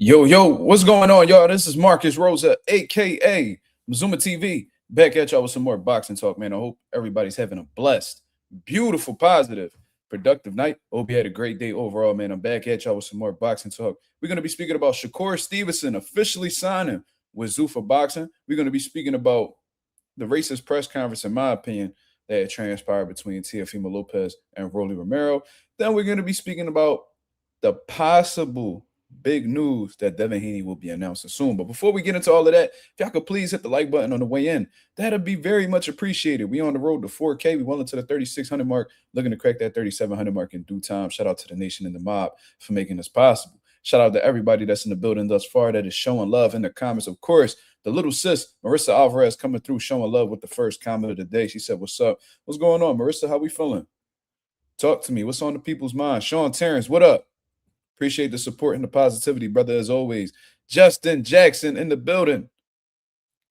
Yo, what's going on, y'all? This is Marcus Rosa, aka Mazuma TV, back at y'all with some more boxing talk, man. I hope everybody's having a blessed, beautiful, positive, productive night. Hope you had a great day overall, man. I'm back at y'all with some more boxing talk. We're going to be speaking about Shakur Stevenson officially signing with Zuffa Boxing. We're going to be speaking about the racist press conference, in my opinion, that transpired between Teofimo Lopez and Rolly Romero. Then we're going to be speaking about the possible big news that Devin Haney will be announcing soon. But before we get into all of that, if y'all could please hit the like button on the way in, that'd be very much appreciated. We on the road to 4K. We well into the 3,600 mark, looking to crack that 3,700 mark in due time. Shout out to the nation and the mob for making this possible. Shout out to everybody that's in the building thus far that is showing love in the comments. Of course, the little sis, Marissa Alvarez, coming through showing love with the first comment of the day. She said, "What's up? What's going on, Marissa? How we feeling? Talk to me. What's on the people's mind?" Sean Terrence, what up? Appreciate the support and the positivity, brother, as always. Justin Jackson in the building.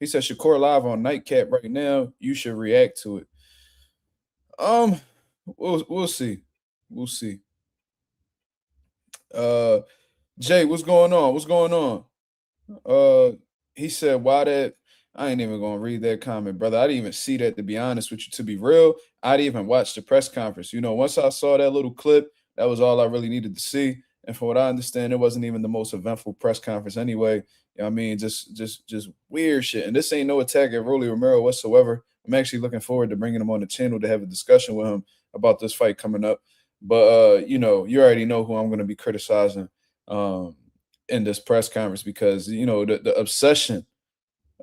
He said Shakur live on Nightcap right now. You should react to it. Um, we'll see. We'll see. Uh Jay, what's going on? What's going on? He said, why that? I ain't even gonna read that comment, brother. I didn't even see that, to be honest with you. To be real, I didn't even watch the press conference. Once I saw that little clip, that was all I really needed to see. And from what I understand, it wasn't even the most eventful press conference anyway. I mean, just weird shit. And this ain't no attack at Rolly Romero whatsoever. I'm actually looking forward to bringing him on the channel to have a discussion with him about this fight coming up. But you already know who I'm going to be criticizing in this press conference, because the obsession,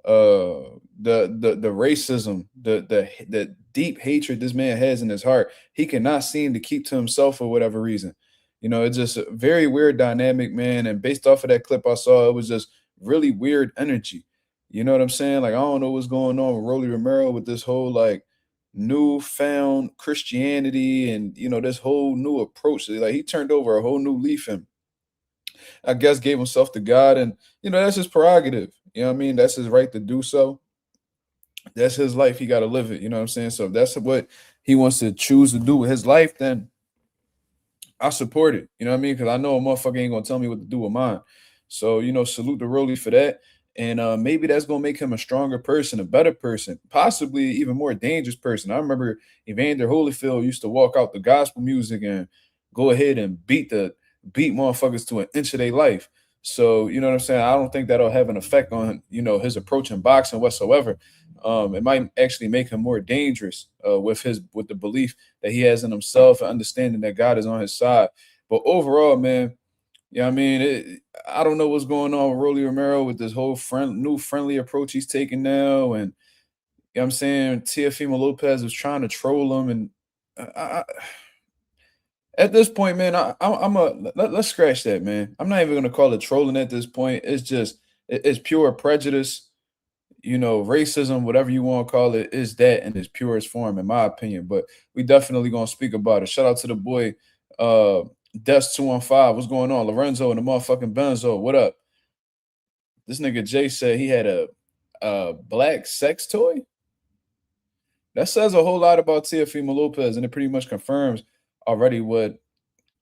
the racism, the deep hatred this man has in his heart, he cannot seem to keep to himself for whatever reason. It's just a very weird dynamic, man. And based off of that clip I saw, it was just really weird energy. You know what I'm saying? Like, I don't know what's going on with Rolly Romero with this whole like newfound Christianity and this whole new approach. Like, he turned over a whole new leaf and I guess gave himself to God, and that's his prerogative. You know what I mean? That's his right to do so. That's his life. He got to live it. You know what I'm saying? So if that's what he wants to choose to do with his life, then I support it. You know what I mean? Because I know a motherfucker ain't gonna tell me what to do with mine. So salute to Rolly for that. And maybe that's gonna make him a stronger person, a better person, possibly even more dangerous person. I remember Evander Holyfield used to walk out the gospel music and go ahead and beat motherfuckers to an inch of their life. So you know what I'm saying? I don't think that'll have an effect on his approach in boxing whatsoever. It might actually make him more dangerous with the belief that he has in himself and understanding that God is on his side. But overall, man, I mean, I don't know what's going on with Rolly Romero with this whole new friendly approach he's taking now. And I'm saying Teofimo Lopez was trying to troll him. And at this point, man, let's scratch that, man. I'm not even going to call it trolling at this point. It's pure prejudice. Racism, whatever you want to call it, is that in its purest form, in my opinion. But we definitely gonna speak about it. Shout out to the boy, Des215. What's going on? Lorenzo and the motherfucking Benzo. What up? This nigga Jay said he had a black sex toy. That says a whole lot about Teofimo Lopez, and it pretty much confirms already what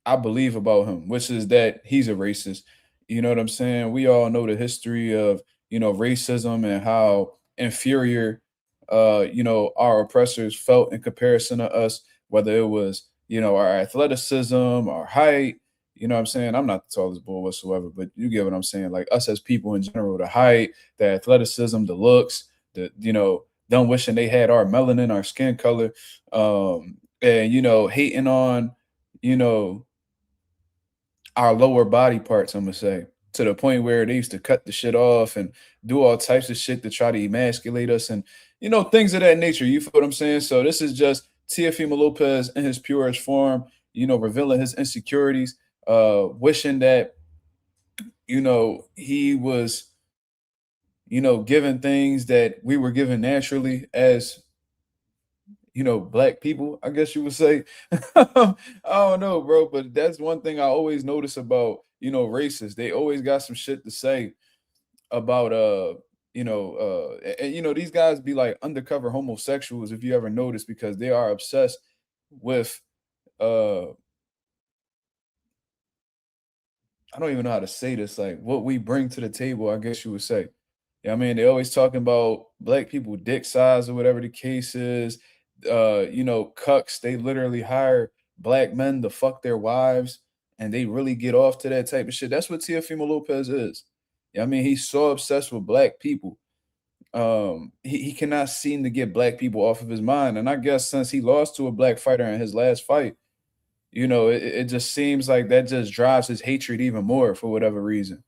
I believe about him, which is that he's a racist. You know what I'm saying? We all know the history of racism and how inferior our oppressors felt in comparison to us, whether it was our athleticism, our height. You know what I'm saying? I'm not the tallest boy whatsoever, but you get what I'm saying. Like, us as people in general, the height, the athleticism, the looks, the them wishing they had our melanin, our skin color, and hating on you know our lower body parts, I'm gonna say, to the point where they used to cut the shit off and do all types of shit to try to emasculate us and things of that nature. You feel what I'm saying? So this is just Teofimo Lopez in his purest form, revealing his insecurities, wishing that he was given things that we were given naturally as black people, I guess you would say. I don't know, bro, but that's one thing I always notice about, racists. They always got some shit to say about, these guys be like undercover homosexuals, if you ever notice, because they are obsessed with, I don't even know how to say this, like what we bring to the table, I guess you would say. Yeah, I mean, they always talking about black people dick size or whatever the case is. Cucks, they literally hire black men to fuck their wives and they really get off to that type of shit. That's what Teofimo Lopez is. Yeah, I mean, he's so obsessed with black people. He cannot seem to get black people off of his mind. And I guess since he lost to a black fighter in his last fight, it just seems like that just drives his hatred even more for whatever reason.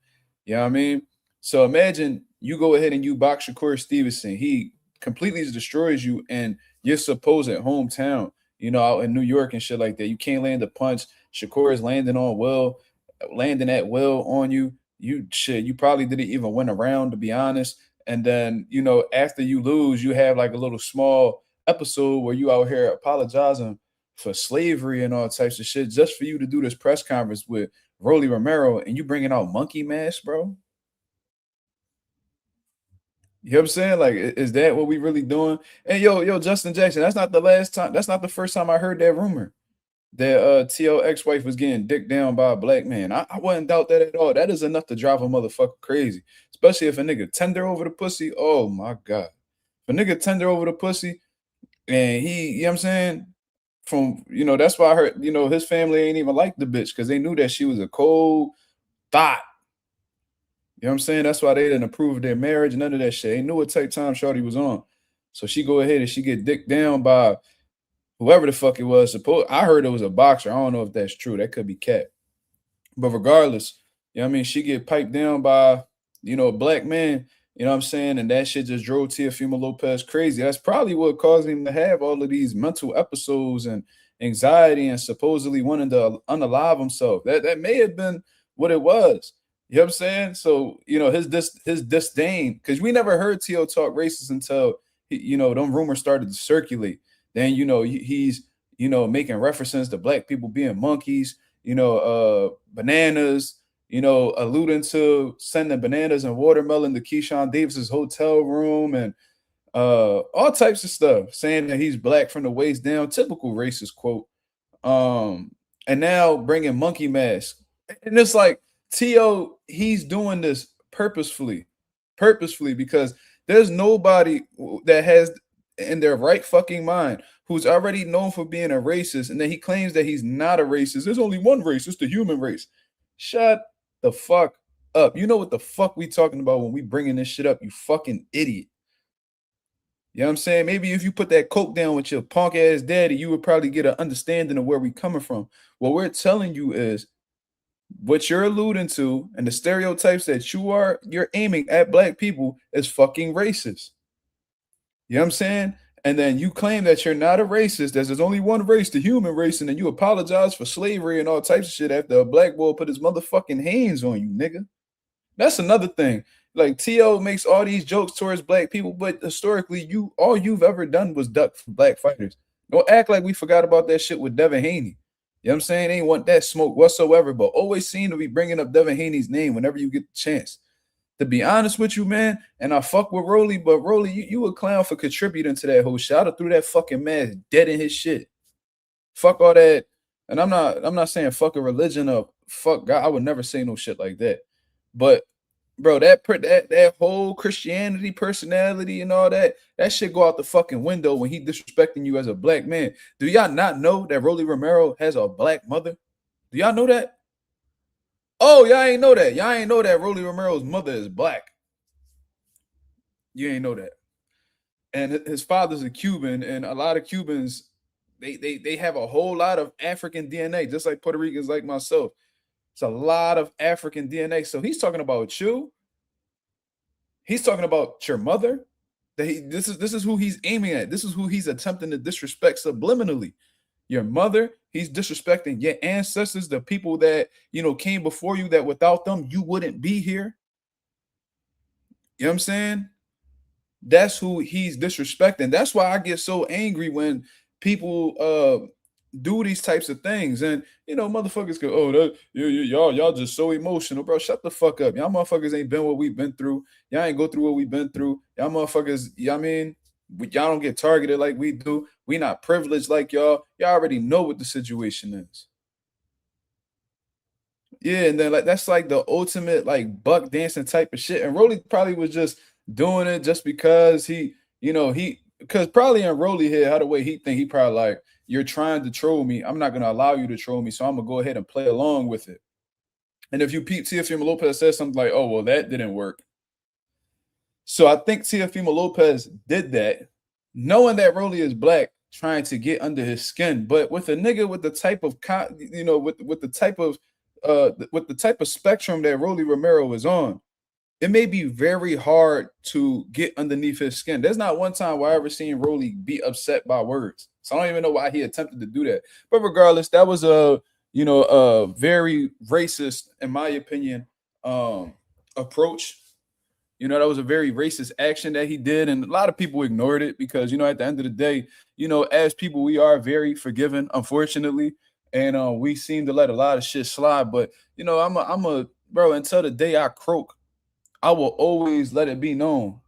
You know what I mean? So imagine you go ahead and you box Shakur Stevenson. He completely destroys you in your supposed hometown, out in New York and shit like that. You can't land a punch. Shakur is landing at will on you. You probably didn't even win a round, to be honest. And then, after you lose, you have like a little small episode where you out here apologizing for slavery and all types of shit just for you to do this press conference with Romero and you bringing out monkey mask, bro. You know what I'm saying? Like, is that what we really doing? And yo, Justin Jackson, that's not the last time. That's not the first time I heard that rumor that T.O. ex-wife was getting dicked down by a black man. I wouldn't doubt that at all. That is enough to drive a motherfucker crazy, especially if a nigga tender over the pussy. Oh my god, if a nigga tender over the pussy and you know what I'm saying? That's why I heard, his family ain't even like the bitch because they knew that she was a cold thought. You know what I'm saying? That's why they didn't approve of their marriage, none of that shit. They knew what type time Shorty was on. So she go ahead and she get dicked down by whoever the fuck it was. I heard it was a boxer. I don't know if that's true. That could be cat. But regardless, she get piped down by, a black man, you know what I'm saying? And that shit just drove Teofimo Lopez crazy. That's probably what caused him to have all of these mental episodes and anxiety and supposedly wanting to unalive himself. That may have been what it was. You know what I'm saying? So, his disdain, because we never heard T.O. talk racist until, them rumors started to circulate. Then, he's, making references to black people being monkeys, bananas, alluding to sending bananas and watermelon to Keyshawn Davis's hotel room and all types of stuff, saying that he's black from the waist down, typical racist quote. And now bringing monkey mask. And it's like, T.O., he's doing this purposefully because there's nobody that has in their right fucking mind who's already known for being a racist, and then he claims that he's not a racist. There's only one race, it's the human race. Shut the fuck up. You know what the fuck we talking about when we bringing this shit up, you fucking idiot. You know what I'm saying? Maybe if you put that coke down with your punk ass daddy, you would probably get an understanding of where we coming from. What we're telling you is what you're alluding to and the stereotypes that you're aiming at black people is fucking racist. You know what I'm saying? And then you claim that you're not a racist, that there's only one race, the human race, and then you apologize for slavery and all types of shit after a black boy put his motherfucking hands on you, nigga. That's another thing. Like, T.O. makes all these jokes towards black people, but historically, all you've ever done was duck for black fighters. Don't act like we forgot about that shit with Devin Haney. You know what I'm saying? They ain't want that smoke whatsoever, but always seem to be bringing up Devin Haney's name whenever you get the chance. To be honest with you, man, and I fuck with Rolly, but Rolly, you a clown for contributing to that whole shit. I'd have threw that fucking man dead in his shit. Fuck all that. And I'm not saying fuck a religion or fuck God. I would never say no shit like that. But bro, that whole Christianity personality and all that shit go out the fucking window when he disrespecting you as a black man. Do y'all not know that Rolly Romero has a black mother? Do y'all know that? Oh, y'all ain't know that. Y'all ain't know that Rolly Romero's mother is black. You ain't know that. And his father's a Cuban, and a lot of Cubans, they have a whole lot of African DNA, just like Puerto Ricans like myself. It's a lot of African DNA. So he's talking about you. He's talking about your mother. This is who he's aiming at. This is who he's attempting to disrespect subliminally. Your mother, he's disrespecting your ancestors, the people that, came before you, that without them, you wouldn't be here. You know what I'm saying? That's who he's disrespecting. That's why I get so angry when people do these types of things. And, motherfuckers go, oh, y'all just so emotional, bro. Shut the fuck up. Y'all motherfuckers ain't been what we've been through. Y'all ain't go through what we've been through. Y'all motherfuckers, y'all don't get targeted like we do. We not privileged like y'all. Y'all already know what the situation is. Yeah, and then like that's like the ultimate like buck dancing type of shit. And Rolly probably was just doing it just because he because probably in Rolly head, how the way he think he probably like, you're trying to troll me. I'm not gonna allow you to troll me, so I'm gonna go ahead and play along with it. And if you peep Teofimo Lopez says something like, oh well, that didn't work. So I think Teofimo Lopez did that, knowing that Rolly is black, trying to get under his skin. But with a nigga with the type of with the type of spectrum that Rolly Romero is on, it may be very hard to get underneath his skin. There's not one time where I ever seen Rolly be upset by words. So I don't even know why he attempted to do that. But regardless, that was a very racist, in my opinion, approach. That was a very racist action that he did, and a lot of people ignored it because at the end of the day, as people, we are very forgiving, unfortunately, and we seem to let a lot of shit slide. But I'm a bro. Until the day I croak, I will always let it be known.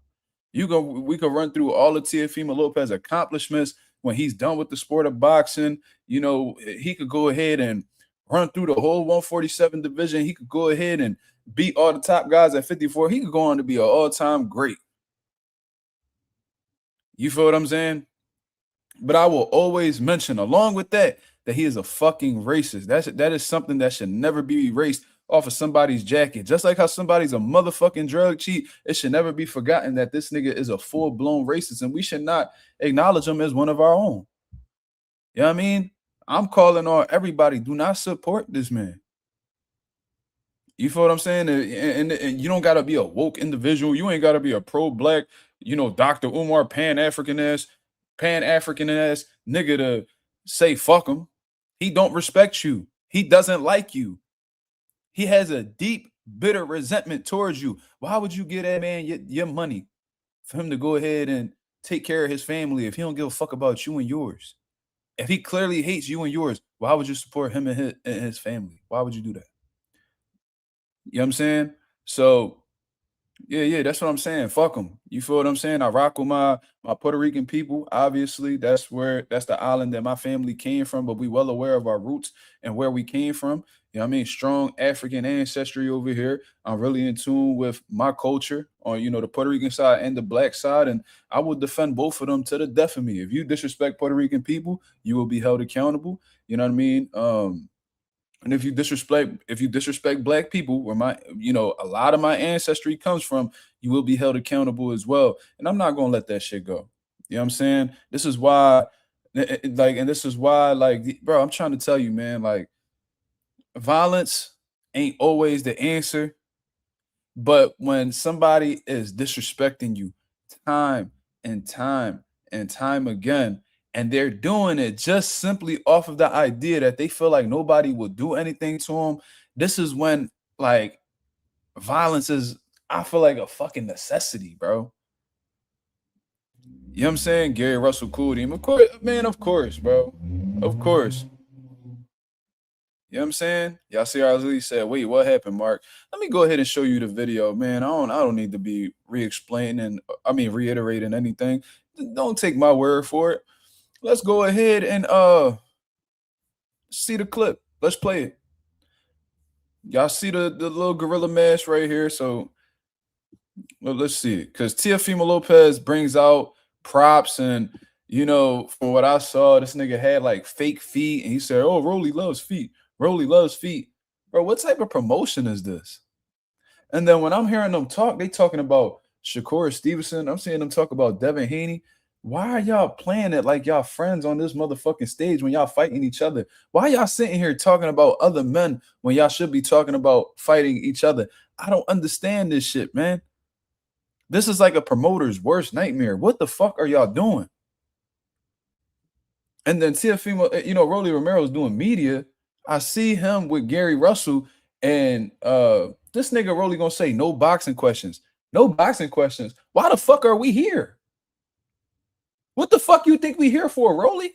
We could run through all of Teofimo Lopez accomplishments when he's done with the sport of boxing. He could go ahead and run through the whole 147 division. He could go ahead and beat all the top guys at 54. He could go on to be an all-time great. You feel what I'm saying? But I will always mention, along with that he is a fucking racist. That is something that should never be erased off of somebody's jacket. Just like how somebody's a motherfucking drug cheat, it should never be forgotten that this nigga is a full-blown racist, and we should not acknowledge him as one of our own. You know what I mean? I'm calling on everybody, do not support this man. You feel what I'm saying? And you don't gotta be a woke individual. You ain't gotta be a pro-black, Dr. Umar Pan-African ass nigga to say fuck him. He don't respect you. He doesn't like you. He has a deep, bitter resentment towards you. Why would you give that man your money for him to go ahead and take care of his family if he don't give a fuck about you and yours? If he clearly hates you and yours, why would you support him and his family? Why would you do that? You know what I'm saying? So yeah, that's what I'm saying. Fuck them. You feel what I'm saying? I rock with my Puerto Rican people. Obviously, that's the island that my family came from, but we well aware of our roots and where we came from. You know what I mean? Strong African ancestry over here. I'm really in tune with my culture on, the Puerto Rican side and the black side. And I will defend both of them to the death of me. If you disrespect Puerto Rican people, you will be held accountable. You know what I mean? And if you disrespect black people, where a lot of my ancestry comes from, you will be held accountable as well. And I'm not gonna let that shit go. You know what I'm saying? This is why, bro, I'm trying to tell you, man, like, violence ain't always the answer. But when somebody is disrespecting you time and time and time again, and they're doing it just simply off of the idea that they feel like nobody will do anything to them, this is when like violence is, I feel like, a fucking necessity, bro. You know what I'm saying? Gary Russell cool team. Of course, man, of course, bro. Of course. You know what I'm saying? Y'all see how Lee said, wait, what happened, Mark? Let me go ahead and show you the video, man. I don't need to be reiterating anything. Don't take my word for it. Let's go ahead and see the clip. Let's play it. Y'all see the little gorilla mask right here. So let's see it. Because Teofimo Lopez brings out props, and from what I saw, this nigga had like fake feet, and he said, oh, Rolly loves feet. Rolly loves feet. Bro, what type of promotion is this? And then when I'm hearing them talk, they talking about Shakur Stevenson. I'm seeing them talk about Devin Haney. Why are y'all playing it like y'all friends on this motherfucking stage when y'all fighting each other? Why y'all sitting here talking about other men when y'all should be talking about fighting each other? I don't understand this shit, man. This is like a promoter's worst nightmare. What the fuck are y'all doing? And then Teofimo, Rolly Romero is doing media. I see him with Gary Russell, and this nigga Rolly gonna say no boxing questions. No boxing questions. Why the fuck are we here? What the fuck you think we here for, Rolly?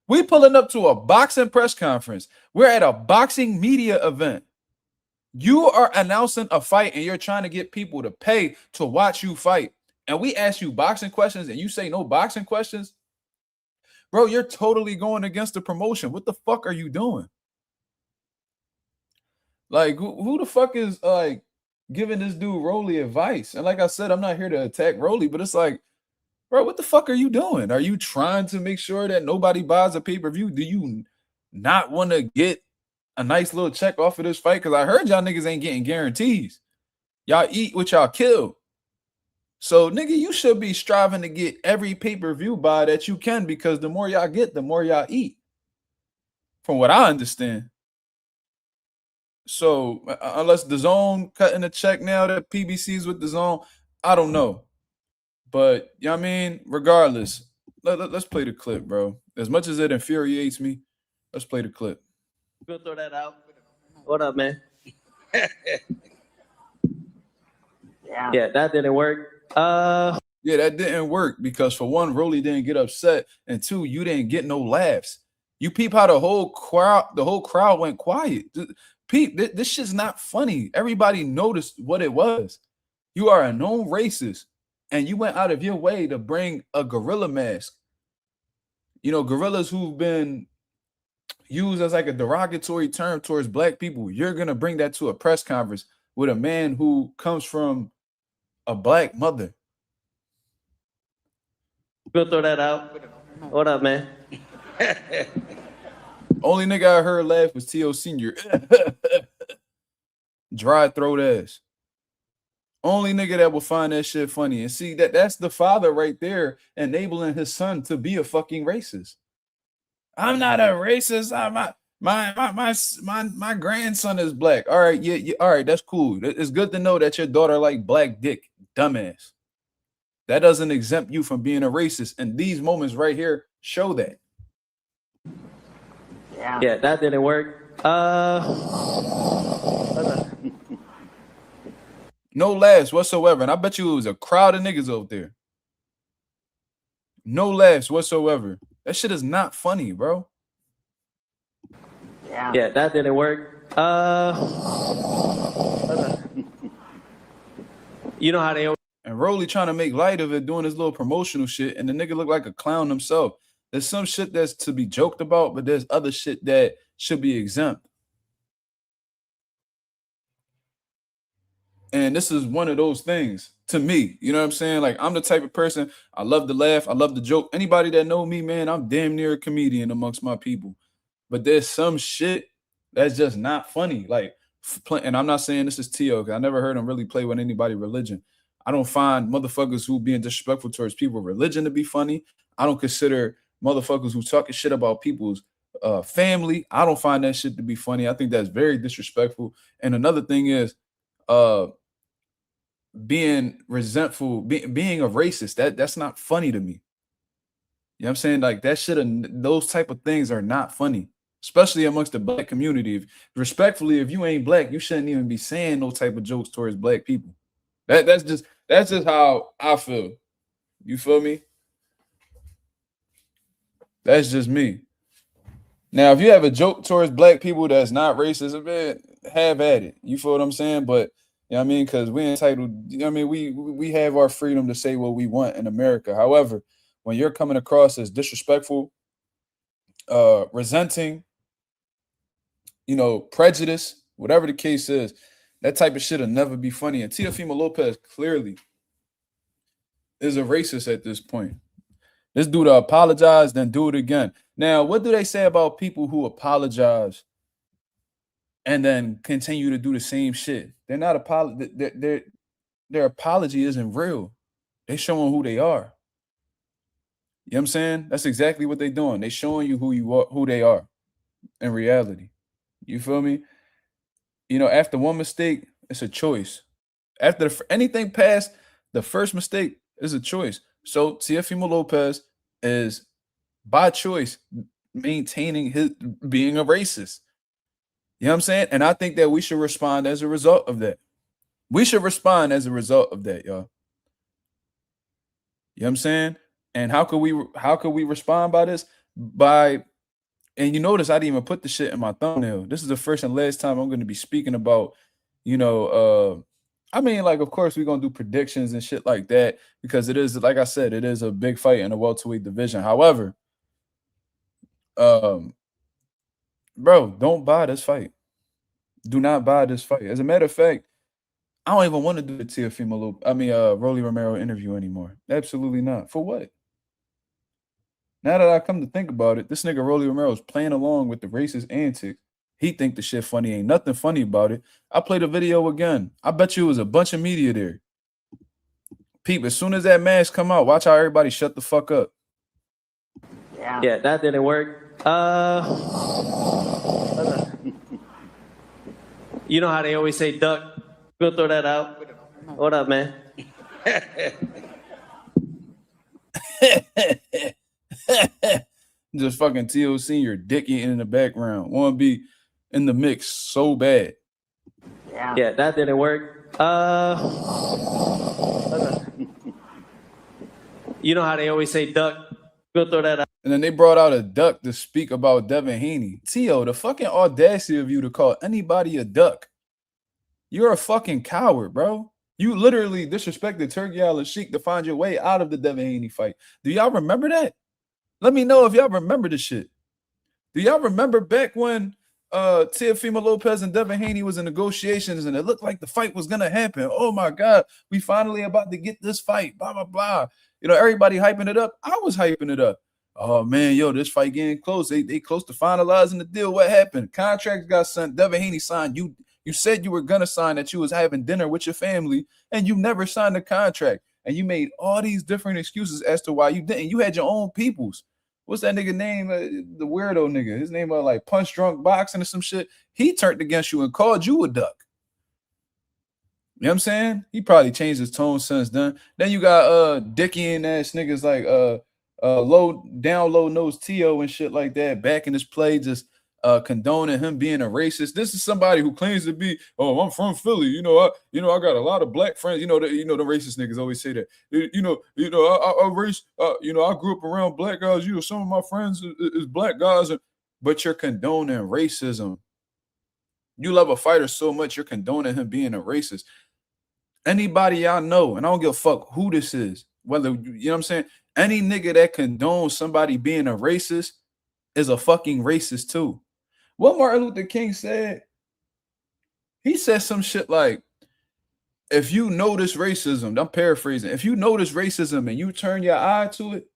We pulling up to a boxing press conference. We're at a boxing media event. You are announcing a fight and you're trying to get people to pay to watch you fight. And we ask you boxing questions and you say no boxing questions? Bro, you're totally going against the promotion. What the fuck are you doing? Like, who the fuck is like giving this dude Rolly advice? And like I said, I'm not here to attack Rolly, but it's like, bro, what the fuck are you doing? Are you trying to make sure that nobody buys a pay-per-view? Do you not want to get a nice little check off of this fight? Because I heard y'all niggas ain't getting guarantees. Y'all eat what y'all kill. So, nigga, you should be striving to get every pay-per-view buy that you can, because the more y'all get, the more y'all eat. From what I understand. So, unless the zone cutting a check now that PBC's with the zone, I don't know. But, you know what I mean? Regardless, let's play the clip, bro. As much as it infuriates me, let's play the clip. Go throw that out. What up, man? Yeah, that didn't work. Yeah, that didn't work because, for one, Rolly didn't get upset, and two, you didn't get no laughs. You peep how the whole crowd went quiet. Peep, this shit's not funny. Everybody noticed what it was. You are a known racist, and you went out of your way to bring a gorilla mask. You know, gorillas who've been used as like a derogatory term towards black people. You're gonna bring that to a press conference with a man who comes from a black mother. Go throw that out. What up, man? Only nigga I heard laugh was T.O. Sr. Dry throat ass. Only nigga that will find that shit funny. And see, that's the father right there enabling his son to be a fucking racist. I'm not a racist. My grandson is black. All right, yeah, all right, that's cool. It's good to know that your daughter like black dick, dumbass. That doesn't exempt you from being a racist. And these moments right here show that. Yeah, that didn't work. No laughs whatsoever. And I bet you it was a crowd of niggas over there. No laughs whatsoever. That shit is not funny, bro. Yeah, that didn't work. You know how they... And Rolly trying to make light of it, doing his little promotional shit, and the nigga look like a clown himself. There's some shit that's to be joked about, but there's other shit that should be exempt. And this is one of those things to me. You know what I'm saying? Like, I'm the type of person, I love to laugh, I love to joke. Anybody that know me, man, I'm damn near a comedian amongst my people. But there's some shit that's just not funny. Like, and I'm not saying this is Tio, because I never heard him really play with anybody religion. I don't find motherfuckers who being disrespectful towards people religion to be funny. I don't consider motherfuckers who talking shit about people's family. I don't find that shit to be funny. I think that's very disrespectful. And another thing is being resentful, being a racist. That's not funny to me. You know what I'm saying? Like, that shit, those type of things are not funny, especially amongst the black community. Respectfully, if you ain't black, you shouldn't even be saying no type of jokes towards black people. That's just how I feel. You feel me? That's just me. Now, if you have a joke towards black people that's not racist, man, have at it. You feel what I'm saying? But you know what I mean? Because we're entitled, you know what I mean? We have our freedom to say what we want in America. However, when you're coming across as disrespectful, resenting, you know, prejudice, whatever the case is, that type of shit will never be funny. And Teofimo Lopez clearly is a racist at this point. This dude apologized, then do it again. Now, what do they say about people who apologize and then continue to do the same shit? They're not their apology isn't real. They showing who they are. You know what I'm saying? That's exactly what they're doing. They showing you who you are, who they are in reality. You feel me? You know, after one mistake, it's a choice. After anything past the first mistake is a choice. So Teofimo Lopez is, by choice, maintaining his being a racist. You know what I'm saying? And I think that we should respond as a result of that. We should respond as a result of that, y'all. You know what I'm saying? And how could we respond by this? And you notice I didn't even put the shit in my thumbnail. This is the first and last time I'm going to be speaking about, you know, I mean, like, of course, we're going to do predictions and shit like that, because it is, like I said, it is a big fight in the welterweight division. However, bro, don't buy this fight. Do not buy this fight. As a matter of fact, I don't even want to do the Teofimo Lopez, Rolly Romero interview anymore. Absolutely not. For what? Now that I come to think about it, this nigga Rolly Romero is playing along with the racist antics. He think the shit funny. Ain't nothing funny about it. I played the video again. I bet you it was a bunch of media there. Peep, as soon as that mask come out, watch how everybody shut the fuck up. Yeah, that didn't work. You know how they always say duck? Go throw that out. What up, man? Just fucking TOC, your dick eating in the background. Want to be in the mix so bad. Yeah, that didn't work. You know how they always say duck? Go throw that out. And then they brought out a duck to speak about Devin Haney. Tio, the fucking audacity of you to call anybody a duck. You're a fucking coward, bro. You literally disrespected Turki Alalshikh to find your way out of the Devin Haney fight. Do y'all remember that? Let me know if y'all remember this shit. Do y'all remember back when Teofimo Lopez and Devin Haney was in negotiations and it looked like the fight was gonna happen? Oh my God, we finally about to get this fight, blah, blah, blah. You know, everybody hyping it up. I was hyping it up. Oh man, yo, this fight getting close. They close to finalizing the deal. What happened? Contracts got sent. Devin Haney signed. You said you were gonna sign, that you was having dinner with your family, and you never signed the contract. And you made all these different excuses as to why you didn't. You had your own peoples. What's that nigga name? The weirdo nigga. His name was like Punch Drunk Boxing or some shit. He turned against you and called you a duck. You know what I'm saying? He probably changed his tone since then. Then you got dicky and ass niggas like low nose Tio and shit like that back in his play, just condoning him being a racist. This is somebody who claims to be, oh, I'm from Philly. I got a lot of black friends. The racist niggas always say that. I race. I grew up around black guys. Some of my friends is black guys, but you're condoning racism. You love a fighter so much, you're condoning him being a racist. Anybody y'all know, and I don't give a fuck who this is, whether, you know what I'm saying, any nigga that condones somebody being a racist is a fucking racist too. What Martin Luther King said, he said some shit like, if you notice racism, I'm paraphrasing, if you notice racism and you turn your eye to it,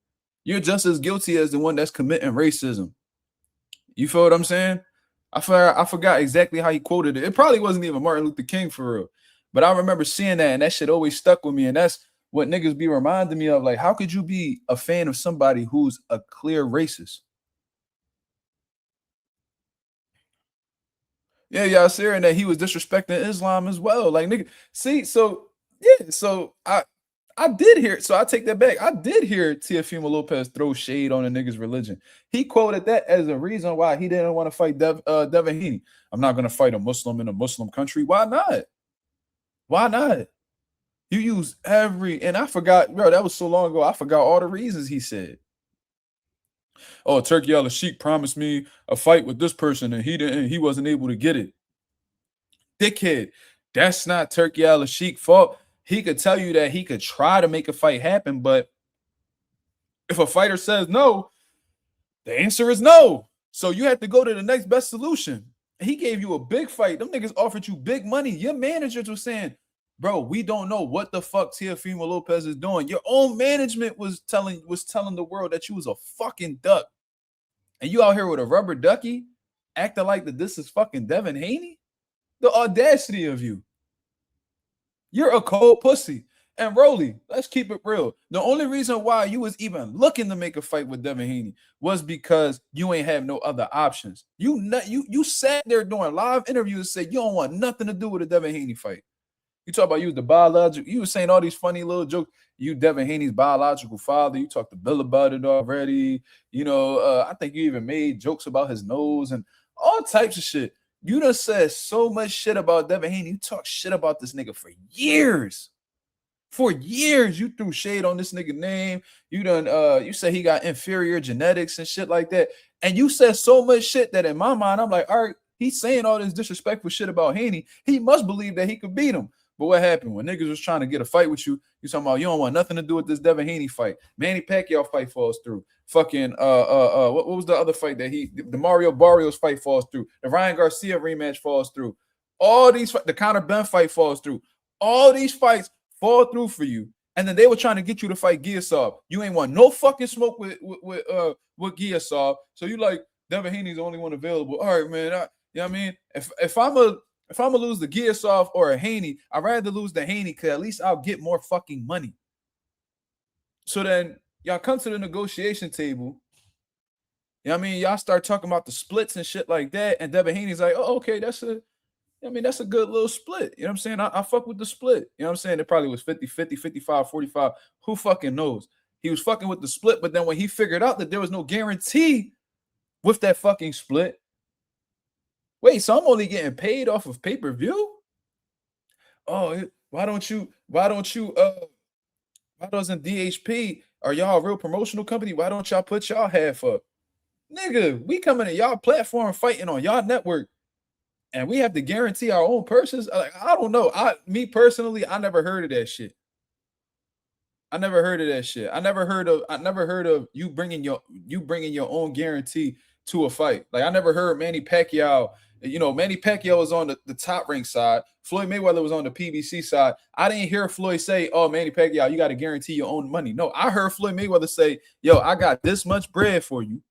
you're just as guilty as the one that's committing racism. You feel what I'm saying? I forgot exactly how he quoted it. It probably wasn't even Martin Luther King for real. But I remember seeing that, and that shit always stuck with me. And that's what niggas be reminding me of. Like, how could you be a fan of somebody who's a clear racist? Yeah, y'all saying that he was disrespecting Islam as well. Like, nigga, see, so yeah, so I did hear, so I take that back. I did hear Teofimo Lopez throw shade on a nigga's religion. He quoted that as a reason why he didn't want to fight Devin Haney. I'm not going to fight a Muslim in a Muslim country. Why not? Why not? You use and I forgot, bro, that was so long ago. I forgot all the reasons he said. Oh, Turki Alalshikh promised me a fight with this person and he wasn't able to get it. Dickhead, that's not Turki Alalshikh's fault. He could tell you that he could try to make a fight happen, but if a fighter says no, the answer is no. So you have to go to the next best solution. He gave you a big fight. Them niggas offered you big money. Your managers were saying, bro, we don't know what the fuck Teofimo Lopez is doing. Your own management was telling the world that you was a fucking duck. And you out here with a rubber ducky acting like that this is fucking Devin Haney? The audacity of you. You're a cold pussy. And Rolly, let's keep it real. The only reason why you was even looking to make a fight with Devin Haney was because you ain't have no other options. You sat there doing live interviews and said you don't want nothing to do with a Devin Haney fight. You talk about you was the biological. You were saying all these funny little jokes. You Devin Haney's biological father. You talked to Bill about it already. I think you even made jokes about his nose and all types of shit. You done said so much shit about Devin Haney. You talk shit about this nigga for years. For years, you threw shade on this nigga name. You said he got inferior genetics and shit like that. And you said so much shit that in my mind, I'm like, all right, he's saying all this disrespectful shit about Haney. He must believe that he could beat him. But what happened when niggas was trying to get a fight with you? You talking about you don't want nothing to do with this Devin Haney fight. Manny Pacquiao fight falls through. Fucking what was the other fight that the Mario Barrios fight falls through? The Ryan Garcia rematch falls through. All these the Conor Ben fight falls through. All these fights fall through for you. And then they were trying to get you to fight Giasov. You ain't want no fucking smoke with Giasov. So you like Devin Haney's the only one available. All right, man. You know what I mean? If I'm gonna lose the Giasov or a Haney, I'd rather lose the Haney because at least I'll get more fucking money. So then y'all come to the negotiation table. You know what I mean? Y'all start talking about the splits and shit like that. And Devin Haney's like, oh, okay, that's a good little split. You know what I'm saying? I fuck with the split. You know what I'm saying? It probably was 50-50, 55-45. Who fucking knows? He was fucking with the split, but then when he figured out that there was no guarantee with that fucking split, wait, so I'm only getting paid off of pay-per-view? Oh, why doesn't DHP, are y'all a real promotional company? Why don't y'all put y'all half up? Nigga, we coming to y'all platform fighting on y'all network. And we have to guarantee our own purses. Like, I don't know. Me personally, I never heard of that shit. I never heard of you bringing your own guarantee to a fight. Like, I never heard Manny Pacquiao. You know, Manny Pacquiao was on the top rank side. Floyd Mayweather was on the PBC side. I didn't hear Floyd say, "Oh, Manny Pacquiao, you got to guarantee your own money." No, I heard Floyd Mayweather say, "Yo, I got this much bread for you.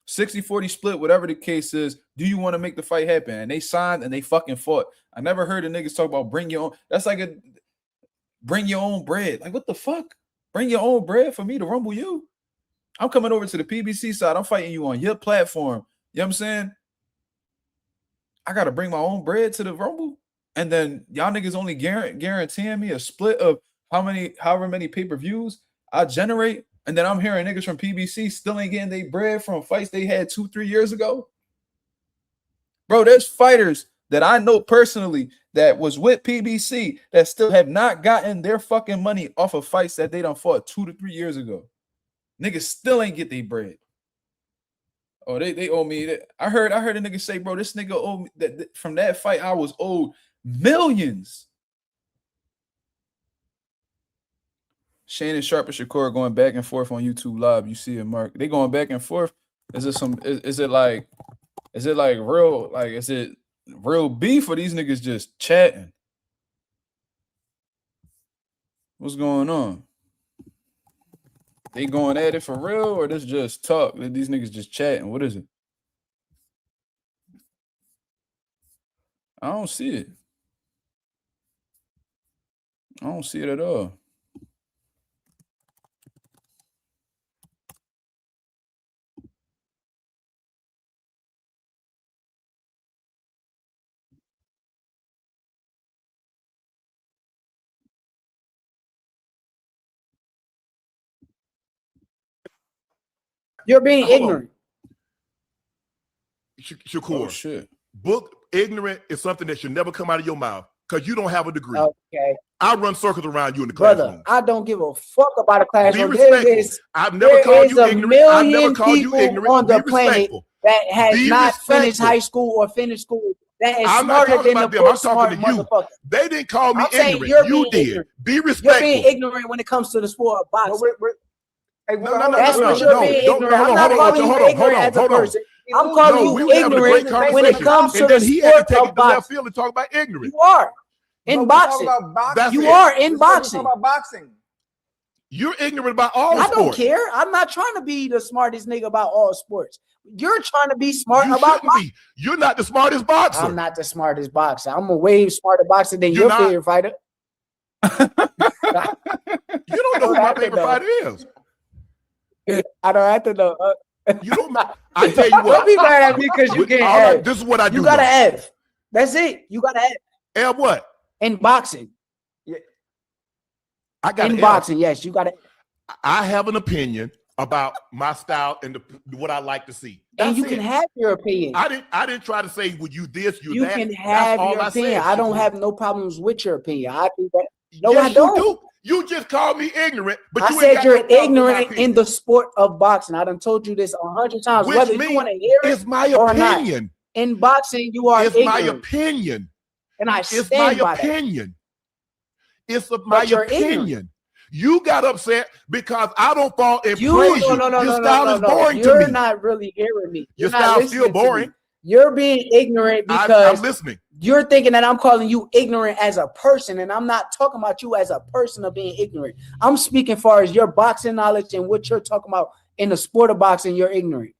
60-40 split, whatever the case is, do you want to make the fight happen?" And they signed and they fucking fought. I never heard the niggas talk about bring your own. That's like bring your own bread. Like, what the fuck? Bring your own bread for me to rumble you? I'm coming over to the PBC side. I'm fighting you on your platform. You know what I'm saying? I got to bring my own bread to the rumble. And then y'all niggas only guaranteeing me a split of however many pay-per-views I generate. And then I'm hearing niggas from PBC still ain't getting their bread from fights they had 2-3 years ago. Bro, there's fighters that I know personally that was with PBC that still have not gotten their fucking money off of fights that they done fought 2 to 3 years ago. Niggas still ain't get their bread. Oh, they owe me that. I heard a nigga say, bro, this nigga owe me that from that fight I was owed millions. Shannon Sharp and Shakur going back and forth on YouTube Live. You see it, Mark. They going back and forth. Is it like real beef or these niggas just chatting? What's going on? They going at it for real or this just talk? These niggas just chatting. What is it? I don't see it. I don't see it at all. You're being ignorant. Shakur, Oh, shit. book ignorant is something that should never come out of your mouth because you don't have a degree. Okay. I run circles around you in the Brother, classroom. I don't give a fuck about a classroom. Be respectful. I've never called you ignorant. I've never called you ignorant. On the Be planet respectful. that has Be not respectful. finished high school or finished school that is I'm not smarter talking than about the them. I'm book smart talking to you. motherfucker. They didn't call me I'm saying ignorant. you're You being did. ignorant. Be You're respectful. being ignorant when it comes to the sport of boxing. No, That's what you're being ignorant. I'm not calling you ignorant as a person. I'm calling you ignorant when it comes to the sport of left boxing. field and talk about ignorance. You are in boxing. That's You it. are in boxing. You're ignorant about all I sports. don't care. I'm not trying to be the smartest nigga about all sports. You're trying to be smart You about shouldn't be. You're not the smartest boxer. I'm not the smartest boxer. I'm a way smarter boxer than You're your not. favorite fighter. You don't know who my favorite fighter is. I don't have to know. You don't. I tell you Don't what. be mad at me because you can't have. This is what I do. You got to know. have. That's it. You got to have. Have what? In boxing. I got In boxing, yes. You got to. I have an opinion about my style and what I like to see. And That's you it. can have your opinion. I didn't try to say, would you this, you You that. can That's have all your I opinion. said, I don't Shakur. have no problems with your opinion. I think that. No, Yes, I don't. You do. You just called me ignorant, but I you ain't said got you're no problem with my ignorant opinion. in the sport of boxing. I done told you this 100 times. Which Whether you means want to hear it it's my or not. opinion. In boxing, you are It's ignorant. my opinion. And I It's stand my by that. opinion. It's my you're opinion. ignorant. You got upset because I don't fall and You praise no, you. no, no, Your no, style no, is no. boring You're to me. not really hearing me. Your You're not style's listening still to boring. me. You're being ignorant because I'm listening. You're thinking that I'm calling you ignorant as a person, and I'm not talking about you as a person of being ignorant. I'm speaking far as your boxing knowledge and what you're talking about in the sport of boxing. You're ignorant.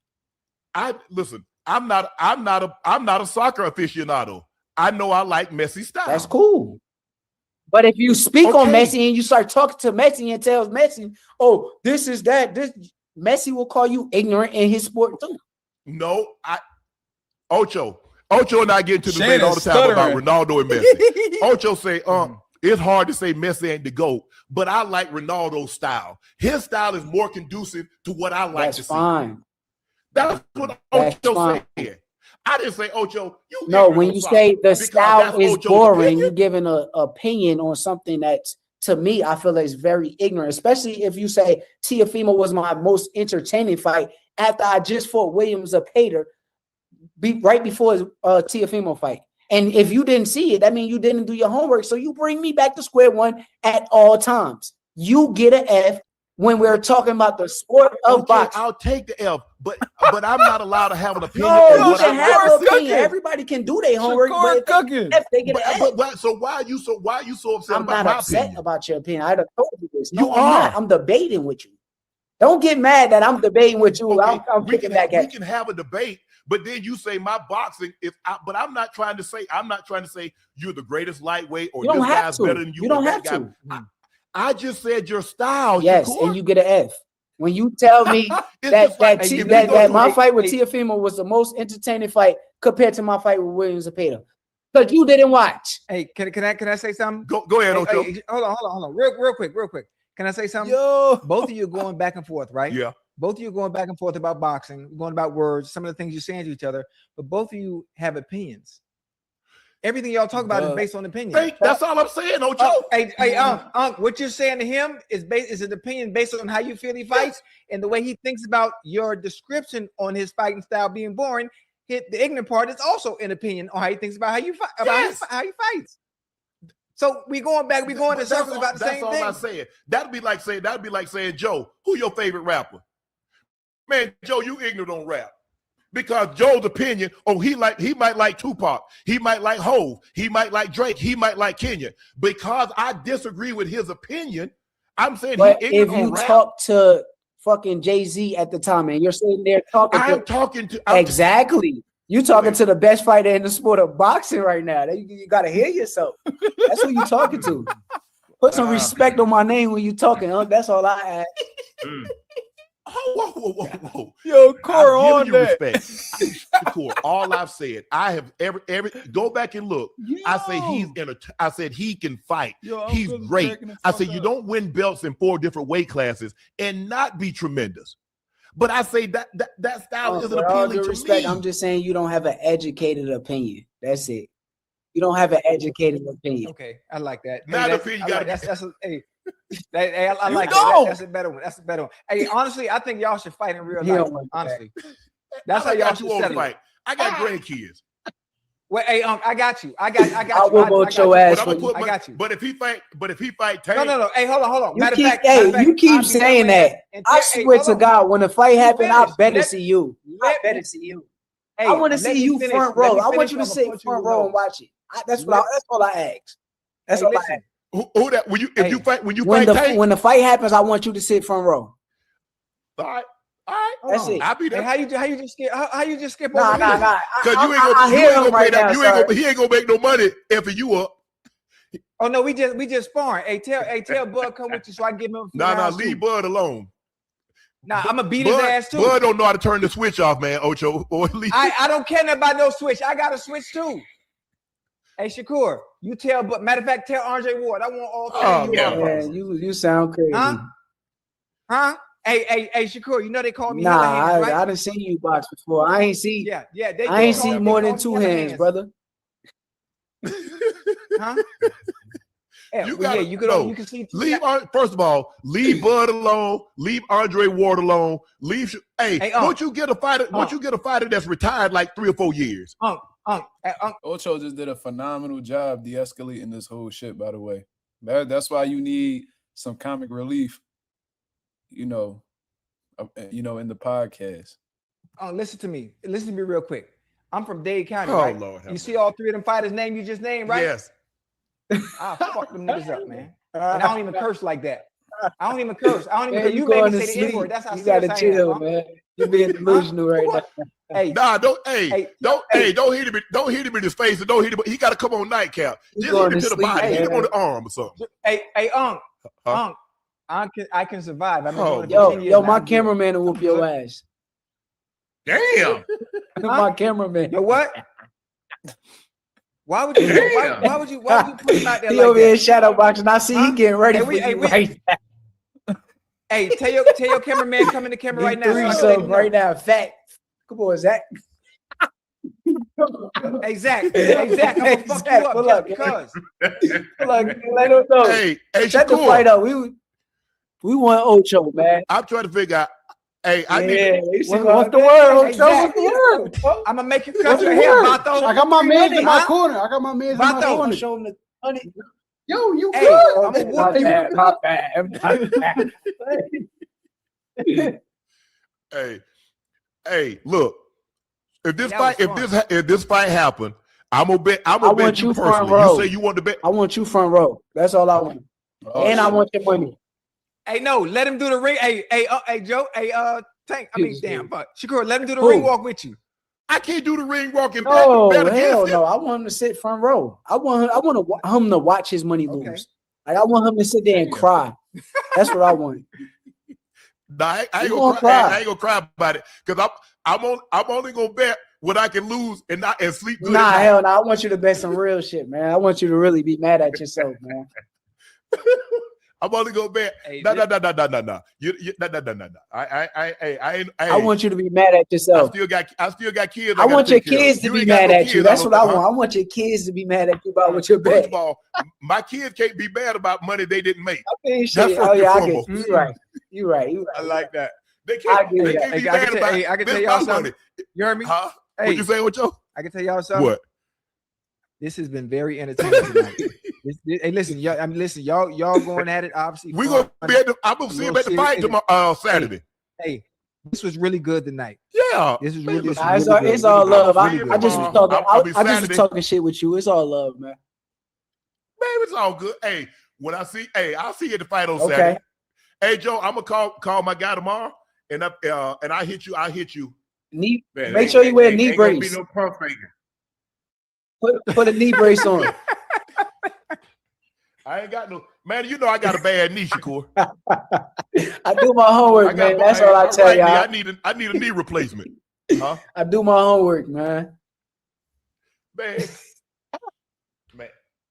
Listen. I'm not a soccer aficionado. I know I like Messi style. That's cool. But if you speak on Messi and you start talking to Messi and tells Messi, "Oh, this is that," Messi will call you ignorant in his sport too. No, Ocho and I get into debate all the time about Ronaldo and Messi. Ocho say, it's hard to say Messi ain't the GOAT, but I like Ronaldo's style. His style is more conducive to what I like to see. That's what Ocho said. I didn't say, Ocho, you no, when you say the style is boring, you're giving an opinion on something that's, to me, I feel is very ignorant, especially if you say Teofimo was my most entertaining fight after I just fought Williams of Pater right before his Teofimo fight. And if you didn't see it, that means you didn't do your homework. So you bring me back to square one at all times. You get an F when we're talking about the sport of boxing. I'll take the F, but I'm not allowed to have an opinion. No, you can have an opinion. Everybody can do their homework, but if they get an F. So why are you so upset I'm about not my upset opinion? about your opinion. I done told you this. You are. I'm debating with you. Don't get mad that I'm debating with you. Okay, I'm kicking back at you. We can have a debate, but then you say my boxing but I'm not trying to say you're the greatest lightweight or this guy's better than you. You don't have to. I just said your style. Yes, Shakur. and you get an F. When you tell me that my fight with Teofimo was the most entertaining fight compared to my fight with Williams of Pater, because you didn't watch. Hey, can I say something? Go ahead, Ocho. Hey, hold on, real quick. Can I say something? Yo, both of you going back and forth, right? Yeah. Both of you going back and forth about boxing, going about words, some of the things you're saying to each other, but both of you have opinions. Everything y'all talk about is based on opinion. Hey, that's all I'm saying, Ocho. What you're saying to him is an opinion based on how you feel he fights and the way he thinks about your description on his fighting style being boring. The ignorant part is also an opinion on how he thinks about how you fight, how he fights. So we going in circles about the same thing. That's all I'm saying. That'd be like saying, Joe, who your favorite rapper? Man, Joe, you ignorant on rap. Because Joe's opinion, he might like Tupac, he might like Hove, he might like Drake, he might like Kenya. Because I disagree with his opinion, I'm saying but he ignorant if you on rap. talk to fucking Jay-Z at the time and you're sitting there talking exactly. You talking to the best fighter in the sport of boxing right now. You gotta hear yourself. That's who you talking to. Put some respect on my name when you talking, huh? That's all I ask. Whoa. Yo, Core, on that. Respect. Core, all I've said, I have every go back and look. Yo. I said he can fight. Yo, he's great. I said you don't win belts in 4 different weight classes and not be tremendous. But I say that style isn't appealing to me. I'm just saying you don't have an educated opinion. That's it. You don't have an educated opinion. Okay, I like that. Not hey, opinion. I like that. That's a better one. Hey, honestly, I think y'all should fight in real life. Honestly, that's how y'all should settle it. I got grandkids. Well, hey, I got you. I got you. I will vote your ass. I got you. But if he fight Tank, no. Hey, hold on. You keep saying that. I swear to God, when the fight happens, I better see you. I better see you. Hey, I want to see you front row. I want you to sit front row and watch it. That's all I ask. That's all I ask. Who that? When you fight Tank, when the fight happens, I want you to sit front row. All right. That's it. I'll be there. Hey, how you just skip over? Nah. Because he ain't gonna make no money if you up. Oh no, we just sparring. Hey, tell Bud come with you so I can give him. Nah, leave Bud alone. Nah, I'm gonna beat his ass too. Bud don't know how to turn the switch off, man. Ocho, or at least I don't care nothing about no switch. I got a switch too. Hey, Shakur, you tell, but matter of fact, tell Andre Ward. I want all 3 of you. Man, you sound crazy. Huh? Hey, Shakur, you know they call me. Nah, right? I done seen you box before. I ain't see. Yeah. I ain't seen more than 2 hands, brother. Huh? You can see. First of all, leave Bud alone. Leave Andre Ward alone. Once you get a fighter that's retired like 3 or 4 years. Ocho just did a phenomenal job de-escalating this whole shit, by the way. That's why you need some comic relief, in the podcast. Listen to me real quick. I'm from Dade County, Oh, right? Lord, You see all three of them fighters' name you just named, right? Yes. I fuck them niggas up, man. And I don't even curse like that. I don't even curse. I don't even. Man, You going make me to say sleep. the N-word. That's how You serious gotta I am. chill, man. You're being delusional right now. Hey, Nah, don't hit him. Don't hit him in his face and don't hit him. He got to come on nightcap. You Just going hit him to to the sleep, body. Hit him man. on the arm or something. hey, Unc, I can survive. I've been doing it for Yo, 10 years yo, now. my I'm good. cameraman will whoop I'm your good. ass. Damn. My cameraman. Yo, what? Why would you? Why would you put him out there He like over here that? shadow boxing. I see he getting ready Hey, for you we- right now. Hey, tell your cameraman come in the camera right now. So I can let Threesome him know. right now. Fat. Come on, Zach. Hey, Zach. Hey, Zach, I'm gonna fuck you up Pull just up, because. Look, let him know. Hey, Shut the Shakur. fight up. We want Ocho, man. I'm trying to figure out. Hey, I need. What's the word, Hey, Ocho? Zach. What's the word? I'm gonna make you cut What's your the hair, word? Bato. I got my mans in my Huh? corner. I got my mans in my Bato. corner. Show him the money. Yo, you Hey, good? I'm gonna whoop you. Not bad. Hey, look. If this That fight, was fun. if this fight happened, I'm gonna bet. I'm I gonna bet want you you front personally. row. You say you want to bet. I want you front row. That's all I want. Oh, And I shit. want your money. Hey, no, let him do the ring. Hey, Joe. Hey, Tank. I mean, Jesus, damn, dude. but Shakur, let him do the Who? ring walk with you. I can't do the ring walk and No, bet against hell him. no. I want him to sit front row. I want him to watch his money Okay. lose. Like, I want him to sit there and Damn. cry. That's what I want. Nah, I ain't You gonna gonna cry. cry. I ain't gonna cry about it because I'm only gonna bet what I can lose and sleep good. Nah, at night. hell no. I want you to bet some real shit, man. I want you to really be mad at yourself, man. I'm only gonna bet. Hey, No. this- No. No. I ain't. I want you to be mad at I yourself. still got kids. I gotta want your take care of. kids to You be ain't got mad no at you. kids, That's what I huh? want. I want your kids to be mad at you about what you're First of betting. all, my kids can't be mad about money they didn't make. I mean, That's shit. first Oh yeah, I and get foremost. you. Right. You right. I like that. They I can't. get They that. can't Hey, be I can mad tell- about. hey, I can this tell y'all my something. money, You heard me? huh? Hey, What you say, Ocho? I can tell y'all something. What? This has been very entertaining tonight. Hey, listen, y'all going at it. Obviously, We fun. gonna be at the. I'm gonna see him at the fight tomorrow, Saturday. Hey, this was really good tonight. Yeah, This is Man, really, look, Nah, it's really all, good. it's all Really love. good. I Really good. just was tomorrow. talking. I'll be I just was Saturday. talking shit with you. It's all love, man. Man, it's all good. Hey, when I see, I'll see you at the fight on Okay. Saturday. Hey, Joe, I'm gonna call my guy tomorrow, and I hit you. I hit you. Knee. Man, Make sure you wear a knee Ain't gonna be brace. no pump faking. Put a knee brace on. I ain't got no man. You know I got a bad knee, Shakur. I do my homework, man. That's all I my tell right knee, y'all. I need a knee replacement. Huh? I do my homework, man. Man.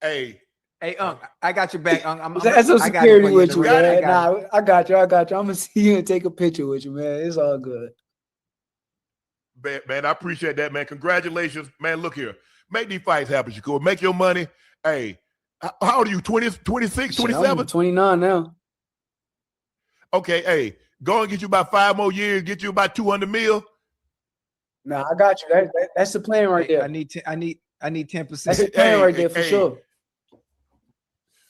Hey, Hey, I got your back. That's some I got it for security with in you, the ring. man. I got it. Nah, I got you. I'm gonna see you and take a picture with you, man. It's all good. man, I appreciate that, man. Congratulations, man. Look here, make these fights happen, Shakur. Make your money. Hey, how old are you? 20, 26, Shit, 27? I'm 29 now. Okay, hey, go and get you about 5 more years. Get you about 200 mil. Nah, I got you. That's the plan right Hey, there. I need 10%. That's the plan Hey, right there for hey. sure.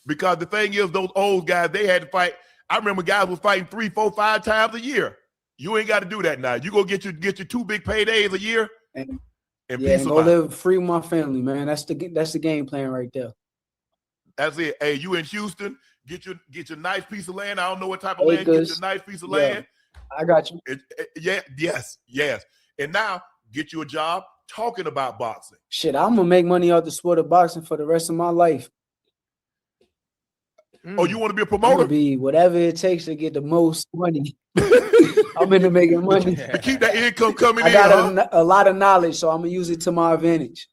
Because the thing is, those old guys, they had to fight. I remember guys was fighting 3, 4, 5 times a year. You ain't got to do that now. You go get your 2 big paydays a year And, and yeah, peace and of go mind. live free with my family, man. That's the game plan right there. That's it. Hey, you in Houston, get your nice piece of land. I don't know what type of land. Get Acres. your nice piece of Yeah. land. I got you. Yes. And now get you a job talking about boxing. Shit, I'm gonna make money off the sport of boxing for the rest of my life. Oh, you want to be a I'm promoter? gonna be whatever it takes to get the most money. I'm into making money. To keep that income coming I in, got huh? a lot of knowledge, so I'm gonna use it to my advantage.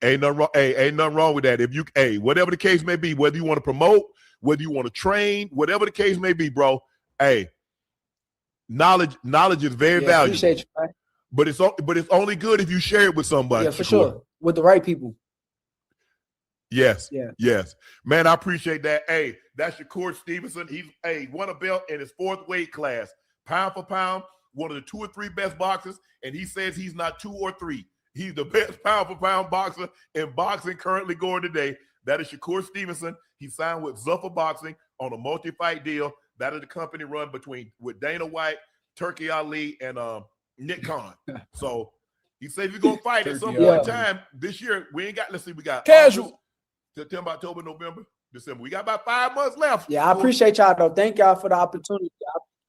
Ain't nothing wrong. Hey, ain't nothing wrong with that. If you, whatever the case may be, whether you want to promote, whether you want to train, whatever the case may be, bro. Hey, knowledge is very valuable. Appreciate you, man. But it's only good if you share it with somebody. Yeah, for Shakur. sure. With the right people. Yes. Yeah. Yes. Man, I appreciate that. Hey, that's Shakur Stevenson. He's won a belt in his 4th weight class. Pound for pound, one of the 2 or 3 best boxers. And he says he's not 2 or 3. He's the best pound for pound boxer in boxing currently going today. That is Shakur Stevenson. He signed with Zuffa Boxing on a multi-fight deal. That is the company run with Dana White, Turki Ali, and Nick Khan. So He said he's gonna fight at some point in time this year. We ain't got. Let's see, we got casual. September, October, November, December. We got about 5 months left. Yeah, I appreciate y'all though. Thank y'all for the opportunity.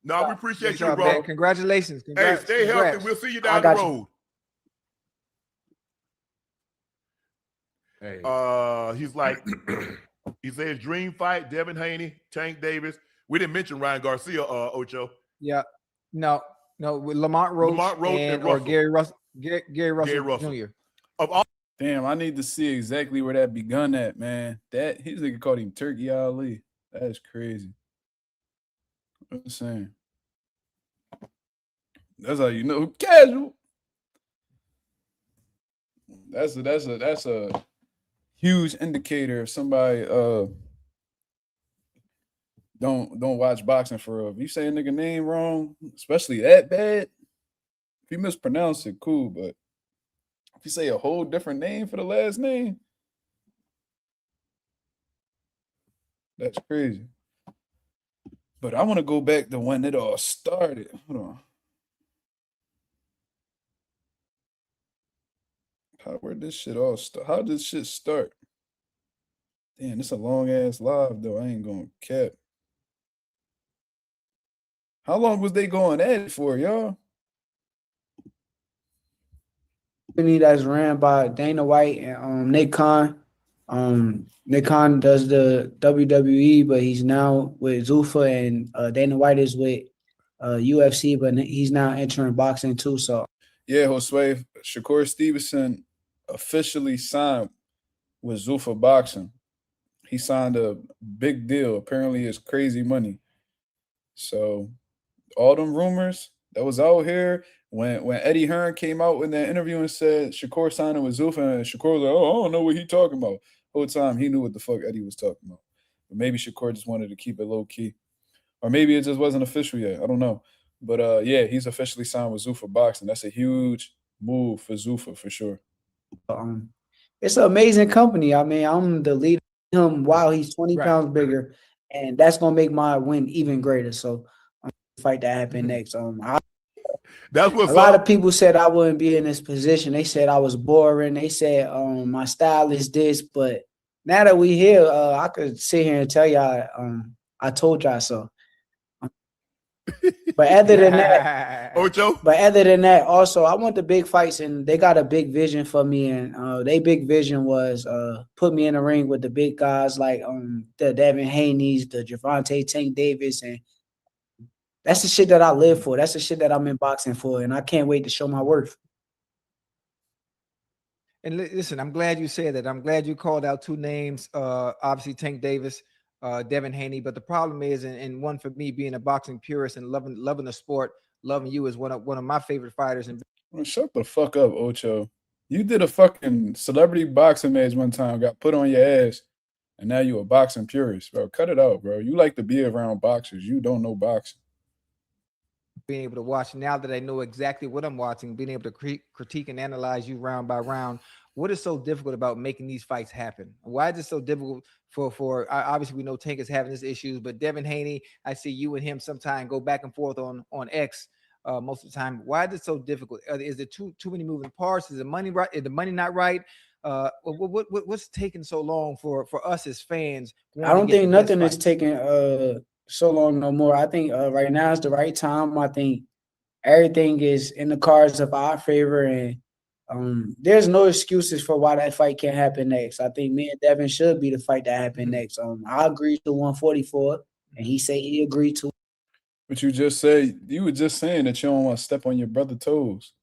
No, we appreciate you, job, bro. man. Congratulations. Hey, stay healthy. We'll see you down the road. Hey. He's like, he says dream fight, Devin Haney, Tank Davis. We didn't mention Ryan Garcia, Ocho. Yeah. No, with Lamont Roach and or Gary Russell. Gary Russell Jr. Of all, damn, I need to see exactly where that begun at, man. That he's nigga called him Turki Alalshikh. That's crazy. I'm saying. That's how you know casual. That's a huge indicator if somebody don't watch boxing for real. If you say a nigga name wrong, especially that bad, if you mispronounce it, cool. But if you say a whole different name for the last name, that's crazy. But I want to go back to when it all started. Hold on. Where this shit all start? How did this shit start? Damn, it's a long ass live though. I ain't gonna cap. How long was they going at it for, y'all? That's ran by Dana White and Nick Khan. Nick Khan does the WWE, but he's now with Zuffa, and Dana White is with UFC, but he's now entering boxing too. So yeah, Josue, Shakur Stevenson officially signed with Zuffa Boxing. He signed a big deal. Apparently, it's crazy money. So all them rumors that was out here when Eddie Hearn came out in that interview and said Shakur signing with Zuffa, and Shakur was like, "Oh, I don't know what he talking about." Whole time he knew what the fuck Eddie was talking about. But maybe Shakur just wanted to keep it low key, or maybe it just wasn't official yet. I don't know. But yeah, he's officially signed with Zuffa Boxing. That's a huge move for Zuffa for sure. It's an amazing company. I mean, I'm the leader of him while he's 20 pounds bigger, and that's gonna make my win even greater. So I'm gonna fight that happen next. That's what's a lot of people said I wouldn't be in this position. They said I was boring. They said my style is this, but now that we here, I could sit here and tell y'all I told y'all so. But other than that, Ocho. But other than that, also I want the big fights, and they got a big vision for me. And their big vision was put me in the ring with the big guys like the Devin Haney's, the Javante Tank Davis, and that's the shit that I live for. That's the shit that I'm in boxing for, and I can't wait to show my worth. And listen, I'm glad you said that. I'm glad you called out two names. Obviously, Tank Davis, Devin Haney. But the problem is, and one for me being a boxing purist and loving the sport, loving you as one of my favorite fighters. And well, shut the fuck up, Ocho. You did a fucking celebrity boxing match one time, got put on your ass, and now you a boxing purist, bro. Cut it out, bro. You like to be around boxers. You don't know boxing. Being able to watch now that I know exactly what I'm watching, being able to critique and analyze you round by round. What is so difficult about making these fights happen? Why is it so difficult for obviously we know Tank is having his issues, but Devin Haney, I see you and him sometime go back and forth on X most of the time. Why is it so difficult? Is there too many moving parts? Is the money right? Is the money not right? What's taking so long for us as fans? I don't think nothing is taking so long no more. I think right now is the right time. I think everything is in the cards of our favor, and there's no excuses for why that fight can't happen next. I think me and Devin should be the fight that happened next. I agreed to 144, and he said he agreed to. But you just said, you were just saying that you don't want to step on your brother's toes.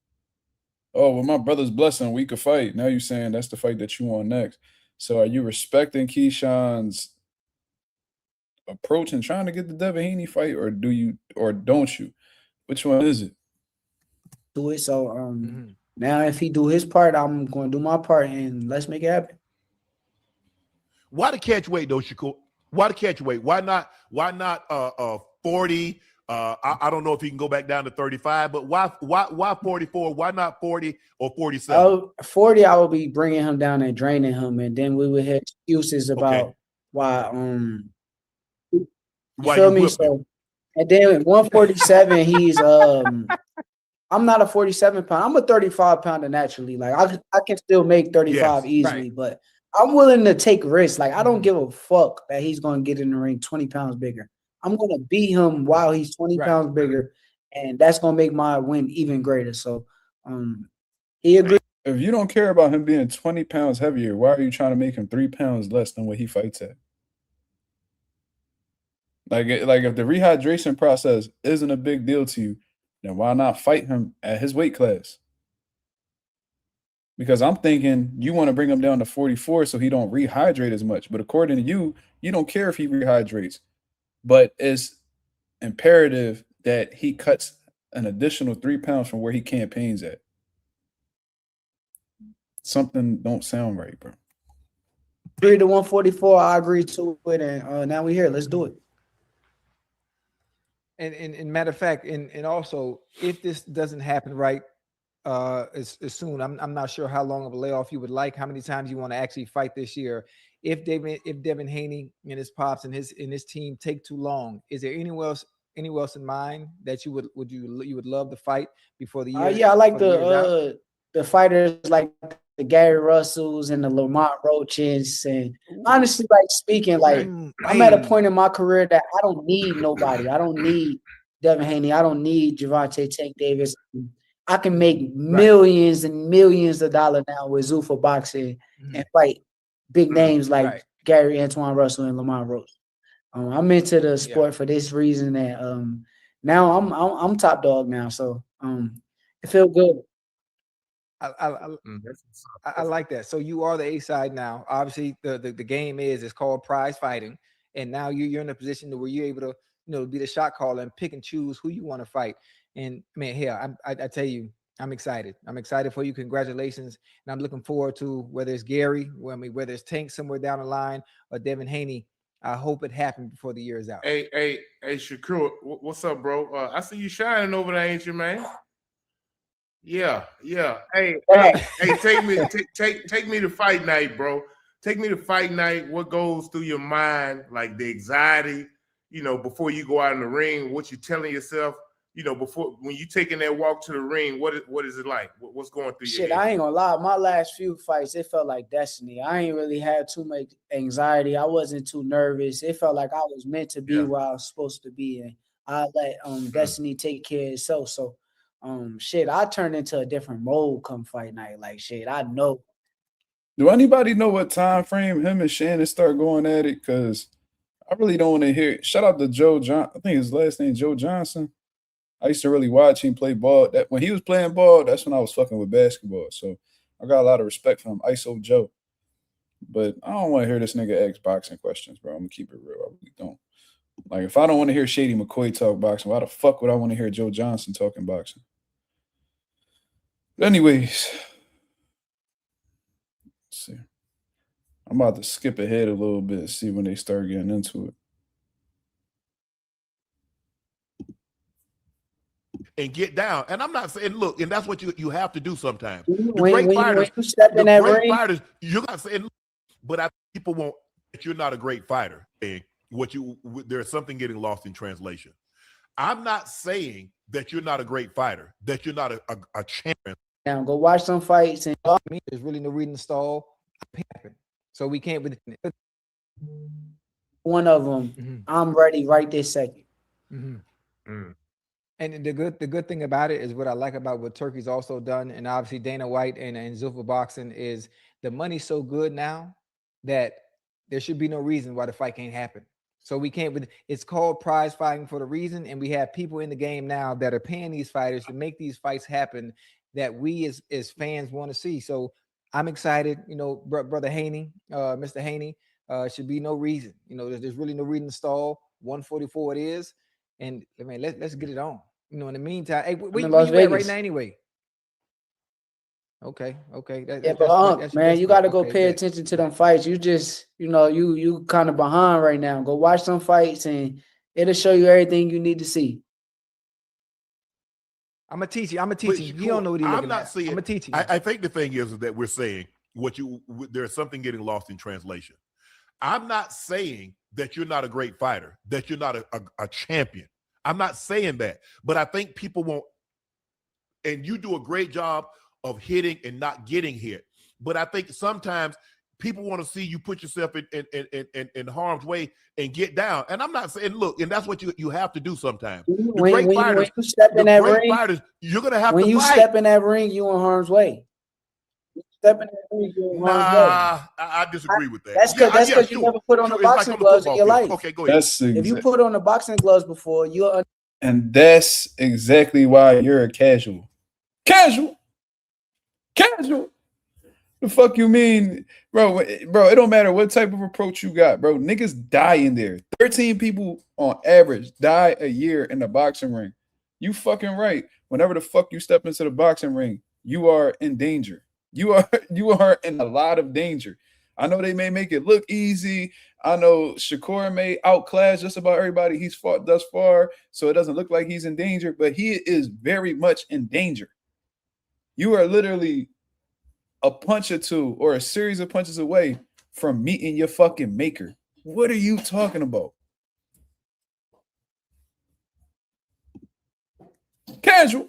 Oh, well, my brother's blessing, we could fight. Now you're saying that's the fight that you want next. So are you respecting Keyshawn's approach and trying to get the Devin Haney fight, or do you, or don't you? Which one is it? Do it. So now if he do his part, I'm going to do my part, and let's make it happen. Why the catch weight though, Shakur? Why the catch weight? Why not 40? I don't know if he can go back down to 35, but why 44? Why not 40 or 47? 40, I will be bringing him down and draining him, and then we would have excuses about why you feel me? So, and then 147, he's I'm not a 47 pound. I'm a 35 pounder naturally. Like I can still make 35 easily, right. but I'm willing to take risks. Like I don't give a fuck that he's going to get in the ring 20 pounds bigger. I'm going to beat him while he's 20 pounds bigger, and that's going to make my win even greater. So he agreed. If you don't care about him being 20 pounds heavier, why are you trying to make him 3 pounds less than what he fights at? Like if the rehydration process isn't a big deal to you, then why not fight him at his weight class? Because I'm thinking you want to bring him down to 44 so he don't rehydrate as much. But according to you, you don't care if he rehydrates. But it's imperative that he cuts an additional 3 pounds from where he campaigns at. Something don't sound right, bro. Agree to 144. I agree to it, and now we're here. Let's do it. And matter of fact, and also, if this doesn't happen right as soon, I'm not sure how long of a layoff you would like, how many times you want to actually fight this year. If Devin Haney and his pops and his team take too long, is there anyone else in mind that you would love to fight before the year? Yeah, I like the fighters like the Gary Russells and the Lamont Roaches, and honestly, like speaking, like I'm at a point in my career that I don't need nobody. I don't need Devin Haney. I don't need Gervonta Tank Davis. I can make millions and millions of dollars now with Zuffa Boxing and fight big names like Gary Antoine Russell and Lamont Roach. I'm into the sport for this reason, and now I'm top dog now, so it feels good. I like that. So you are the A side now. Obviously, the game it's called prize fighting, and now you're in a position where you're able to be the shot caller and pick and choose who you want to fight. And man, hell, I tell you, I'm excited. I'm excited for you. Congratulations, and I'm looking forward to whether it's Gary, whether it's Tank somewhere down the line, or Devin Haney. I hope it happened before the year is out. Hey, Shakur, what's up, bro? I see you shining over there, ain't you, man? Yeah. Hey, take me to fight night, bro. Take me to fight night. What goes through your mind, like the anxiety, before you go out in the ring? What you telling yourself, before when you taking that walk to the ring? What is it like? What's going through your head? I ain't gonna lie. My last few fights, it felt like destiny. I ain't really had too much anxiety. I wasn't too nervous. It felt like I was meant to be where I was supposed to be, and I let destiny take care of itself. So. I turned into a different mode come fight night. Like I know. Do anybody know what time frame him and Shannon start going at it? Because I really don't want to hear it. Shout out to Joe John. I think his last name Joe Johnson. I used to really watch him play ball. That when he was playing ball, that's when I was fucking with basketball. So I got a lot of respect for him. ISO Joe. But I don't want to hear this nigga ask boxing questions, bro. I'm gonna keep it real. I really don't. Like if I don't want to hear Shady McCoy talk boxing, why the fuck would I want to hear Joe Johnson talking boxing? Anyways, let's see. I'm about to skip ahead a little bit, see when they start getting into it. And get down. And I'm not saying, look, and that's what you have to do sometimes. When you step in that ring, fighters, you got to say, but I think people won't that you're not a great fighter. And there's something getting lost in translation. I'm not saying that you're not a great fighter, that you're not a champion. Now go watch some fights, and there's really no reason to stall. So we can't. One of them, I'm ready right this second. And the good thing about it is what I like about what Turki's also done, and obviously Dana White and Zuffa Boxing is the money's so good now that there should be no reason why the fight can't happen. So we can't. It's called prize fighting for the reason, and we have people in the game now that are paying these fighters to make these fights happen that we as fans want to see. So I'm excited. Brother Haney, Mr. Haney, should be no reason. There's really no reason to stall. 144 it is, and I mean let's get it on. In the meantime, hey, where you at right now anyway? Okay. Man, you got to go pay attention to them fights. You just, you kind of behind right now. Go watch some fights, and it'll show you everything you need to see. I'm gonna teach you. You don't know what you're looking at. I'm gonna teach you. I think the thing is that we're saying there's something getting lost in translation. I'm not saying that you're not a great fighter, that you're not a champion. I'm not saying that, but I think people won't and you do a great job of hitting and not getting hit. But I think sometimes people want to see you put yourself in harm's way and get down. And I'm not saying, look, and that's what you have to do sometimes. When you step in that ring, you're gonna have when to you fight. step in that ring, you in harm's way. Step in that ring, you in harm's way. I disagree with that. That's because you never put on the boxing gloves in your life. Okay, go ahead. If you put on the boxing gloves before, you're and that's exactly why you're a casual. Casual. The fuck you mean, bro? It don't matter what type of approach you got, bro. Niggas die in there. 13 people on average die a year in the boxing ring. You fucking right. Whenever the fuck you step into the boxing ring, you are in danger. You are in a lot of danger. I know they may make it look easy. I know Shakur may outclass just about everybody he's fought thus far, so it doesn't look like he's in danger, but he is very much in danger. You are literally a punch or two or a series of punches away from meeting your fucking maker. What are you talking about? Casual.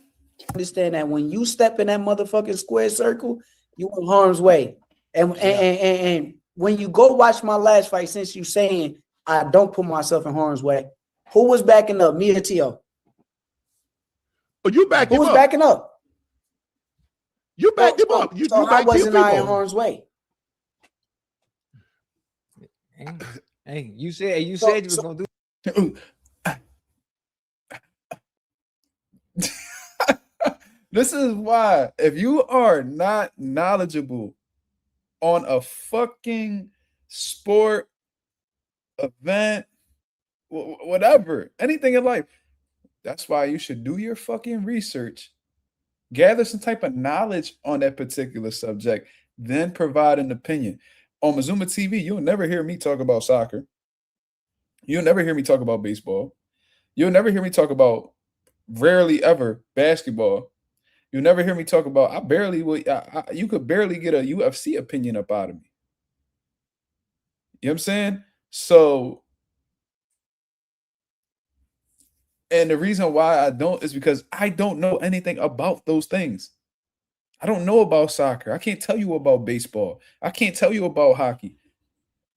Understand that when you step in that motherfucking square circle, you in harm's way. And when you go watch my last fight, since you saying I don't put myself in harm's way, who was backing up? Me or Tio? Oh, you backed him up. Who was backing up? You backed him up. You I wasn't in harm's way. Hey, you said you was gonna do. This is why, if you are not knowledgeable on a fucking sport, event, whatever, anything in life, that's why you should do your fucking research, gather some type of knowledge on that particular subject, then provide an opinion. On Mazuma TV, you'll never hear me talk about soccer. You'll never hear me talk about baseball. You'll never hear me talk about, rarely ever, basketball. You'll never hear me talk about, you could barely get a UFC opinion up out of me. You know what I'm saying? So, and the reason why I don't is because I don't know anything about those things. I don't know about soccer. I can't tell you about baseball. I can't tell you about hockey.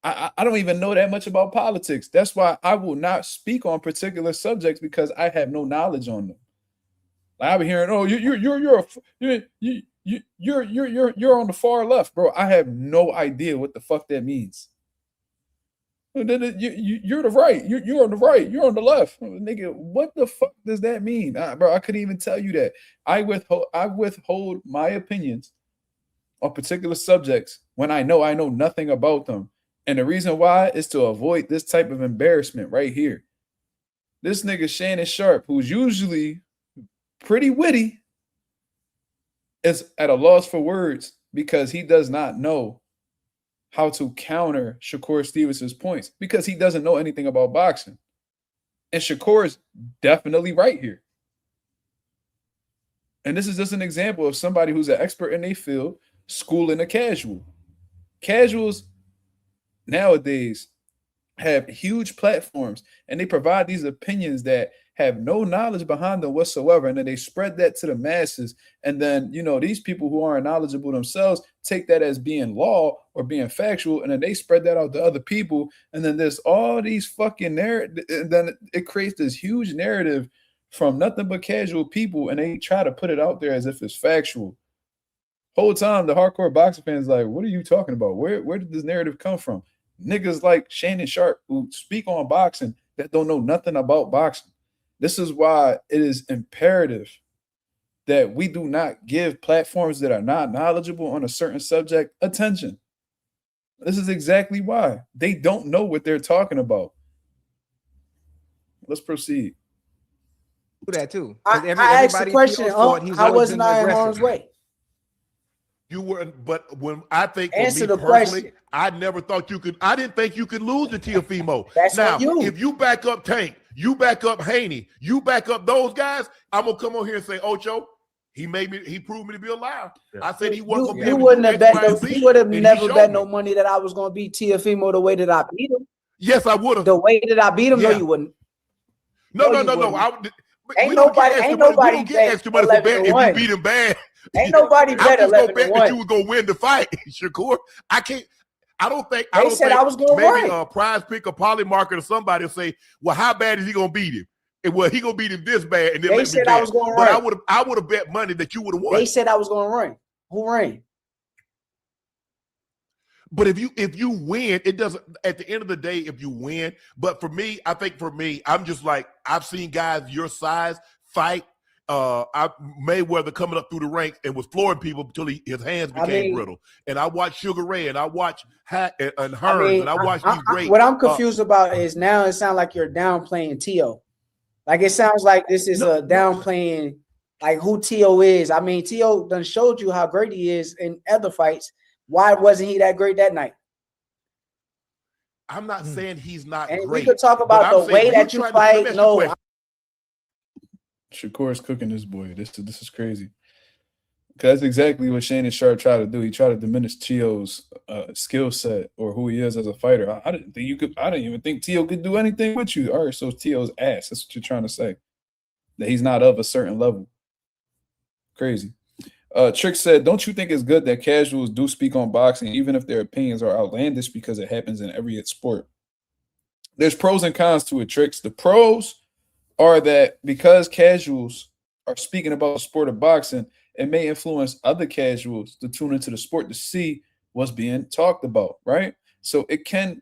I don't even know that much about politics. That's why I will not speak on particular subjects, because I have no knowledge on them. Like, I've been hearing, oh, you're on the far left, bro. I have no idea what the fuck that means. You're the right. You're on the right. You're on the left, nigga. What the fuck does that mean, bro? I couldn't even tell you that. I withhold my opinions on particular subjects when I know nothing about them, and the reason why is to avoid this type of embarrassment right here. This nigga Shannon Sharp, who's usually pretty witty, is at a loss for words because he does not know how to counter Shakur Stevenson's points, because he doesn't know anything about boxing. And Shakur is definitely right here. And this is just an example of somebody who's an expert in their field schooling a casual. Casuals nowadays have huge platforms, and they provide these opinions that have no knowledge behind them whatsoever, and then they spread that to the masses. And then, these people who aren't knowledgeable themselves take that as being law or being factual, and then they spread that out to other people. And then there's all these fucking narrative, and then it creates this huge narrative from nothing but casual people, and they try to put it out there as if it's factual. Whole time the hardcore boxing fans like, what are you talking about? Where did this narrative come from? Niggas like Shannon Sharp who speak on boxing that don't know nothing about boxing. This is why it is imperative that we do not give platforms that are not knowledgeable on a certain subject attention. This is exactly why. They don't know what they're talking about. Let's proceed. Do that too. I asked the question, how wasn't I in harm's way? You weren't, but when I think Answer for me the personally, question. I never thought you could. I didn't think you could lose to Teofimo. That's now, you. if you back up Tank, you back up Haney, you back up those guys, I'm gonna come on here and say, Ocho, he proved me to be a liar. I said he wasn't gonna be You able wouldn't to have do X, bet. Y, and Z, You would have and he never showed bet me. no money that I was going to beat Teofimo the way that I beat him. Yes, I would have. The way that I beat him, Yeah. no, you wouldn't. No. you wouldn't. Ain't we don't get nobody, extra ain't money. We nobody don't get bet extra money for 11 bet to if you 1. beat him bad. Ain't nobody I'm bet just gonna 11 to bet that you 1. was gonna win the fight, Shakur. I can't. I don't think. They said I was gonna maybe run. a prize pick, a polymarket, or somebody will say, "Well, how bad is he gonna beat him?" And well, he gonna beat him this bad, and then They let me said bet. I was gonna But run. I would have bet money that you would have won. They said I was gonna run. Who ran? But if you win, it doesn't. At the end of the day, if you win, but for me, I'm just like, I've seen guys your size fight. Mayweather coming up through the ranks and was flooring people until his hands became brittle. And I watched Sugar Ray, and I watched and Hearns, and I watched these great. What I'm confused about is now it sounds like you're downplaying Tio. Like it sounds like this is a downplaying, like who Tio is. I mean, Tio done showed you how great he is in other fights. Why wasn't he that great that night? I'm not saying he's not and great. We could talk about the way that you fight. No, Shakur's cooking this boy. This is crazy. Because that's exactly what Shannon Sharp tried to do. He tried to diminish Tio's skill set or who he is as a fighter. I didn't even think Tio could do anything with you. All right, so Tio's ass. That's what you're trying to say. That he's not of a certain level. Crazy. Trick said, don't you think it's good that casuals do speak on boxing, even if their opinions are outlandish, because it happens in every sport? There's pros and cons to it, Tricks. The pros are that because casuals are speaking about the sport of boxing, it may influence other casuals to tune into the sport to see what's being talked about, right? So it can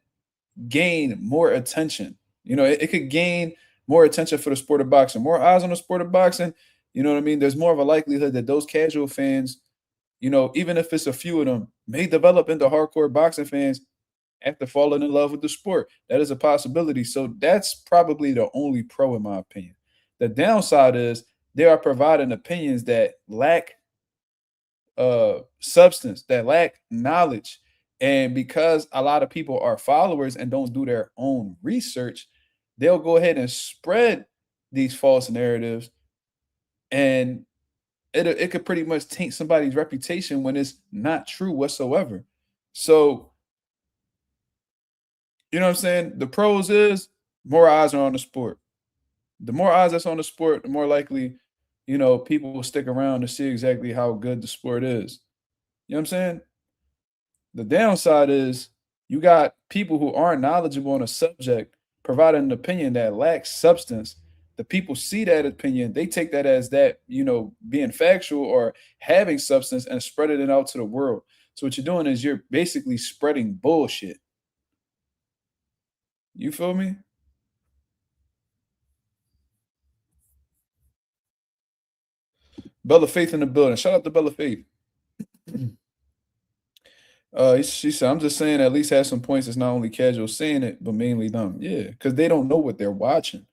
gain more attention. You know, it could gain more attention for the sport of boxing, more eyes on the sport of boxing. You know what I mean? There's more of a likelihood that those casual fans, you know, even if it's a few of them, may develop into hardcore boxing fans after falling in love with the sport. That is a possibility. So that's probably the only pro, in my opinion. The downside is they are providing opinions that lack substance, that lack knowledge. And because a lot of people are followers and don't do their own research, they'll go ahead and spread these false narratives, and it could pretty much taint somebody's reputation when it's not true whatsoever. So, you know what I'm saying? The pros is more eyes are on the sport. The more eyes that's on the sport, the more likely, you know, people will stick around to see exactly how good the sport is. You know what I'm saying? The downside is you got people who aren't knowledgeable on a subject providing an opinion that lacks substance. The people see that opinion, they take that as that, you know, being factual or having substance and spreading it out to the world. So what you're doing is you're basically spreading bullshit. You feel me? Bella Faith in the building. Shout out to Bella Faith. She said, I'm just saying at least have some points. It's not only casual saying it, but mainly them. Yeah, because they don't know what they're watching.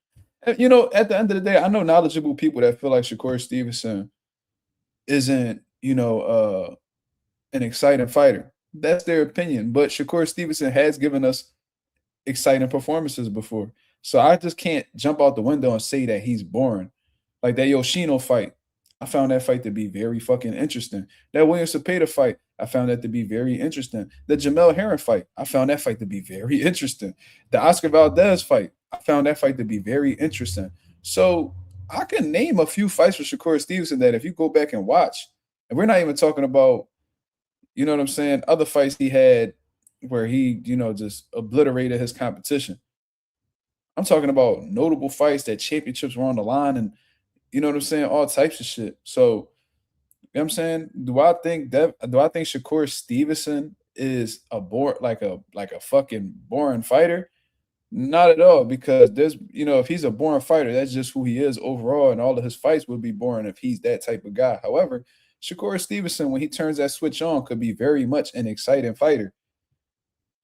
You know, at the end of the day, I know knowledgeable people that feel like Shakur Stevenson isn't, you know, an exciting fighter. That's their opinion. But Shakur Stevenson has given us exciting performances before. So I just can't jump out the window and say that he's boring. Like that Yoshino fight, I found that fight to be very fucking interesting. That William Cepeda fight, I found that to be very interesting. The Jamel Herring fight, I found that fight to be very interesting. The Oscar Valdez fight, I found that fight to be very interesting. So I can name a few fights for Shakur Stevenson that if you go back and watch, and we're not even talking about, you know what I'm saying, other fights he had where he, you know, just obliterated his competition. I'm talking about notable fights that championships were on the line and, you know what I'm saying, all types of shit. So, you know what I'm saying? Do I think Shakur Stevenson is like a fucking boring fighter? Not at all, because there's, you know, if he's a boring fighter, that's just who he is overall, and all of his fights would be boring if he's that type of guy. However, Shakur Stevenson, when he turns that switch on, could be very much an exciting fighter.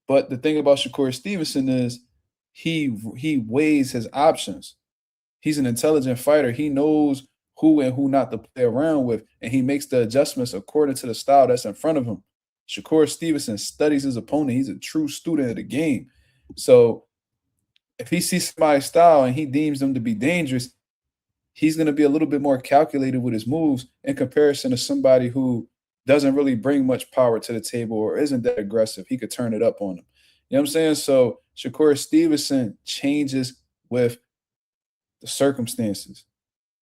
But the thing about Shakur Stevenson is he weighs his options. He's an intelligent fighter. He knows who and who not to play around with, and he makes the adjustments according to the style that's in front of him. Shakur Stevenson studies his opponent. He's a true student of the game. So if he sees somebody's style and he deems them to be dangerous, he's going to be a little bit more calculated with his moves in comparison to somebody who doesn't really bring much power to the table or isn't that aggressive. He could turn it up on him. You know what I'm saying? So Shakur Stevenson changes with the circumstances.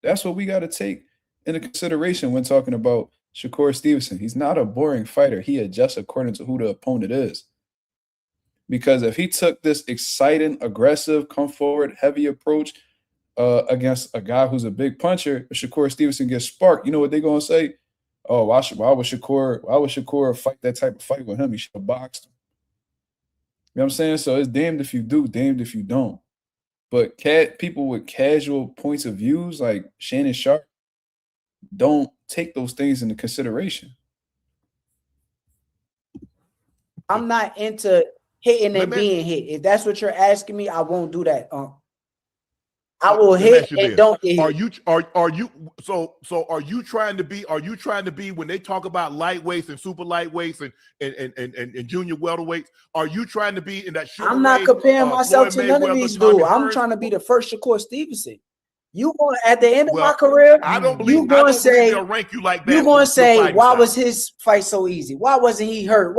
That's what we got to take into consideration when talking about Shakur Stevenson. He's not a boring fighter. He adjusts according to who the opponent is. Because if he took this exciting, aggressive, come forward, heavy approach against a guy who's a big puncher, if Shakur Stevenson gets sparked, you know what they're gonna say? Oh, why would Shakur fight that type of fight with him? He should have boxed him. You know what I'm saying? So it's damned if you do, damned if you don't. But people with casual points of views like Shannon Sharp don't take those things into consideration. I'm not into hitting and being hit. If that's what you're asking me, I won't do that. I will hit and don't get hit. Are you trying to be when they talk about lightweights and super lightweights and junior welterweights, are you trying to be in that? I'm not comparing myself to none of these dudes. I'm trying to be the first Shakur Stevenson. You going at the end of my career? I don't believe they'll rank you like that. You going to say why was his fight so easy? Why wasn't he hurt?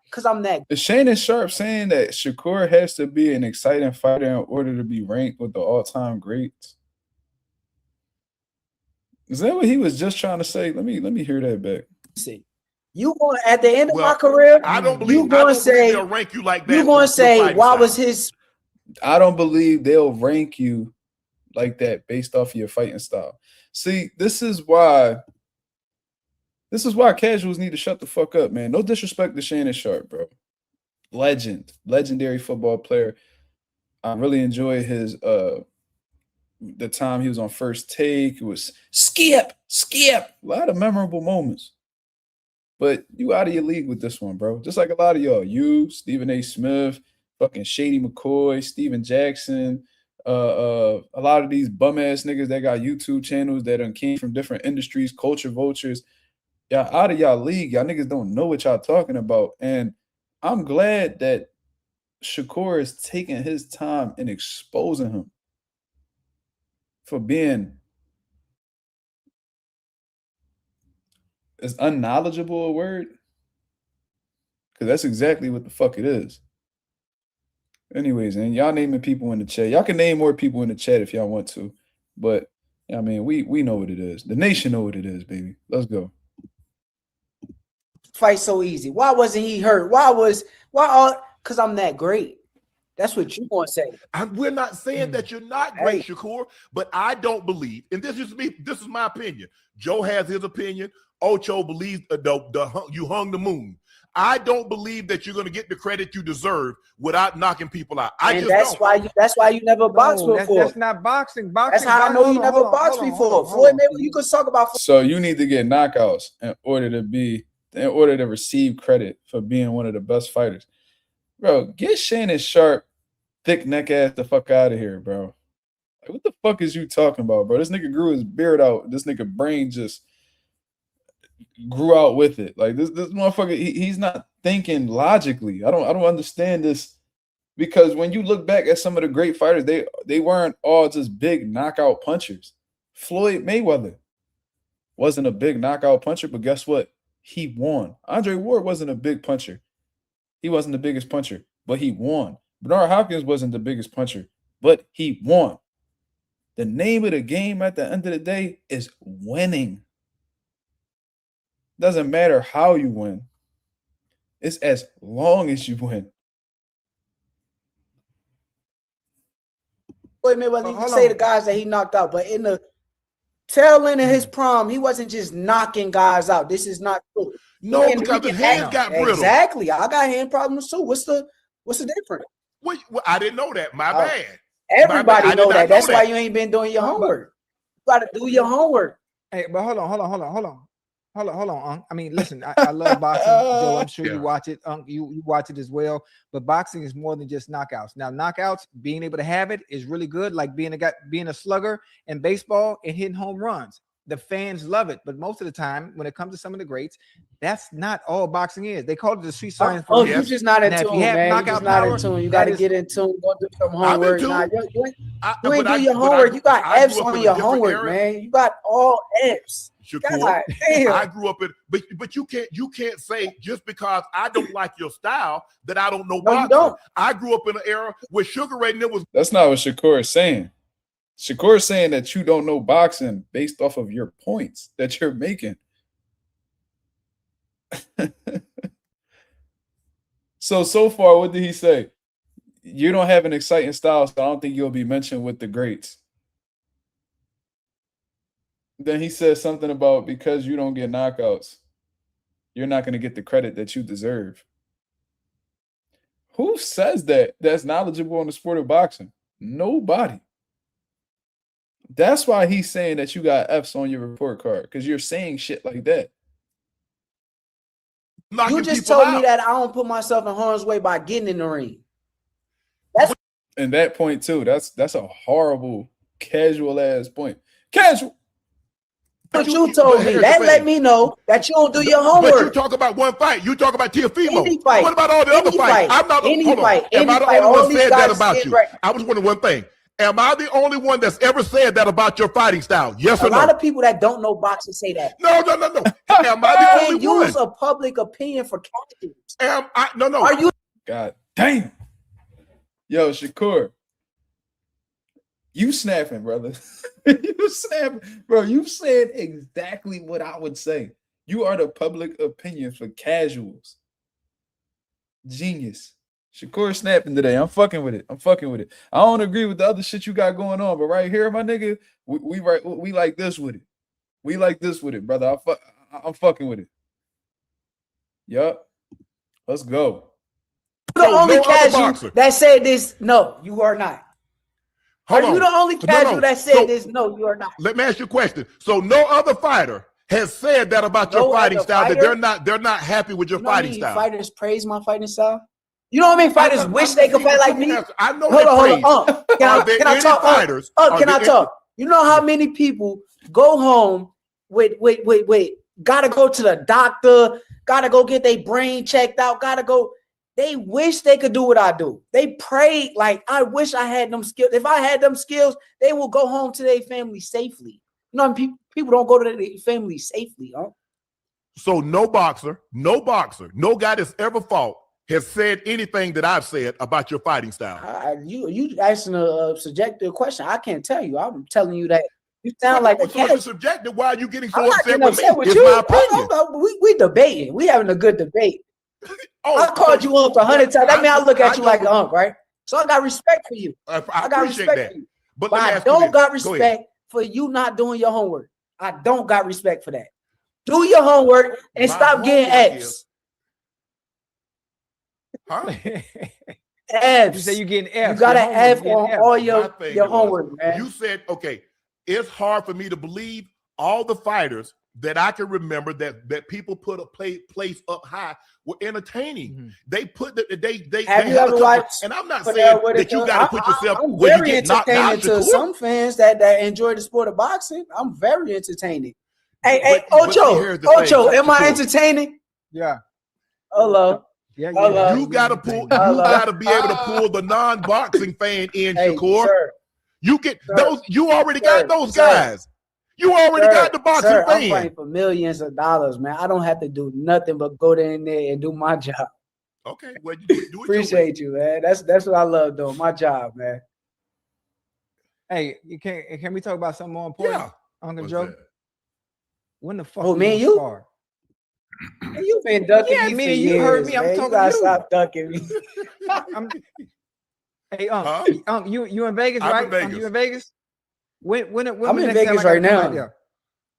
Because I'm that. Is Shannon Sharp saying that Shakur has to be an exciting fighter in order to be ranked with the all-time greats? Is that what he was just trying to say? Let me hear that back. See, you going at the end of my career? I don't believe they'll rank you like that. You going to say why was his? I don't believe they'll rank you like that based off of your fighting style. See, this is why casuals need to shut the fuck up, man. No disrespect to Shannon Sharp, bro. Legendary football player. I really enjoy his the time he was on First Take. It was skip. A lot of memorable moments. But you out of your league with this one, bro. Just like a lot of y'all. You, Stephen A. Smith, fucking Shady McCoy, Steven Jackson, a lot of these bum ass niggas that got YouTube channels that done came from different industries, culture vultures. Y'all out of y'all league. Y'all niggas don't know what y'all talking about. And I'm glad that Shakur is taking his time and exposing him for being is unknowledgeable a word? Because that's exactly what the fuck it is. Anyways, and y'all naming people in the chat. Y'all can name more people in the chat if y'all want to. But I mean, we know what it is. The nation know what it is, baby. Let's go. Fight so easy. Why wasn't he hurt? Because I'm that great. That's what you want to say. We're not saying that you're not great, Shakur, but I don't believe, and this is me. This is my opinion. Joe has his opinion. Ocho believes you hung the moon. I don't believe that you're going to get the credit you deserve without knocking people out. That's why you never boxed before. That's not boxing. That's how I know you never boxed before. Floyd Mayweather, you could talk about. So you need to get knockouts in order to receive credit for being one of the best fighters. Bro, get Shannon Sharp, thick neck ass the fuck out of here, bro. Like, what the fuck is you talking about, bro? This nigga grew his beard out. This nigga brain just grew out with it. Like this motherfucker, he's not thinking logically. I don't understand this, because when you look back at some of the great fighters, they weren't all just big knockout punchers. Floyd Mayweather wasn't a big knockout puncher, but guess what? He won. Andre Ward wasn't a big puncher. He wasn't the biggest puncher, but he won. Bernard Hopkins wasn't the biggest puncher, but he won. The name of the game at the end of the day is winning. Doesn't matter how you win. It's as long as you win. Wait a minute, you can say the guys that he knocked out, but in the tail end of his prime, he wasn't just knocking guys out. This is not true. No, because his hands got brittle. Exactly. I got hand problems too. What's the difference? Well, I didn't know that. My bad. Everybody know that. That's why you ain't been doing your homework. You got to do your homework. Hey, but hold on. I mean, listen, I love boxing, Joe. I'm sure you watch it. You watch it as well. But boxing is more than just knockouts. Now, knockouts, being able to have it is really good. Like being a slugger in baseball and hitting home runs. The fans love it, but most of the time, when it comes to some of the greats, that's not all boxing is. They call it the sweet science. You're just not in tune, man. You're just not in tune. You got to get in tune. Go do some homework. You ain't do your homework. You got F's on your homework, man. You got all F's. Shakur, I grew up in, but you can't say just because I don't like your style that I don't know boxing. You don't. I grew up in an era where Sugar Ray was. That's not what Shakur is saying. Shakur is saying that you don't know boxing based off of your points that you're making. So far, what did he say? You don't have an exciting style, so I don't think you'll be mentioned with the greats. Then he says something about because you don't get knockouts, you're not going to get the credit that you deserve. Who says that that's knowledgeable in the sport of boxing? Nobody. That's why he's saying that you got F's on your report card, because you're saying shit like that. You just told me that I don't put myself in harm's way by getting in the ring. And that point too, that's a horrible casual ass point. Casual. But you told me that let me know that you don't do your homework. But you talk about one fight. You talk about Teofimo. Any fight. What about all the other fights? I'm not. Any hold on. fight. Am I the fight, only one said that about you? Right. I was wondering one thing. Am I the only one that's ever said that about your fighting style? Yes or no? A lot of people that don't know boxing say that. No. Am I the only one? Use a public opinion for captives. No. Are you? God damn. Yo, Shakur. You snapping, brother. You snapping. Bro, you said exactly what I would say. You are the public opinion for casuals. Genius. Shakur snapping today. I'm fucking with it. I don't agree with the other shit you got going on, but right here, my nigga, we like this with it. We like this with it, brother. I'm fucking with it. Yup. Let's go. You're the only casual that said this. No, you are not. Are you the only casual that said this? No, you are not. Let me ask you a question. So no other fighter has said that about your fighting style, that they're not happy with your fighting style. Fighters praise my fighting style. You know how many fighters wish they could fight like me? I know. Hold on. Can I talk? Can I talk? You know how many people go home with gotta go to the doctor, gotta go get their brain checked out, gotta go. They wish they could do what I do. They pray like, I wish I had them skills. If I had them skills, they will go home to their family safely. You know, people don't go to their family safely, huh? So no boxer, no guy that's ever fought has said anything that I've said about your fighting style. You asking a subjective question. I can't tell you. I'm telling you that you sound like a cat. Subjective. Why are you getting so I'm upset not with me? It's my opinion. We debating. We having a good debate. I called you up 100 times. That means I look at you like an unk, right? So I got respect for you. I got respect for you. But I don't got respect for you not doing your homework. I don't got respect for that. Do your homework and stop getting F's. Huh? F's. You say you getting F's. You got an F on all your homework, man. You said, okay, it's hard for me to believe all the fighters that I can remember that people put a place up high were entertaining. Mm-hmm. They put they have you ever watched? And I'm not saying that you got to put yourself where you get knocked out. To some fans that enjoy the sport of boxing, I'm very entertaining. Hey, Ocho, am I entertaining? Yeah. Hello. Yeah. You gotta pull. You gotta be able to pull the non-boxing fan in, Shakur. Sir. You get those. You already got those guys. You already got the boxing fan. I'm fighting for millions of dollars, man. I don't have to do nothing but go in there and do my job. Okay, well, you do it. Appreciate you, man. That's what I love doing. My job, man. Hey, can we talk about something more important? Yeah. Uncle Joe. When the fuck? Oh, me and you? You've been ducking me for years. You heard me. Man. I'm talking to you. Stop ducking me. Hey, you in Vegas, right? You in Vegas? When I'm in Vegas right now.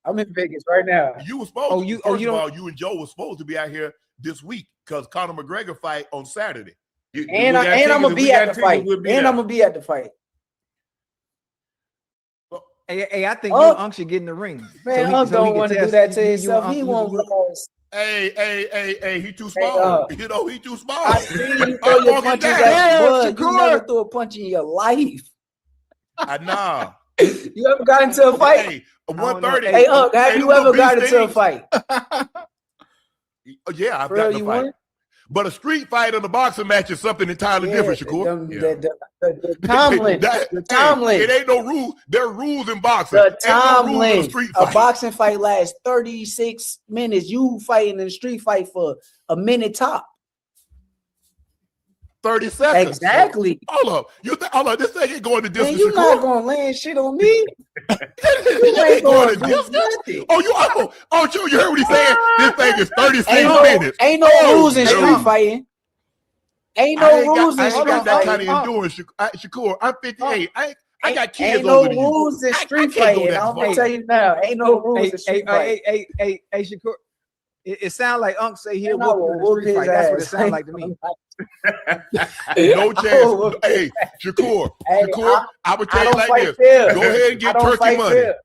I'm in Vegas right now. You were supposed to. First of all, you and Joe were supposed to be out here this week because Conor McGregor fight on Saturday. And I'm gonna be at the fight. And I'm gonna be at the fight. Hey, I think Unc should get in the ring. Man, Unc don't want to do that to himself. He won't lose. Hey, he too small. You know, he too small. I seen you throw your punches at Bud. You never threw a punch in your life. Nah. You ever got into a fight? Hey, 130. Hey, Unc, have you ever got into a fight? Yeah, I've got in a fight. But a street fight and a boxing match is something entirely different, Shakur. The time limit. It ain't no rule. There are rules in boxing. The time limit. A boxing fight lasts 36 minutes. You fighting in a street fight for a minute top. 30 seconds. Exactly. Hold up. Hold up. This thing ain't going to Man, distance. you not gonna land shit on me. You ain't going to do distance. nothing. Joe, you heard what he said? This thing is 36 minutes. Ain't no rules in street fighting. Ain't no rules in street fighting. I ain't got that kind fighting. of endurance, Shakur. I'm 58. I got kids Ain't older no than you. rules in I street can't go fighting. that I'm far. gonna tell you now. Ain't no rules in street fighting. Hey, Shakur. It sounds like Unc say he'll Man, I whoop you in will a street whoop fight. That's what it his sounds ass. like to me. No chance. Hey, Shakur. I would tell you like this. Fair. Go ahead and get turkey money. Fair.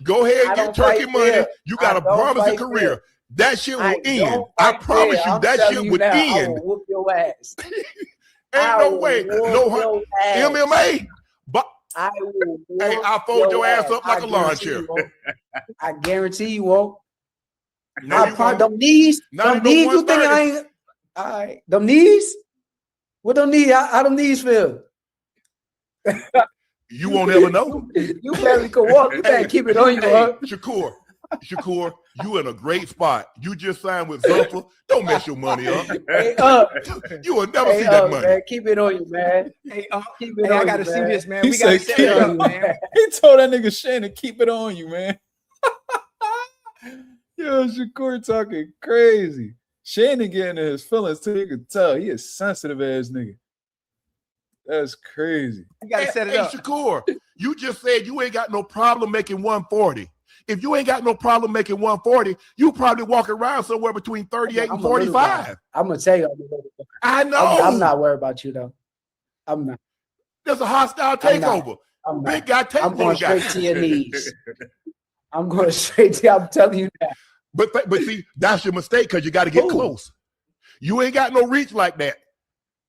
Go ahead and get turkey money. Fair. You got a promising career. Fair. That shit will end. I promise you, that shit would end. I will whoop your ass. Ain't no way. No MMA. But I will. Hey, I'll fold your ass up like a lawn chair. I guarantee you won't. No, you won't. Them knees. Not Them knees. You think 130. I ain't? All right. Them knees. What them knees? How them knees feel? You won't ever know. You barely can walk. You better keep it on you, huh? Shakur, you in a great spot. You just signed with Zuffa. Don't mess your money up. Hey, you will never see that money. Man, keep it on you, man. Keep it on I gotta see this, man. We gotta set keep it up, man. He told that nigga Shannon, keep it on you, man. Yo, Shakur talking crazy. Shannon getting in his feelings too. You can tell he is sensitive ass nigga. That's crazy. You gotta set it up. Shakur, you just said you ain't got no problem making 140. If you ain't got no problem making 140, you probably walk around somewhere between 38 and 45. I'm gonna tell you. I know. I'm not worried about you though. I'm not. There's a hostile takeover. Big guy take I'm going straight to your knees. I'm going straight to. I'm telling you that. But see, that's your mistake because you got to get close. You ain't got no reach like that.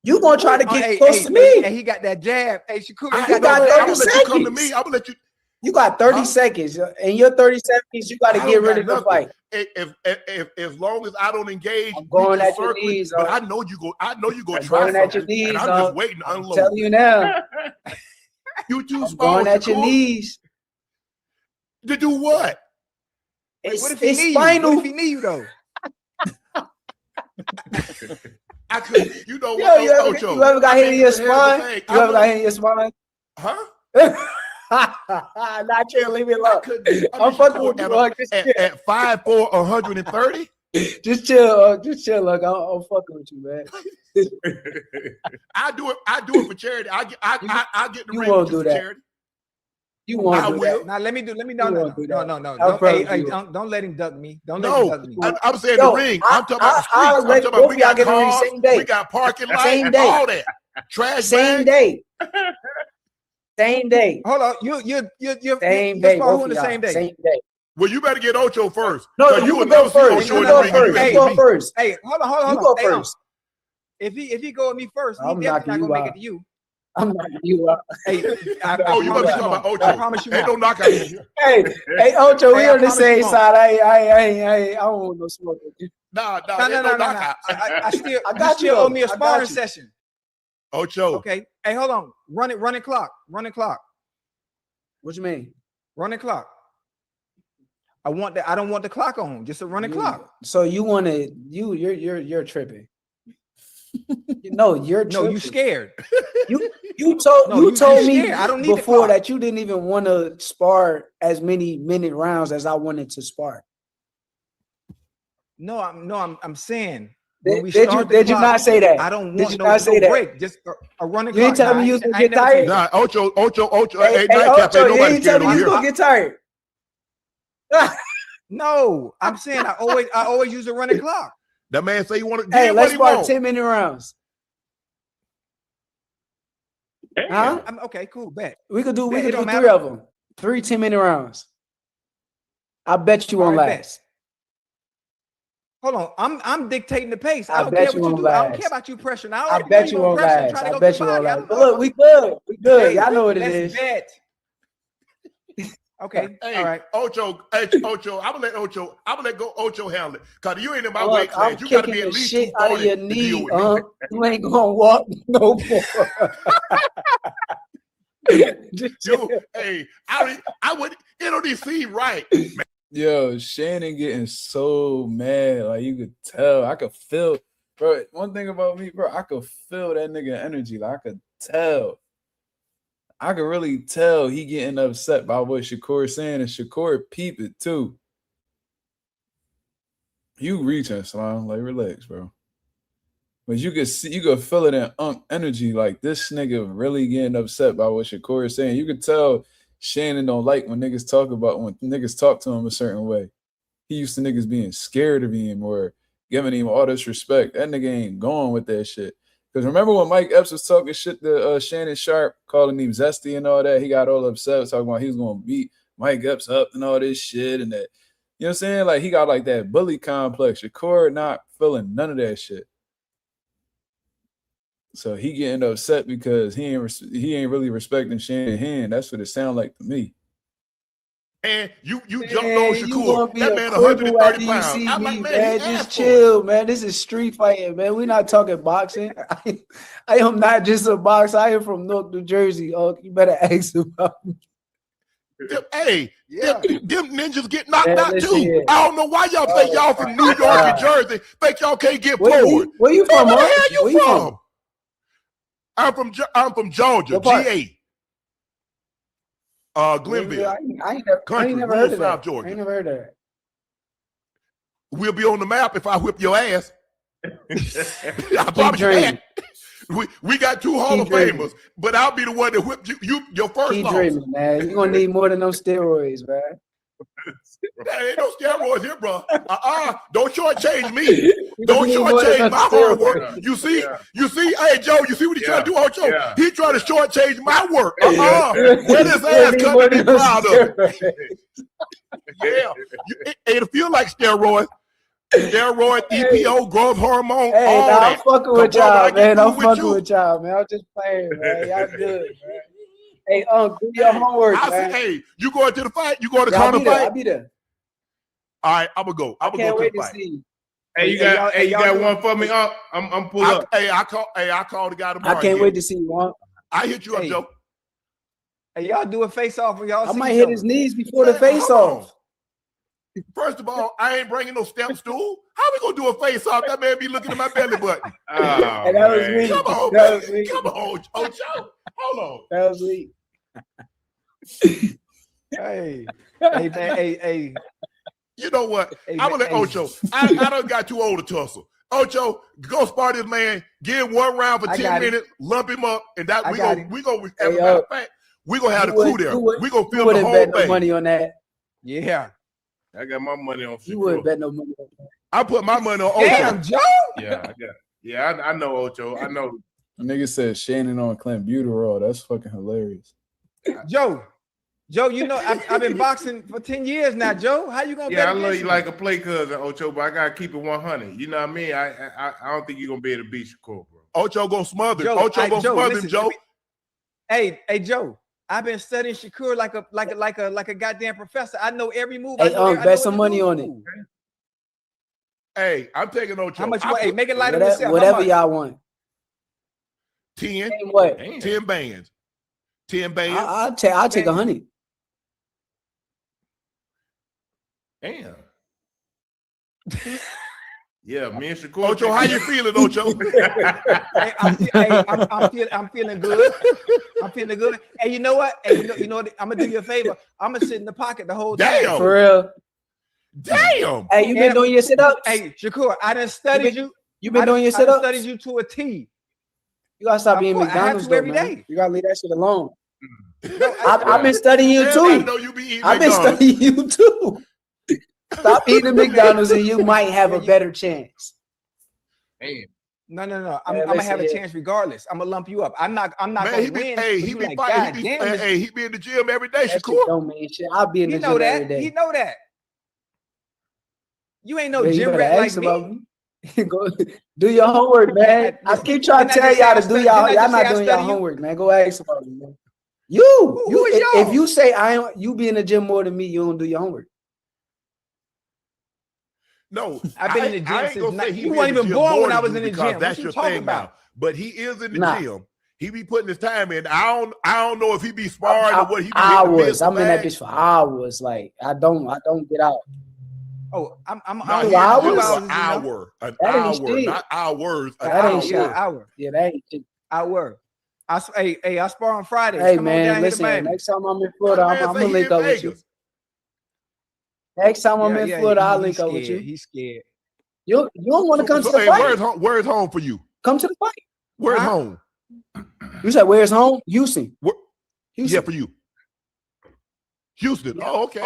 You gonna try to get close to me? And he got that jab. Hey, Shakur, you got 30 seconds. You come to me. I'm gonna let you. You got 30 seconds. In your 30 seconds, you got to get rid of the fight. If as long as I don't engage, I'm going at your knees. But I know you go. I know you go try going at your knees. And I'm just waiting to unload. I'm telling you now. You too small. Going at your knees. To do what? What if he knee you? What if he knee you though? I could. You know what? You ever got hit in your spine? You ever got hit in your spine? Huh? Not you. Leave me alone. I'm fucking with you. At 5'4", 130. Just chill. Just chill. Look, I'm fucking with you, man. I do it for charity. I get the ring for charity. You won't do that. Now let me no. Don't let him duck me. Don't let him duck me. I'm saying the ring. I'm talking about the streets. I'm talking about we got cars, we got parking lots, and all that. Trash same day. Same day. Hold on. You're same day. Both in the same day. Same day. Well, you better get Ocho first. No, you can go first. You go first. Hey, hold on. You go first. If he go with me first, he I'm definitely not gonna make it to you. I'm knocking you out. Hey, you must be talking about Ocho. I promise you. Ain't no knockout in here. Hey, Ocho, we on the same side. I don't want no smoke with you. No. I got you. Owe me a sparring session. Ocho. Okay. Hey, hold on. Running clock. What you mean? Running clock. I don't want the clock on. Just a running clock. So you want to? You're tripping. No, you're tripping. No, you scared. You told me I don't need before that you didn't even want to spar as many minute rounds as I wanted to spar. No, I'm saying. Did you not say that? I don't want no break. Just a running clock. You ain't telling me you gonna get tired? Nah, Ocho. Hey, Ocho, you ain't telling me you gonna get tired? No, I'm saying I always use a running clock. That man say you want to. Hey, let's spar 10-minute rounds. Huh? Okay, cool. Bet we could do 3 of them. 3 10-minute rounds. I bet you won't last. Hold on, I'm dictating the pace. I don't care what you do. I don't care about you pressuring. I bet you won't last. I bet you won't last. But look, we good. Hey, y'all know what it is. Bet. Okay. Hey, all right. Ocho. I'm gonna let go Ocho handle it. Cause you ain't in my weight class. You gotta be at least 240 out of your knee. You ain't gonna walk no more. Hey, I would. It don't even seem right. Yo, Shannon getting so mad. Like you could tell. I could feel Bro, one thing about me, bro, I could feel that nigga energy. Like, I could tell. I could really tell he getting upset by what Shakur saying, and Shakur peep it too. You reaching, Slime. Like, relax, bro. But you could see, you could feel it in Unk energy. Like, this nigga really getting upset by what Shakur is saying. You could tell Shannon don't like when niggas talk to him a certain way. He used to niggas being scared of him or giving him all this respect. That nigga ain't going with that shit. Because remember when Mike Epps was talking shit to Shannon Sharp, calling him zesty and all that, he got all upset, talking about he was going to beat Mike Epps up and all this shit and that. You know what I'm saying? Like, he got like that bully complex. Shakur not feeling none of that shit. So he getting upset because he ain't really respecting Shannon Hand. That's what it sounds like to me. And you jumped on Shakur. That man 130 pounds. I'm like, man, just chill, man. This is street fighting, man. We're not talking boxing. I am not just a boxer. I am from Newark, New Jersey. Oh, you better ask about me. Hey, them ninjas get knocked out too. Here. I don't know why y'all think y'all from New York and Jersey think y'all can't get forward. Where you from? Where the hell you from? I'm from Georgia, GA. Glenville. I ain't never heard of that. Georgia. I ain't never heard of that. We'll be on the map if I whip your ass. I promise you that. We got 2 Hall of Famers, but I'll be the one that whipped you your first Keep dreaming, man. You're gonna need more than those steroids, man. There ain't no steroids here, bro. Don't shortchange me. Don't shortchange my hard work. You see, hey Joe, you see what he trying to do, Ocho? Yeah. He trying to shortchange my work. Where his ass cut to be proud of it. Yeah. It feel like steroids. Steroid, EPO, growth hormone, all that. I'm fucking with y'all, man. I'm fucking with y'all, man. I'm just playing, man. Y'all good, man. Hey, do your homework, man. Hey, you going to the fight? You going to come to fight? I'll be there. All right, I'm gonna go. I'm gonna go to the fight. Hey, you got one for me? I'm pull up. I call the guy tomorrow. I can't wait to see you. I hit you up, Joe. Hey, y'all do a face off when y'all. I might hit his knees before the face off. First of all, I ain't bringing no step stool. How we gonna do a face off? That man be looking at my belly button. That was me. Come on, man. Come on, Joe. Hold on. That was me. Hey, man. Hey. You know what? I'm gonna let Ocho. I done got too old to tussle. Ocho, go spar this man. Give him 1 round for 10 minutes. Lump him up, and that we gonna as a matter of fact, we gonna have the crew there. We gonna film the whole thing. No money on that. Yeah. I got my money on. You wouldn't bet no money on that. I put my money on Ocho. Damn, Joe. Yeah, I know Ocho. I know. Nigga said Shannon on Clint Butyrol. That's fucking hilarious. Joe, you know I've been boxing for 10 years now, Joe. How you gonna? Yeah, I love you like a play cousin, Ocho, but I gotta keep it 100. You know what I mean? I don't think you're gonna be able to beat Shakur, bro. Ocho gonna smother him. Ocho gonna smother him, Joe. Hey, Joe. I've been studying Shakur like a goddamn professor. I know every move. Hey, bet some money on it. Hey, I'm taking Ocho. How much? Hey, make it light on yourself. Whatever y'all want. 10. What? 10 bands. 10 bands. I'll take 100. Damn. Yeah, me and Shakur. Ocho, how you feeling, Ocho? I'm feeling good. I'm feeling good. Hey, you know what? Hey, you know what? I'm gonna do you a favor. I'm gonna sit in the pocket the whole time. Damn. For real. Damn. Hey, you been doing your sit-ups? Hey, Shakur, I done studied you. You been doing your sit-ups? I studied you to a T. You gotta stop being McDonald's though, every man. day. You gotta leave that shit alone. I've been studying you too. I know you be eating I've been studying you too. Stop eating McDonald's and you might have a better chance. Damn. No. I'm gonna have a chance regardless. I'm gonna lump you up. I'm not gonna win. Hey, he be fighting. He be in the gym every day. Shakur don't mean shit. I'll be in the gym every day. He know that. You ain't no gym rat like me. Go do your homework, man. I keep trying to tell y'all to do y'all. Y'all not doing your homework, man. Go ask about it, man. If you say you be in the gym more than me, you don't do your homework. No, I've been in the gym since you weren't even born when I was in the gym. That's your thing now. But he is in the gym. He be putting his time in. I don't know if he be sparring or what he be hours. I'm in that bitch for hours. Like I don't get out. Oh, I'm Not Two here, hours? just An hour, an That ain't hour, shit. not hours, an That ain't hour. shit. hour. Yeah, that ain't shit. Hour. I spar on Fridays. Hey, Come on man, down here to listen, Miami. next time I'm in Florida, Man, I'm say gonna he link in up with you. Vegas. Next time I'm in Florida, I'll link he's up with scared. you. He's scared. You don't want to come to the Hey, fight? where's home for you? Come to the fight. Where's Huh? home? You said where's home? Houston. Where, Houston. yeah, for you. Houston. Yeah. Oh, okay.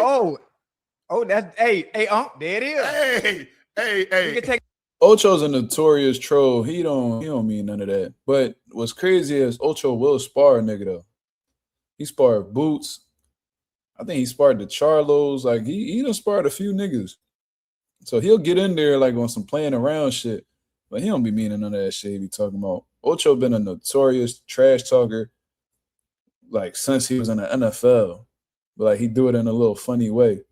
Oh, that's there it is. Hey. We can take Ocho's a notorious troll. He don't mean none of that. But what's crazy is Ocho will spar a nigga though. He sparred Boots. I think he sparred the Charlos. Like he done sparred a few niggas. So he'll get in there like on some playing around shit. But he don't be meaning none of that shit he be talking about. Ocho been a notorious trash talker like since he was in the NFL. But like he do it in a little funny way.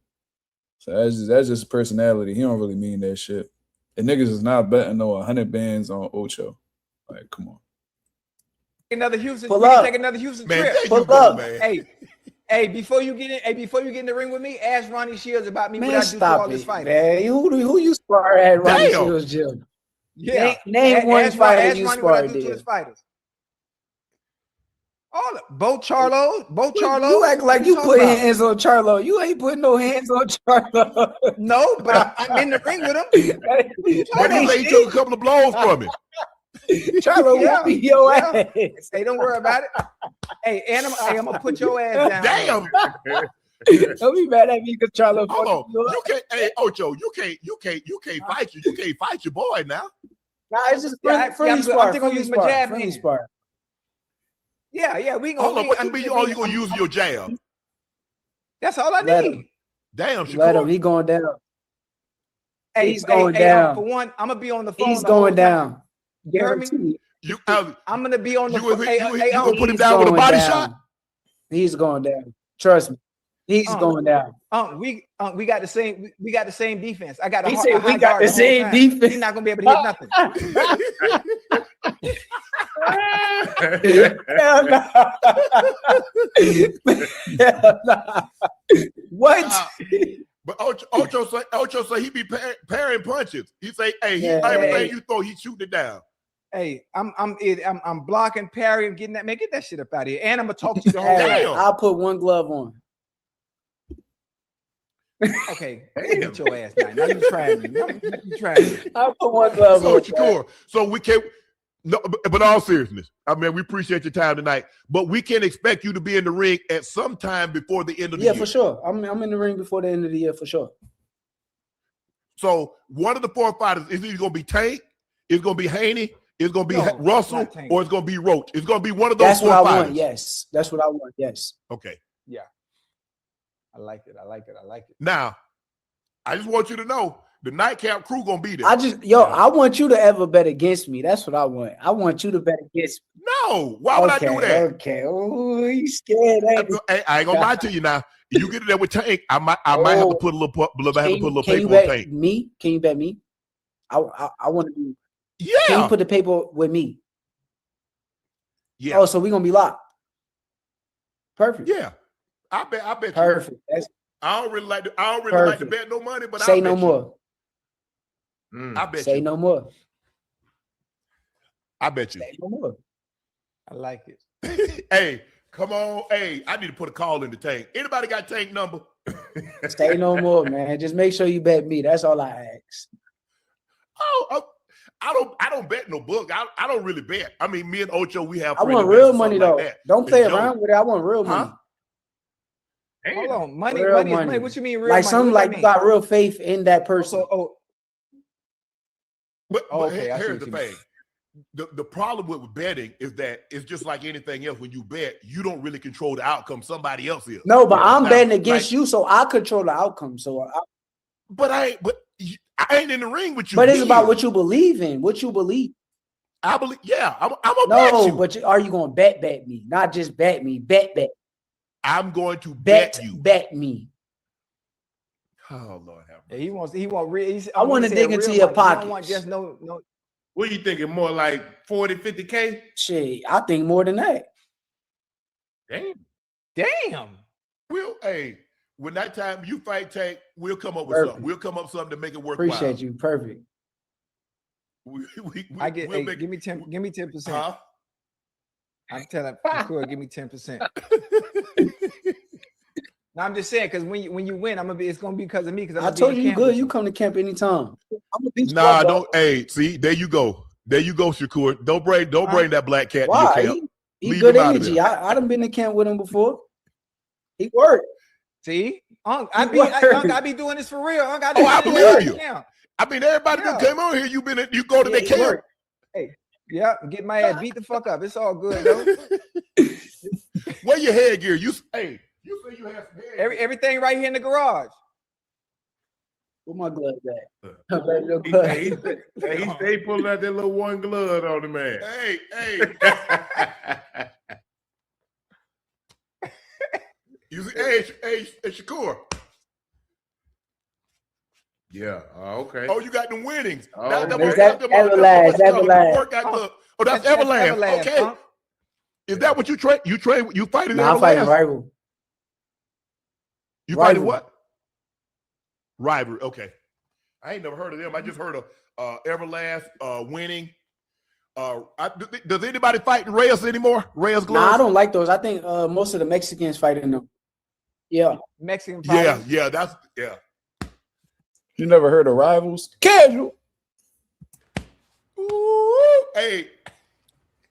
So that's just his personality. He don't really mean that shit. And niggas is not betting no 100 bands on Ocho. Like, come on. another Houston. Pull We up. can take another Houston Man, trip. there you Pull go, up. man. Hey, before you get in the ring with me, ask Ronnie Shields about me. Man, what I do for all stop his it, fighters. man. Who you spar at Ronnie Damn. Shields gym? Yeah, Name one ask fighter you Ronnie what I sparred do to there. his fighters. Both Charlos. You act like you put hands. hands on Charlo. You ain't putting no hands on Charlo. No, but I'm in the ring with him. But he say he took a couple of blows from him. Charlo Yeah, will be your yeah. ass. Hey, don't worry about it. Hey, and I'm gonna put your ass down. Damn. Don't be mad at me because Charlo. Hold on. You can't. Hey, Ocho. You can't fight you. You can't fight your boy now. Nah, it's just Yeah, friendly I'm spar. gonna use my jab Friendly hand. spar. Yeah, we gonna. Hold on. What you mean? You gonna use your jab? That's all I Let need. him. Damn, Let him. Shakur. He going down. Hey, He's going down. For one, I'm gonna be on the phone. He's the whole going time. down. You heard me? Guaranteed. I'm gonna be on the You phone. gonna put him He's down with a going body down. shot? He's going down. Trust me. He's going down. We got the same. We got the same defense. I got. He said we got the whole same time. defense. He's not gonna be able to hit nothing. Hell no. Hell no. What? But Ocho say he be parrying punches. He say, hey, everything you throw, he shooting it down. Hey, I'm blocking, parrying, getting that. Man, get that shit up out of here. And I'm gonna talk to you the whole Hey, time. I'll put one glove on. Okay, get your ass now. Now you trying me. You trying me. I'll put one glove So on. Shakur, so we can't. No, but all seriousness, I mean, we appreciate your time tonight, but we can expect you to be in the ring at some time before the end of the year. Yeah, for sure. I'm in the ring before the end of the year for sure. So one of the 4 fighters is either going to be Tank, it's going to be Haney, it's going to be Russell, or it's going to be Roach. It's going to be one of those That's 4 what I fighters. want. Yes, that's what I want. Yes. Okay. Yeah. I like it. Now, I just want you to know the nightcap crew gonna be there. I want you to ever bet against me. That's what I want. I want you to bet against me. No, why would I do that? Okay. Oh, you scared? Hey, I ain't gonna lie to you now. You get it there with Tank, I might have to put a little paper on Tank. Me? Can you bet me? I want to be. Yeah. Can you put the paper with me? Yeah. Oh, so we're gonna be locked. Perfect. Yeah. I bet. Perfect. I don't really like to bet no money, but say no more. I bet say you. no more. I bet you. Say no more. I like it. Hey, come on. Hey, I need to put a call in the Tank. Anybody got Tank number? Say no more, man. Just make sure you bet me. That's all I ask. Oh, I don't bet no book. I don't really bet. I mean, me and Ocho, we have. I want real money though. Like don't play around with it. I want real money. Hold on, money. What you mean real like money? Something like you got real faith in that person. But okay, here's the thing. The problem with betting is that it's just like anything else. When you bet, you don't really control the outcome. Somebody else is. No, but I'm betting against you, so I control the outcome. So, I ain't in the ring with you. But it's about what you believe in. What you believe. I believe. Yeah, I'm gonna bet you. But are you gonna bet me? Not just bet me. Bet. I'm going to bet you. Bet me. Oh Lord, have mercy. He wants real. I want to dig into your pocket. I don't want just no. What are you thinking? More like 40, 50K? Shit, I think more than that. Damn. We'll when that time you fight Tank, we'll come up with something. We'll come up with something to make it worthwhile. Appreciate you. Perfect. Give me 10%. Huh? I'm telling Shakur, give me 10%. No, I'm just saying because when you win, it's gonna be because of me. Because I told you good. You come to camp anytime. I'm gonna beat you up, don't. Hey, see, there you go. There you go, Shakur. Don't bring that black cat Why? to your camp. He good energy. I done been to camp with him before. He worked. See, I be doing this for real. I believe you. I mean, everybody that came on here, you go to their camp. Hey, yeah, get my ass beat the fuck up. It's all good, though. Where your headgear? You say you have some headgear. Everything right here in the garage. Where my glove He stay pulling out that little one glove on the man. Hey. You see, hey, Shakur. Yeah. Okay. Oh, you got them winnings. Oh, that's Everlast. Oh, that's Everlast. Okay. Huh? Is that what you train? You fighting? Nah, I'm fighting rival. You fighting what? Rival. Okay. I ain't never heard of them. I just heard of Everlast winning. Does anybody fight in Reyes anymore? Reyes gloves? Nah, I don't like those. I think most of the Mexicans fight in them. Yeah. Mexican fighters. Yeah. You never heard of Rivals? Casual. Ooh, hey.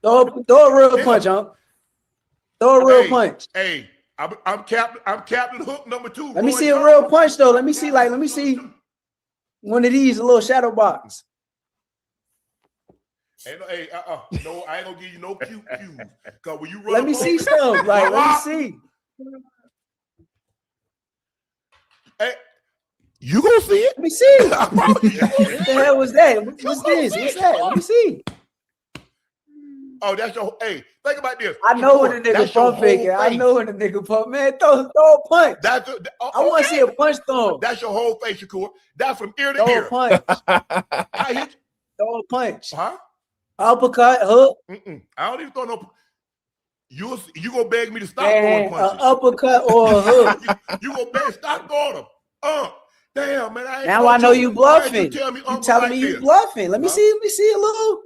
Throw a real punch, huh? Throw a real punch. Hey, I'm Captain Hook number 2. Let me see a real punch though. Let me see one of these, a little shadow box. No, I ain't gonna give you no cute cues. Cause when you run, let me see stuff. Like, let me see. Hey, you gonna see it? Let me see. What the hell was that? What's this? What's that? Let me see. Oh, that's your. Hey, think about this. I know when the nigga pump faking. I know when the nigga pump. Man, throw a punch. I want to see a punch throw. That's your whole face, Shakur. That's from ear to ear. Throw a punch. I hit you. Throw a punch. Huh? Uppercut, hook. I don't even throw no. You gonna beg me to stop throwing punches? Uppercut or a hook. you gonna beg stop throwing them? Damn, man. Now I know you bluffing. You telling me you bluffing. Let me see a little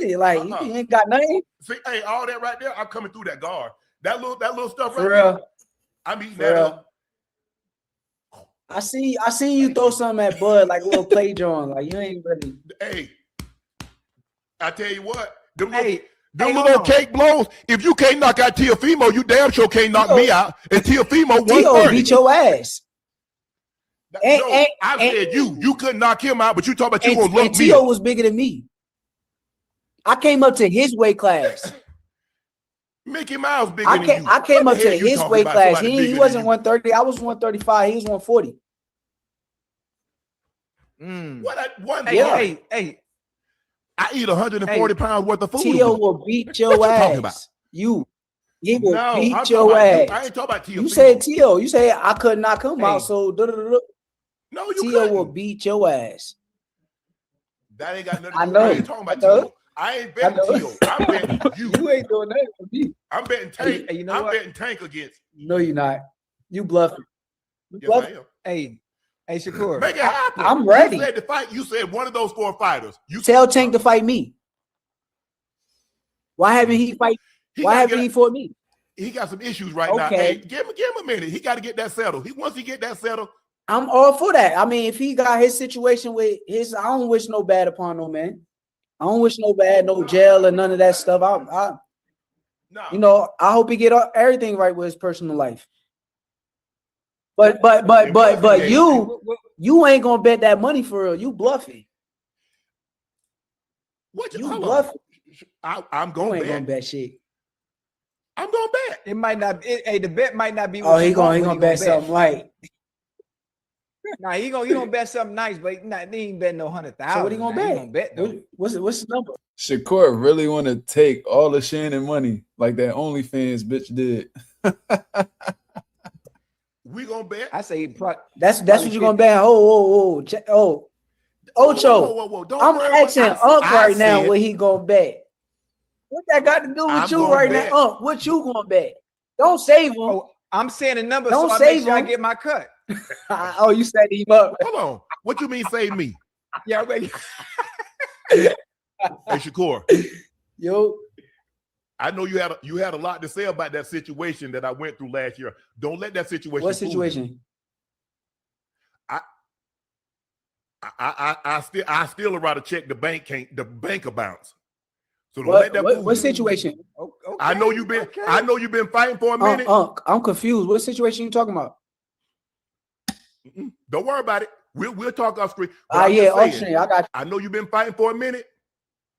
silly. Like you ain't got nothing. See, hey, all that right there, I'm coming through that guard. That little stuff right For there. real. I'm eating that up. I seen you throw something at Bud like a little play drawing. Like you ain't really. Hey, I tell you what, them little cake blows. If you can't knock out Teofimo, you damn sure can't knock me out. And Teofimo won. Beat your ass. I said you couldn't knock him out, but you talk about you gonna look me. Tio was bigger than me. I came up to his weight class. Mickey Mouse bigger than you. I came up to his weight class. He wasn't 130. I was 135. He was 140. Hey. I eat 140 pounds worth of food. Tio will beat your ass. He will beat your ass. I ain't talking about Tio. You said Tio. You said I could knock him out. So no, you Tio will beat your ass. That ain't got nothing. I know. I ain't talking about Tio. I ain't betting Tio. I'm betting you. You ain't doing that for me. I'm betting Tank. Hey, you know I'm what? betting Tank against. No, you're not. You bluffing. Yes, I am. Hey, Shakur. Make it happen. I'm ready. You said to fight. You said one of those 4 fighters. You tell Tank to fight me. Why haven't he fight? Why haven't he fought me? He got some issues right now. Hey, give him a minute. He got to get that settled. Once he get that settled, I'm all for that. I mean, if he got his situation with his, I don't wish no bad upon no man. I don't wish no bad, no jail or none of that stuff. I hope he get everything right with his personal life. But you ain't gonna bet that money for real. You bluffing. What you bluffing? I'm going to bet shit. I'm gonna bet. It might not. The bet might not be. Oh, he gonna bet something right. Nah, he gonna bet something nice, but he ain't betting no 100,000. So what he gonna bet? He gonna bet though. What's the number? Shakur really want to take all the Shannon money like that OnlyFans bitch did. We gonna bet. I say that's what you gonna bet. Ocho. Whoa. I'm asking Unc right now what he gonna bet. What that got to do with you right now, Unc? What you gonna bet? Don't save him. I'm saying a number Don't so I save make sure I him. get my cut. Oh, you set him up. Hold on. What you mean save me? Yeah, wait. Hey, Shakur. Yo, I know you had a lot to say about that situation that I went through last year. Don't let that situation. what fool you. situation? I still would rather check the bank bounce. So don't let that fool What you. situation? Okay, I know you've been okay. I know you've been fighting for a minute. I'm confused. What situation you talking about? Don't worry about it. We'll talk off screen. Yeah, auction. I got you. I know you've been fighting for a minute.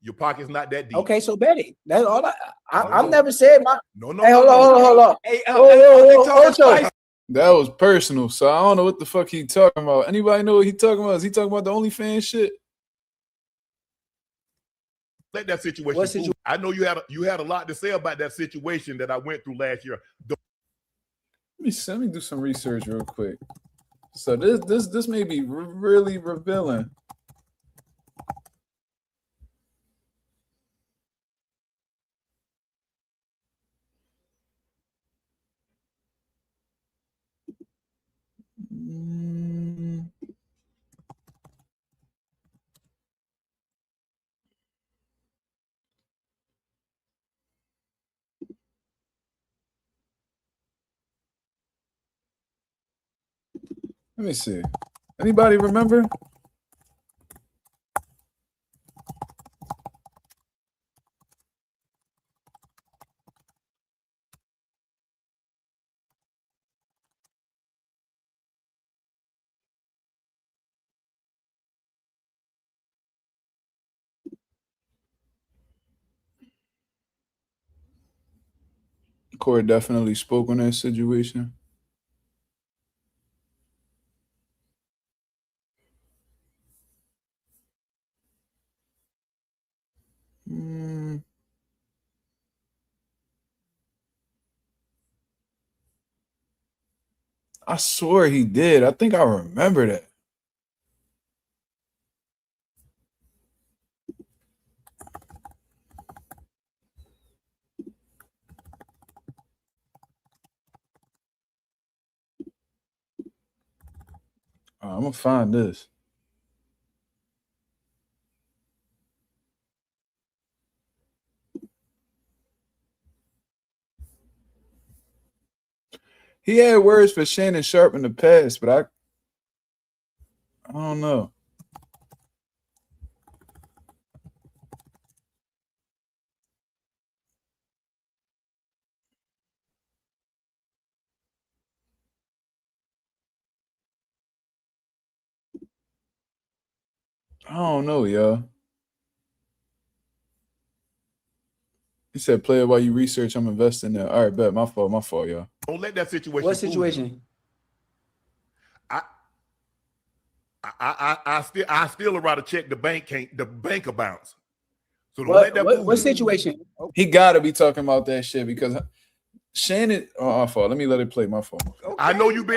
Your pocket's not that deep. Okay, so bet it. That's all I've never said my. No. Hey, hold on. Hey, Ocho. That was personal, so I don't know what the fuck he talking about. Anybody know what he talking about? Is he talking about the OnlyFans shit? Let that situation. What fool you. I know you had a lot to say about that situation that I went through last year. Let me do some research real quick. So this may be really revealing. Let me see. Anybody remember? Court definitely spoke on that situation. I swear he did. I think I remember that. I'm gonna find this. He had words for Shannon Sharp in the past, but I don't know. I don't know, y'all. He said, play it while you research. I'm investing there. All right, bet. My fault, y'all. Don't let that situation. What situation? I still would rather check the bank bounce. So don't let that fool what you. situation? He gotta be talking about that shit because Shannon. Oh, my fault. Let me let it play. My fault. Okay, I know you've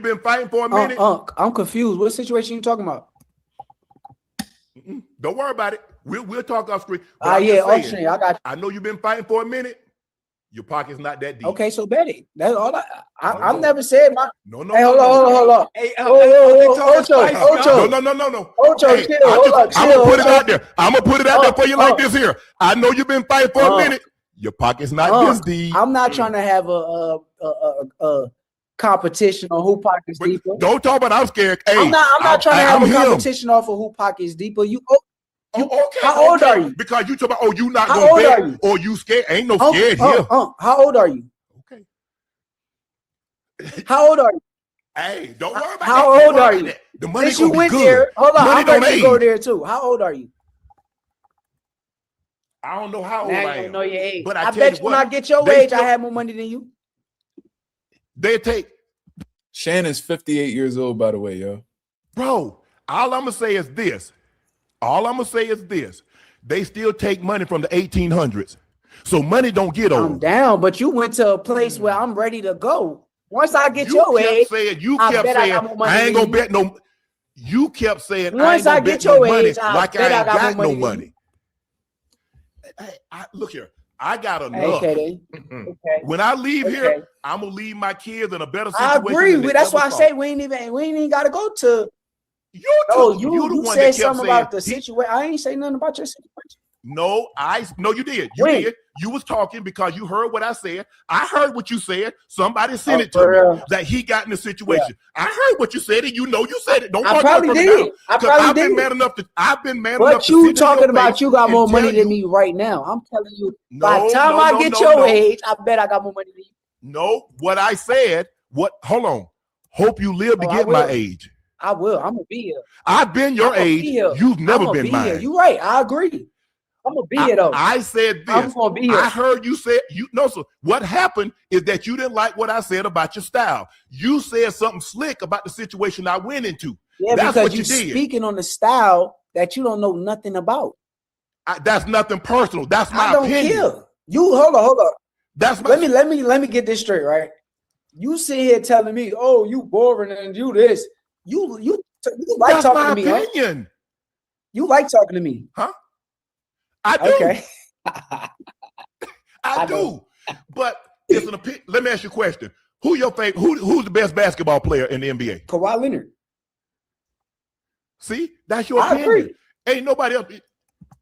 been fighting for a minute. I'm confused. What situation you talking about? Don't worry about it. We'll talk off screen. Yeah, auction. I got you. I know you've been fighting for a minute. Your pocket's not that deep. Okay, so bet it. That's all I've never said my. No. Hey, hold on. Hey, Ocho. No. Ocho, Hey, chill. I'm gonna put it out there. I'm gonna put it out there for you like this here. I know you've been fighting for a minute. Your pocket's not this deep. I'm not trying to have a competition on who pockets deeper. Don't talk about I'm scared. Hey, I'm not trying to have a competition off of who pockets deeper. Okay, how old are you? Because you talk about you not how gonna bet old are you? or you scared. Ain't no scared here. How old are you? Okay. How old are you? Hey, don't worry about how that. old are you? The money Since you went good. there, hold on, money I'm ready to go there too. How old are you? I don't know how old now I you am. don't know your age. But I bet you when I get your age, I have more money than you. They take. Shannon's 58 years old, by the way, yo. Bro, all I'm gonna say is this. They still take money from the 1800s. So money don't get old. I'm down, but you went to a place where I'm ready to go. Once I get your age, you kept saying I ain't gonna bet no. You kept saying once I ain't gonna bet no money like I ain't got no money. Hey, look here. I got enough. Okay, okay. When I leave here, I'm gonna leave my kids in a better situation. I agree with that's why I say we ain't even gotta go to you said something about the situation. I ain't say nothing about your situation. No, you did. You did. You was talking because you heard what I said. I heard what you said. Somebody sent it to me that he got in the situation. Yeah. I heard what you said, and you know you said it. Don't I probably did. I've been mad enough to. I've been mad enough. But you talking about you got more money than me right now. I'm telling you. By the time I get your age, I bet I got more money than you. No, what I said. Hold on. Hope you live to get my age. I will. I'm gonna be here. I've been your age. You've never been mine. You're right. I agree. I'm gonna be here though. I said this. I'm gonna be here. I heard you say so what happened is that you didn't like what I said about your style. You said something slick about the situation I went into. Yeah, that's because you're speaking on the style that you don't know nothing about. That's nothing personal. That's my opinion. Care. You hold on. That's let me get this straight, right? You sit here telling me, oh, you boring and you this. You like talking to me, opinion. Huh? You like talking to me, huh? I do. Okay. I do. But it's an opinion. Let me ask you a question. Who your favorite? Who's the best basketball player in the NBA? Kawhi Leonard. See, that's your opinion. Agree. Ain't nobody else.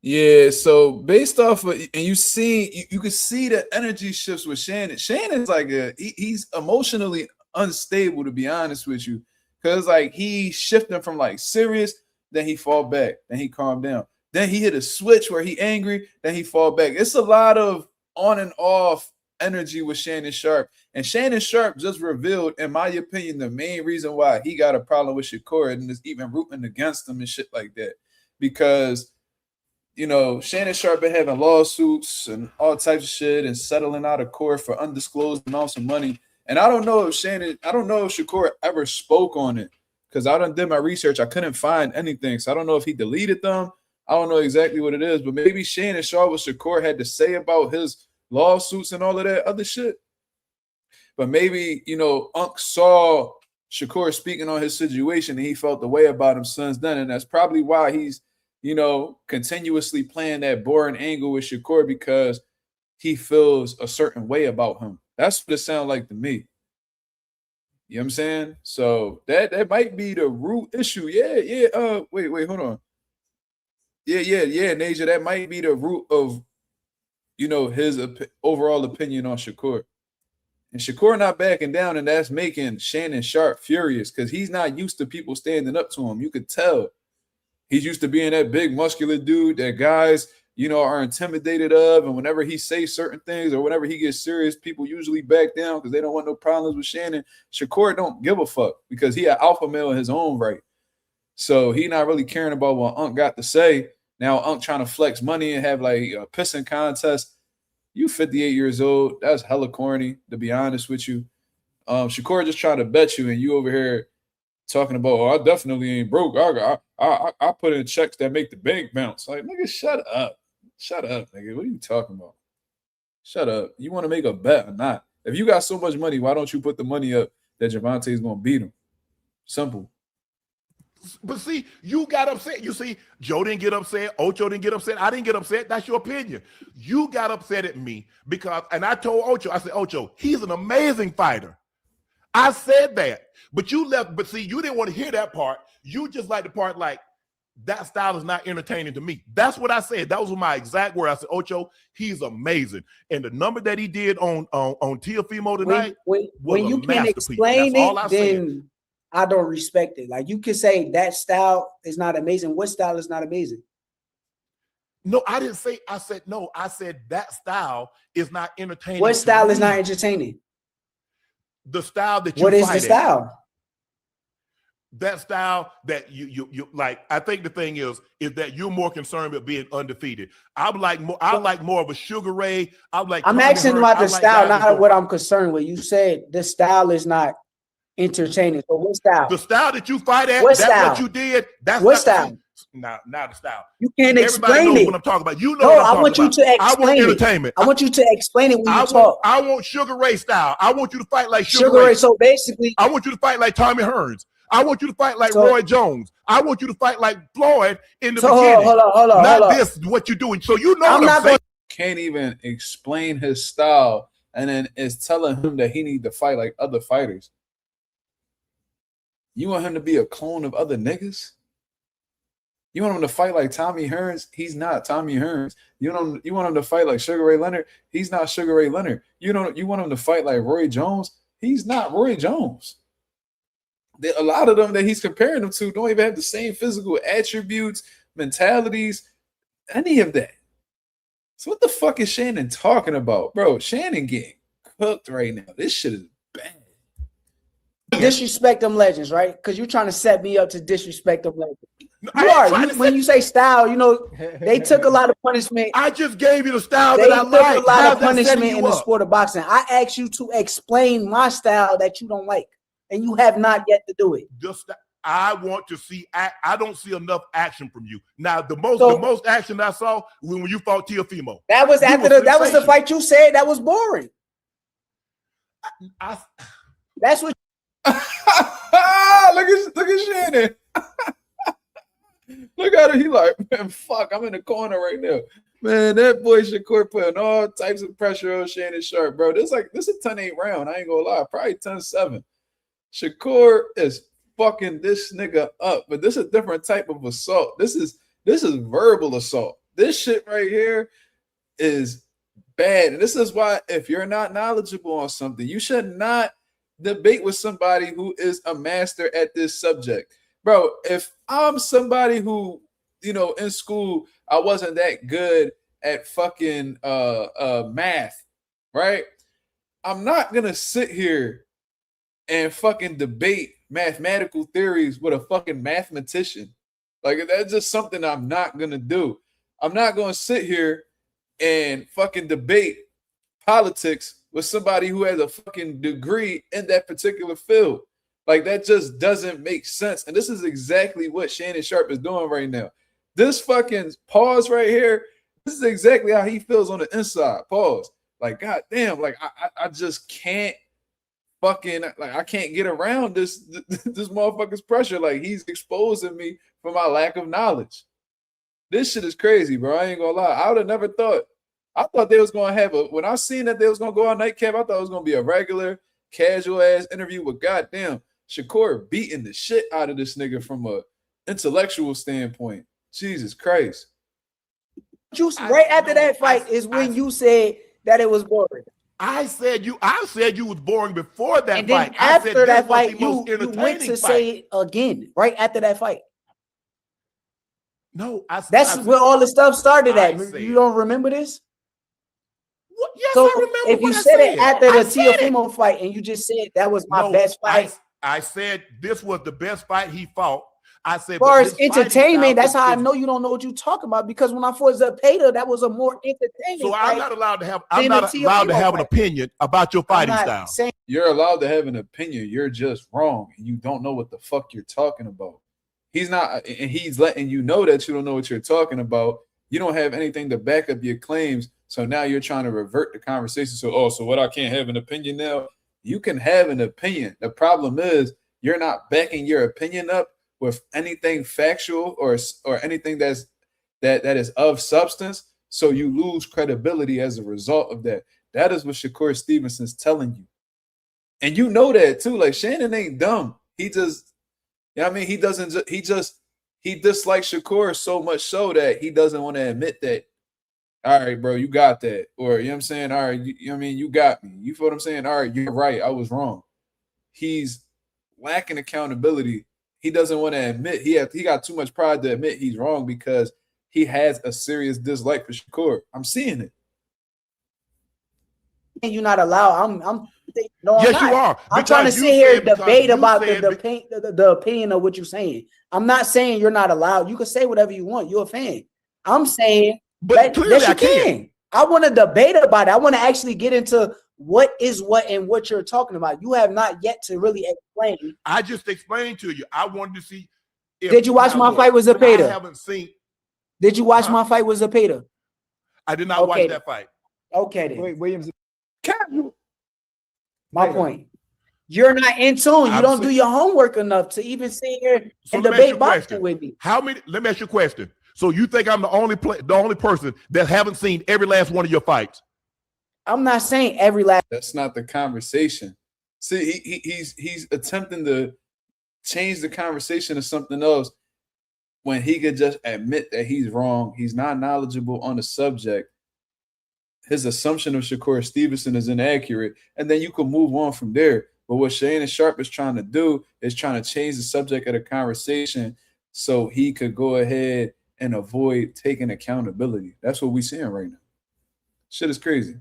Yeah, so based off of, and you can see the energy shifts with Shannon. Shannon's like he's emotionally unstable, to be honest with you, because like he's shifting from like serious, then he fall back, then he calm down, then he hit a switch where he angry, then he fall back. It's a lot of on and off energy with Shannon Sharpe, and Shannon Sharpe just revealed, in my opinion, the main reason why he got a problem with Shakur and is even rooting against him and shit like that, because Shannon Sharpe been having lawsuits and all types of shit and settling out of court for undisclosed amounts of money. And I don't know if Shakur ever spoke on it, because I done did my research. I couldn't find anything. So I don't know if he deleted them. I don't know exactly what it is, but maybe Shannon Sharpe, what Shakur had to say about his lawsuits and all of that other shit. But maybe, Unc saw Shakur speaking on his situation and he felt the way about him since then. And that's probably why he's, continuously playing that boring angle with Shakur, because he feels a certain way about him. That's what it sounds like to me. You know what I'm saying? So that might be the root issue. Yeah. Wait, hold on. Yeah, Naja, that might be the root of, his overall opinion on Shakur. And Shakur not backing down, and that's making Shannon Sharpe furious, because he's not used to people standing up to him. You could tell. He's used to being that big muscular dude that guys, are intimidated of. And whenever he says certain things or whenever he gets serious, people usually back down because they don't want no problems with Shannon. Shakur don't give a fuck because he an alpha male in his own right. So he not really caring about what Unc got to say. Now Unc trying to flex money and have like a pissing contest. You 58 years old. That's hella corny, to be honest with you. Shakur just trying to bet you, and you over here talking about, I definitely ain't broke. I put in checks that make the bank bounce. Like, nigga, shut up. Shut up, nigga. What are you talking about? Shut up. You want to make a bet or not? If you got so much money, why don't you put the money up that Javante is going to beat him? Simple. But see, you got upset. You see, Joe didn't get upset. Ocho didn't get upset. I didn't get upset. That's your opinion. You got upset at me because, and I told Ocho, I said, Ocho, he's an amazing fighter. I said that. But you left, but see, you didn't want to hear that part. You just like the part like, that style is not entertaining to me. That's what I said. That was my exact word. I said, Ocho, he's amazing. And the number that he did on Teofimo tonight, when you can explain it, then I don't respect it. Like, you can say that style is not amazing. What style is not amazing? No, I didn't say, I said, no, I said that style is not entertaining. What style is not entertaining? The style that you What is the style? That style that you like. I think the thing is that you're more concerned with being undefeated. I like more of a Sugar Ray. I'm asking about the style, not what I'm concerned with. You said the style is not entertaining. So what style? The style that you fight at, what that's style? what you did. That's what style? Not the style. You can't explain Everybody knows it. what I'm talking about. You know what I'm I want talking you to about. explain I want entertainment. I want you to explain it when you talk. I want Sugar Ray style. I want you to fight like Sugar Ray. Ray. So basically, I want you to fight like Tommy Hearns. I want you to fight like Roy Jones. I want you to fight like Floyd in the beginning. Hold on. This is what you're doing. So you know I'm what I'm saying. can't even explain his style, and then is telling him that he need to fight like other fighters. You want him to be a clone of other niggas? You want him to fight like Tommy Hearns? He's not Tommy Hearns. You want him to fight like Sugar Ray Leonard? He's not Sugar Ray Leonard. You want him to fight like Roy Jones? He's not Roy Jones. A lot of them that he's comparing them to don't even have the same physical attributes, mentalities, any of that. So what the fuck is Shannon talking about? Bro, Shannon getting cooked right now. This shit is bad. Disrespect them legends, right? Because you're trying to set me up to disrespect them legends. You are. When you say style, they took a lot of punishment. I just gave you the style that I like. They took a lot of punishment in the sport of boxing. I asked you to explain my style that you don't like, and you have not yet to do it. I want to see. I don't see enough action from you. Now, the most action I saw when you fought Teofimo. That was that was the fight you said that was boring. That's what. Look at Shannon. Look at him. He like, man, fuck, I'm in the corner right now. Man, that boy Shakur putting all types of pressure on Shannon Sharp, bro. This is a 10-8 round. I ain't gonna lie. Probably 10-7. Shakur is fucking this nigga up, but this is a different type of assault. This is verbal assault. This shit right here is bad. And this is why if you're not knowledgeable on something, you should not debate with somebody who is a master at this subject. Bro, if I'm somebody who, in school, I wasn't that good at fucking math, right? I'm not gonna sit here and fucking debate mathematical theories with a fucking mathematician. Like, that's just something I'm not gonna do. I'm not gonna sit here and fucking debate politics with somebody who has a fucking degree in that particular field. Like, that just doesn't make sense. And this is exactly what Shannon Sharp is doing right now. This fucking pause right here, this is exactly how he feels on the inside. Pause. Like, goddamn, like I just can't fucking, like, I can't get around this motherfucker's pressure. Like, he's exposing me for my lack of knowledge. This shit is crazy, bro. I ain't gonna lie. I would have never thought. I thought they was gonna have when I seen that they was gonna go on nightcap, I thought it was gonna be a regular, casual ass interview with goddamn Shakur beating the shit out of this nigga from a intellectual standpoint. Jesus Christ. Right after that fight is when you said that it was boring. I said you was boring before that and fight. Then after that fight, you went to say it again right after that fight. No, that's where all the stuff started at. You don't remember this? What? Yes, so I remember. If you said it after the Teofimo fight and you just said that was my best fight. I said this was the best fight he fought. I said, as far as entertainment, that's how I know you don't know what you're talking about. Because when I fought Zepeda, that was a more entertaining. So I'm not allowed to have. I'm not allowed to have an opinion about your fighting style. You're allowed to have an opinion. You're just wrong, and you don't know what the fuck you're talking about. He's not, and he's letting you know that you don't know what you're talking about. You don't have anything to back up your claims. So now you're trying to revert the conversation. So what? I can't have an opinion now. You can have an opinion. The problem is you're not backing your opinion up with anything factual or anything that is of substance. So you lose credibility as a result of that. That is what Shakur Stevenson's telling you. And you know that too. Like, Shannon ain't dumb. He just, he dislikes Shakur so much so that he doesn't want to admit that. All right, bro, you got that. Or, you know what I'm saying? All right, you got me. You feel what I'm saying? All right, you're right. I was wrong. He's lacking accountability. He doesn't want to admit he got too much pride to admit he's wrong because he has a serious dislike for Shakur. I'm seeing it. You're not allowed. Yes, you are. I'm trying to sit here and debate about the opinion of what you're saying. I'm not saying you're not allowed. You can say whatever you want. You're a fan. I'm saying yes, you can. I want to debate about it. I want to actually get into what is what and what you're talking about. You have not yet to really explain. I just explained to you. I wanted to see. Did you watch my fight with Zepeda? I haven't seen. Did you watch my fight with Zepeda? I did not watch that fight. Okay, then. Wait, Williams. My point. You're not in tune. You don't do your homework enough to even sit here and debate boxing with me. Let me ask you a question. So you think I'm the only person that haven't seen every last one of your fights? I'm not saying every last. That's not the conversation. See, he's attempting to change the conversation to something else when he could just admit that he's wrong. He's not knowledgeable on the subject. His assumption of Shakur Stevenson is inaccurate, and then you can move on from there. But what Shannon Sharpe is trying to do is trying to change the subject of the conversation so he could go ahead and avoid taking accountability. That's what we're seeing right now. Shit is crazy.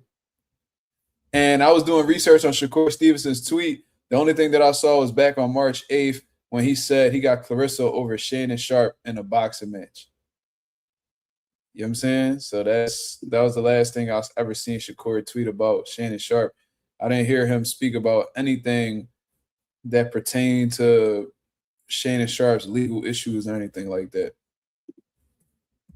And I was doing research on Shakur Stevenson's tweet. The only thing that I saw was back on March 8th when he said he got Clarissa over Shannon Sharpe in a boxing match. You know what I'm saying? So that was the last thing I ever seen Shakur tweet about Shannon Sharpe. I didn't hear him speak about anything that pertained to Shannon Sharpe's legal issues or anything like that.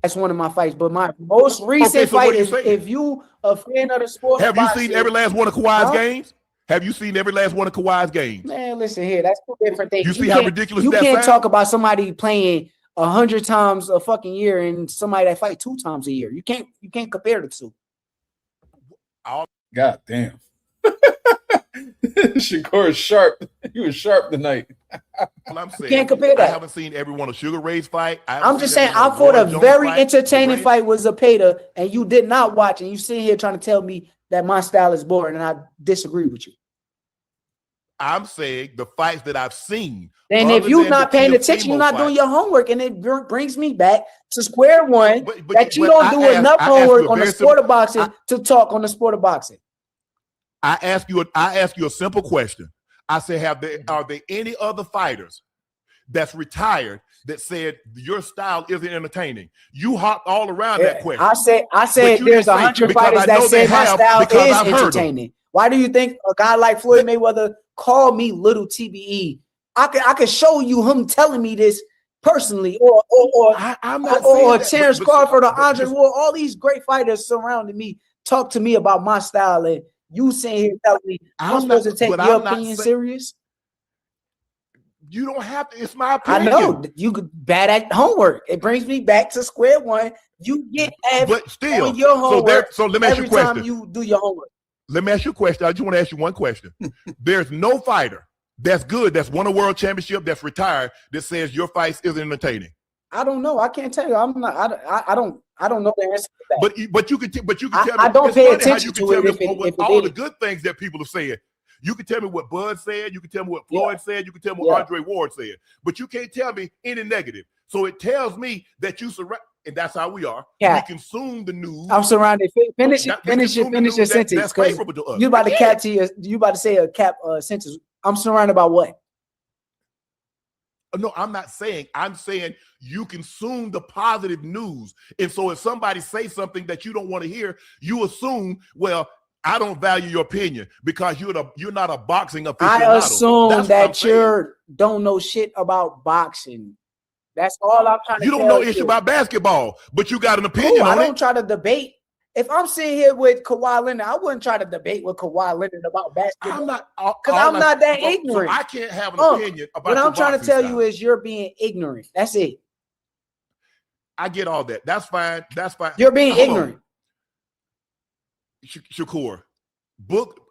That's one of my fights, but my most recent fight is if you a fan of the sport. Have you seen every last one of Kawhi's games? Have you seen every last one of Kawhi's games? Man, listen here. That's two different things. You see how ridiculous you that can't sounds? talk about somebody playing 100 times a fucking year and somebody that fight 2 times a year. You can't compare the two. God damn. Shakur is sharp. He was sharp tonight. Well, I'm saying, you can't compare that. I haven't seen every one of Sugar Ray's fight. I'm just saying, I fought a very entertaining fight with Zepeda, and you did not watch, and you sitting here trying to tell me that my style is boring, and I disagree with you. I'm saying the fights that I've seen. And if you're not paying attention, you're not doing your homework, and it brings me back to square one that you don't do enough homework on the sport of boxing to talk on the sport of boxing. I ask you a simple question. I say, are there any other fighters that's retired that said your style isn't entertaining? You hopped all around that question. I said there's 100 fighters that say my style is entertaining. Why do you think a guy like Floyd Mayweather called me little TBE? I could show you him telling me this personally, or Terrence Crawford or Andre Ward. All these great fighters surrounding me talk to me about my style, and you saying here telling me I'm supposed to take your opinion serious? You don't have to. It's my opinion. I know you bad at homework. It brings me back to square one. You get but still on your homework. So let me ask you a question. Every time you do your homework. Let me ask you a question. I just want to ask you one question. There's no fighter that's good, that's won a world championship, that's retired, that says your fights isn't entertaining. I don't know. I can't tell you. I'm not. I don't know the answer to that. But you can tell me. I don't pay attention to it. If all the good things that people have said. You can tell me what Bud said. You can tell me what Floyd said. You can tell me what Andre Ward said. But you can't tell me any negative. So it tells me that you surround, and that's how we are. We consume the news. I'm surrounded. Finish your sentence. You about to cap to your. You about to say a cap sentence. I'm surrounded by what? No, I'm not saying. I'm saying you consume the positive news. And so if somebody says something that you don't want to hear, you assume, well, I don't value your opinion because you're not a boxing aficionado. I assume that you don't know shit about boxing. That's all I'm trying to You don't know issue about basketball, but you got an opinion on it. I don't try to debate. If I'm sitting here with Kawhi Leonard, I wouldn't try to debate with Kawhi Leonard about basketball. I'm not that ignorant. So I can't have an opinion about what I'm trying to tell you is you're being ignorant. That's it. I get all that. That's fine. That's fine. You're being ignorant. Shakur,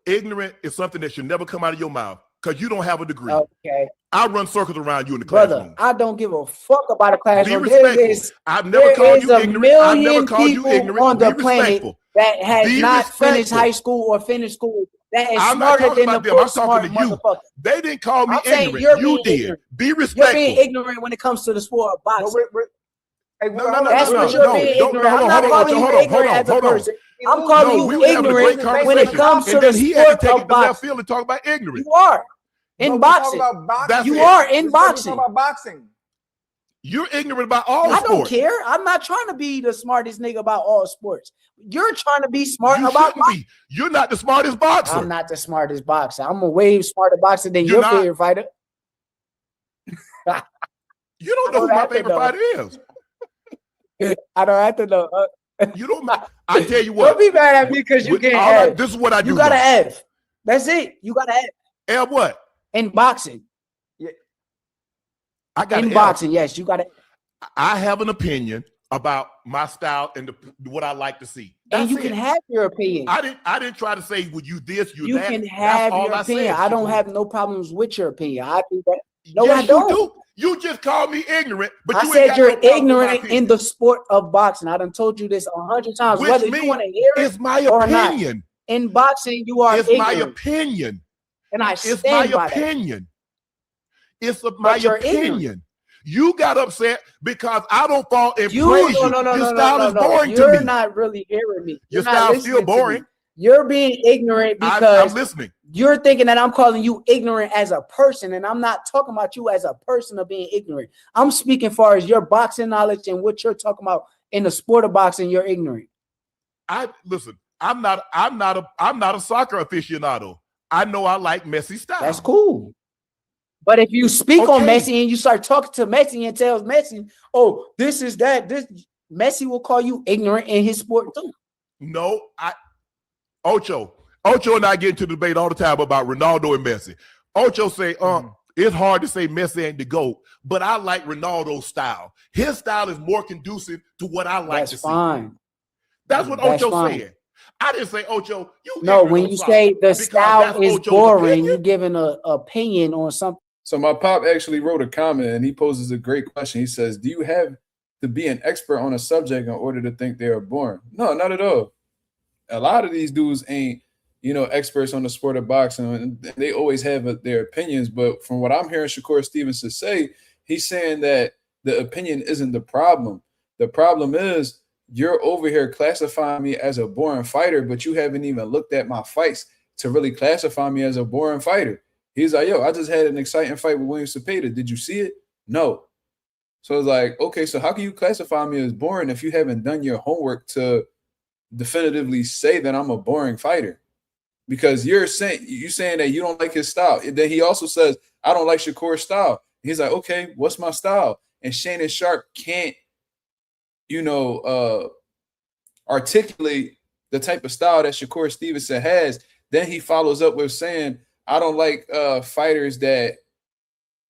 ignorant is something that should never come out of your mouth because you don't have a degree. Okay. I run circles around you in the classroom. Brother, I don't give a fuck about a classroom. Be respectful. I've never called you ignorant. I've never called you ignorant. On the planet that has not finished high school or finished school that is smarter than the poor smart motherfucker. They didn't call me ignorant. You did. Be respectful. You're being ignorant when it comes to the sport of boxing. No. That's what you're being ignorant. I'm not calling you ignorant as a person. I'm calling you ignorant when it comes to the sport of boxing. And talk about ignorance. You are in boxing. You are in boxing. About boxing. You're ignorant about all sports. I don't care. I'm not trying to be the smartest nigga about all sports. You're trying to be smart about boxing. You're not the smartest boxer. I'm not the smartest boxer. I'm a way smarter boxer than your favorite fighter. You don't know who my favorite fighter is. I don't have to know. You don't. I tell you what. Don't be mad at me because you can't have. This is what I do. You got to F. That's it. You got to F. F what? In boxing. Yeah. I got in boxing. Yes, you got to. I have an opinion about my style and what I like to see. That's and you it. can have your opinion. I didn't try to say, would you this, you that. Can have your opinion. I don't have no problems with your opinion. I think that. No, yes, I don't. You do. You just called me ignorant, but I said you're ignorant in the sport of boxing. I done told you this 100 times. Which whether you want to hear it my or opinion. Not. In boxing, you are ignorant. My opinion. And I stand by opinion. That. It's my opinion. Ignorant. You got upset because I don't fall in praise you. Your style is boring to me. You're not really hearing me. Your style is still boring. You're being ignorant because I'm listening. You're thinking that I'm calling you ignorant as a person, and I'm not talking about you as a person of being ignorant. I'm speaking far as your boxing knowledge and what you're talking about in the sport of boxing. You're ignorant. Listen. I'm not a soccer aficionado. I know I like Messi style. That's cool. But if you speak on Messi and you start talking to Messi and tells Messi, oh, this is that, this Messi will call you ignorant in his sport too. No, Ocho and I get into the debate all the time about Ronaldo and Messi. Ocho say, it's hard to say Messi ain't the GOAT, but I like Ronaldo's style. His style is more conducive to what I like to see. That's what Ocho said. I didn't say Ocho. When you say the style is boring, you're giving an opinion on something. So my pop actually wrote a comment and he poses a great question. He says, do you have to be an expert on a subject in order to think they are boring? No, not at all. A lot of these dudes ain't, experts on the sport of boxing, and they always have their opinions. But from what I'm hearing Shakur Stevenson say, he's saying that the opinion isn't the problem. The problem is you're over here classifying me as a boring fighter, but you haven't even looked at my fights to really classify me as a boring fighter. He's like, yo, I just had an exciting fight with William Cepeda. Did you see it? No. So it's like, okay, so how can you classify me as boring if you haven't done your homework to definitively say that I'm a boring fighter? Because you're saying that you don't like his style. And then he also says, I don't like Shakur's style. He's like, okay, what's my style? And Shannon Sharp can't, articulate the type of style that Shakur Stevenson has. Then he follows up with saying, I don't like fighters that,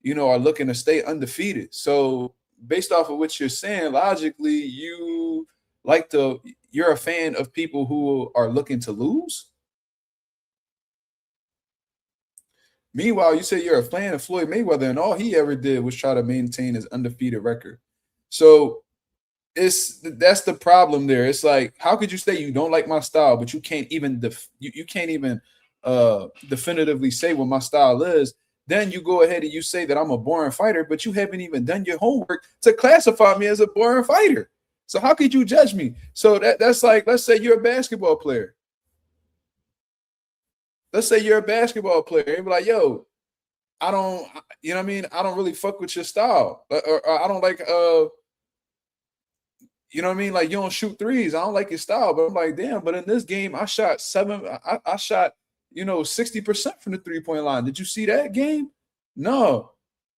are looking to stay undefeated. So based off of what you're saying, logically, you're a fan of people who are looking to lose. Meanwhile, you say you're a fan of Floyd Mayweather, and all he ever did was try to maintain his undefeated record. So that's the problem there. It's like, how could you say you don't like my style, but you can't even definitively say what my style is? Then you go ahead and you say that I'm a boring fighter, but you haven't even done your homework to classify me as a boring fighter. So how could you judge me? So that's like, let's say you're a basketball player. Let's say you're a basketball player and be like, yo, I don't, I don't really fuck with your style. Or I don't like, like you don't shoot threes. I don't like your style. But I'm like, damn, but in this game, I shot 60% from the 3-point line. Did you see that game? No.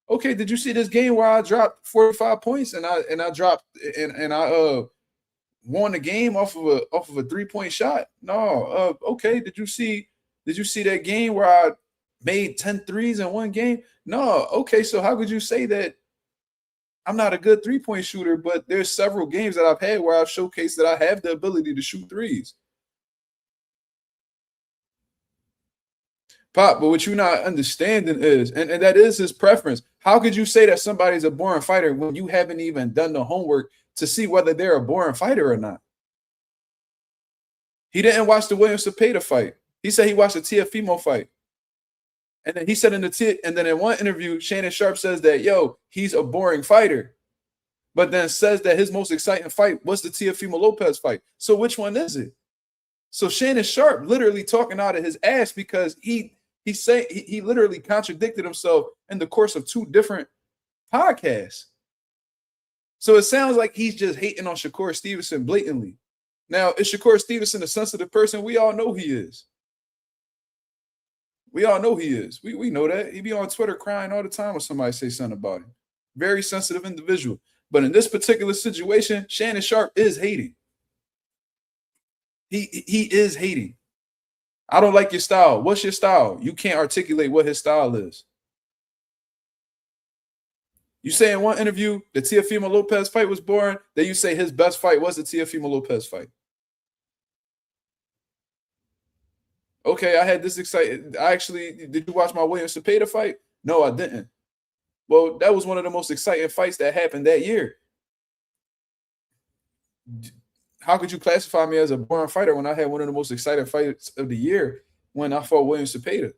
Okay, did you see this game where I dropped 45 points and I dropped and I won the game off of a 3-point shot? No. Okay, did you see that game where I made 10 threes in one game? No. Okay, so how could you say that I'm not a good 3-point shooter, but there's several games that I've had where I've showcased that I have the ability to shoot threes? Pop, but what you're not understanding is, and that is his preference. How could you say that somebody's a boring fighter when you haven't even done the homework to see whether they're a boring fighter or not? He didn't watch the William Cepeda fight. He said he watched the Teofimo fight. And then he said in one interview, Shannon Sharp says that, yo, he's a boring fighter, but then says that his most exciting fight was the Teofimo Lopez fight. So which one is it? So Shannon Sharp literally talking out of his ass because he literally contradicted himself in the course of 2 different podcasts. So it sounds like he's just hating on Shakur Stevenson blatantly. Now, is Shakur Stevenson a sensitive person? We all know he is. We all know he is. We know that. He be on Twitter crying all the time when somebody say something about him. Very sensitive individual. But in this particular situation, Shannon Sharp is hating. He is hating. I don't like your style. What's your style? You can't articulate what his style is. You say in one interview the Teofimo Lopez fight was boring, then you say his best fight was the Teofimo Lopez fight. Okay, I had this excited. Did you watch my Williams Cepeda fight? No, I didn't. Well, that was one of the most exciting fights that happened that year. How could you classify me as a boring fighter when I had one of the most exciting fights of the year when I fought Williams Cepeda?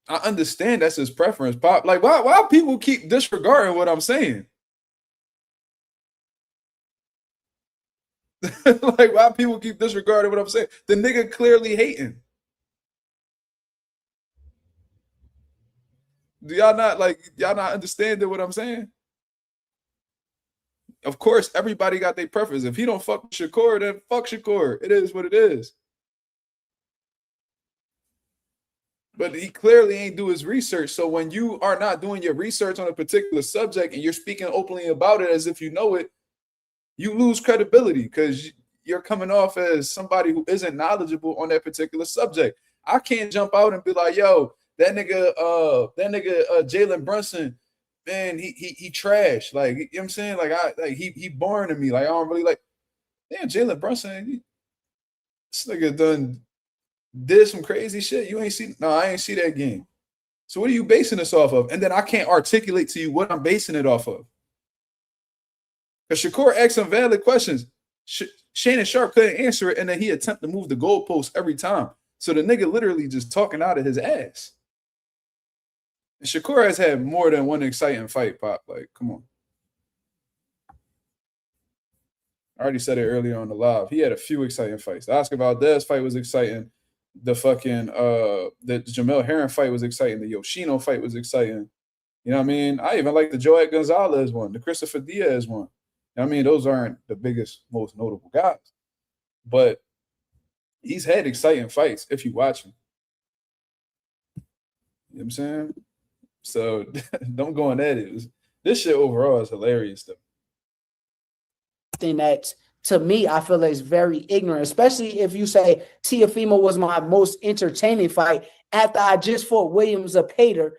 I understand that's his preference, Pop. Like, why people keep disregarding what I'm saying? Like, why people keep disregarding what I'm saying? The nigga clearly hating. Do y'all not understanding what I'm saying? Of course, everybody got their preference. If he don't fuck with Shakur, then fuck Shakur. It is what it is. But he clearly ain't do his research. So when you are not doing your research on a particular subject and you're speaking openly about it as if you know it, you lose credibility because you're coming off as somebody who isn't knowledgeable on that particular subject. I can't jump out and be like, yo, that nigga Jalen Brunson, man, he trash. Like, you know what I'm saying? Like he boring to me. Like, I don't really like, damn, Jalen Brunson, this nigga did some crazy shit. You ain't see, no, I ain't see that game. So what are you basing this off of? And then I can't articulate to you what I'm basing it off of. Because Shakur asked some valid questions. Shannon Sharp couldn't answer it, and then he attempted to move the goalpost every time. So the nigga literally just talking out of his ass. And Shakur has had more than one exciting fight, Pop. Like, come on. I already said it earlier on the live. He had a few exciting fights. The Oscar Valdez fight was exciting. The fucking the Jamel Herring fight was exciting. The Yoshino fight was exciting. You know what I mean? I even like the Joet Gonzalez one, the Christopher Diaz one. You know what I mean? Those aren't the biggest, most notable guys. But he's had exciting fights if you watch him. You know what I'm saying? So don't go on that. This shit overall is hilarious though. Thing that to me, I feel is very ignorant, especially if you say Teofimo was my most entertaining fight after I just fought Williams Cepeda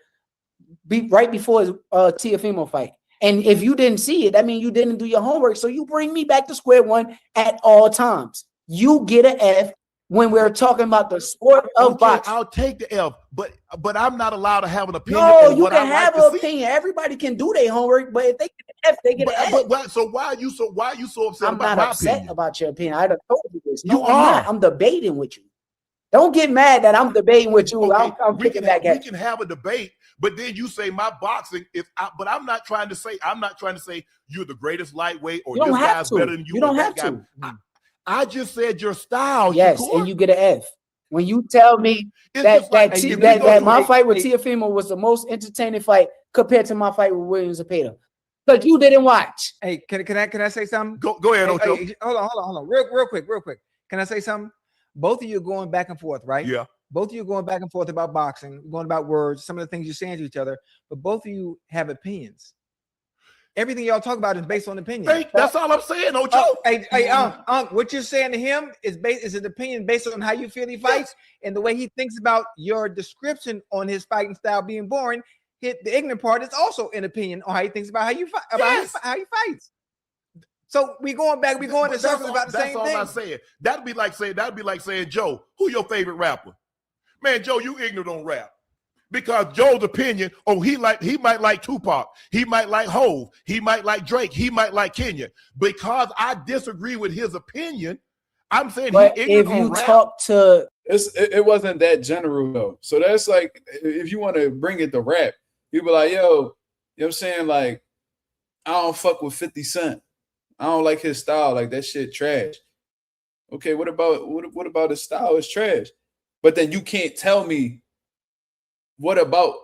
right before his Teofimo fight. And if you didn't see it, that means you didn't do your homework. So you bring me back to square one at all times. You get an F when we're talking about the sport of boxing. I'll take the F, but I'm not allowed to have an opinion. No, you can have an opinion. Everybody can do their homework, but if they get an F, they get an F. So why are you so upset I'm about not my upset opinion? about your opinion. I done told you this. No, You I'm are. not. I'm debating with you. Don't get mad that I'm debating with you. Okay, I'm we kicking back at you. We can have a debate, but then you say my boxing is. But I'm not trying to say you're the greatest lightweight or this guy's better than you. You don't have to. I just said your style. Yes, Shakur. and you get an F. When you tell me that my fight with Teofimo was the most entertaining fight compared to my fight with Williams Cepeda, but you didn't watch. Hey, can I say something? Go ahead, Ocho. Hey, hold on, real quick. Can I say something? Both of you are going back and forth, right? Yeah. Both of you are going back and forth about boxing, going about words, some of the things you're saying to each other, but both of you have opinions. Everything y'all talk about is based on opinion. Hey, that's all I'm saying, Ocho. What you're saying to him is an opinion based on how you feel he fights and the way he thinks about your description on his fighting style being boring. The ignorant part is also an opinion on how he thinks about how you fight, how he fights. So we going back, we going in circles about the same thing. That's all I'm saying. That'd be like saying, Joe, who your favorite rapper? Man, Joe, you ignorant on rap. Because Joe's opinion, he might like Tupac, he might like Hove, he might like Drake, he might like Kenya. Because I disagree with his opinion, I'm saying but he ignorant if you on rap. talk to it wasn't that general though. So that's like if you want to bring it to rap, you be like, yo, you know what I'm saying? Like, I don't fuck with 50 Cent. I don't like his style. Like, that shit trash. Okay, what about his style is trash? But then you can't tell me what about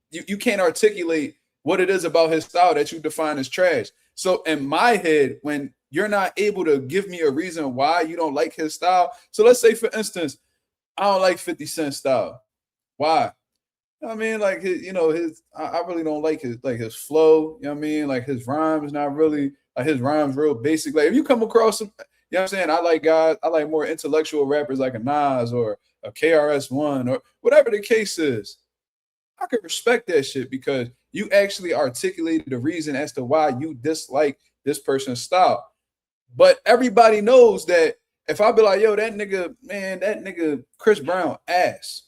you can't articulate what it is about his style that you define as trash. So in my head, when you're not able to give me a reason why you don't like his style. So let's say, for instance, I don't like 50 Cent style. Why? I mean, like I really don't like his flow. You know what I mean? Like his rhymes, not really. Like his rhymes real basic. Like if you come across some, you know what I'm saying? I like more intellectual rappers like a Nas or a KRS-One or whatever the case is. I could respect that shit because You actually articulated the reason as to why you dislike this person's style. But everybody knows that if I be like, yo, that nigga Chris Brown ass,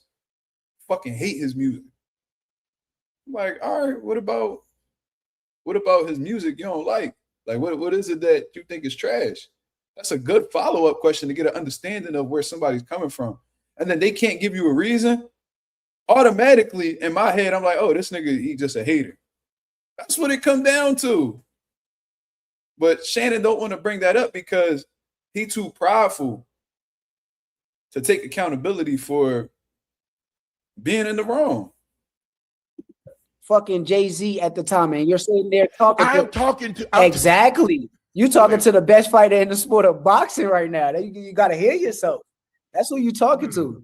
fucking hate his music. I'm like, all right, what about his music you don't like? Like, what is it that you think is trash? That's a good follow-up question to get an understanding of where somebody's coming from. And then they can't give you a reason. Automatically, in my head, I'm like, oh, this nigga, he just a hater. That's what it comes down to. But Shannon don't want to bring that up because he too prideful to take accountability for being in the wrong. Fucking Jay-Z at the time, and you're sitting there talking. I'm exactly. You talking to the best fighter in the sport of boxing right now. You got to hear yourself. That's who you talking to.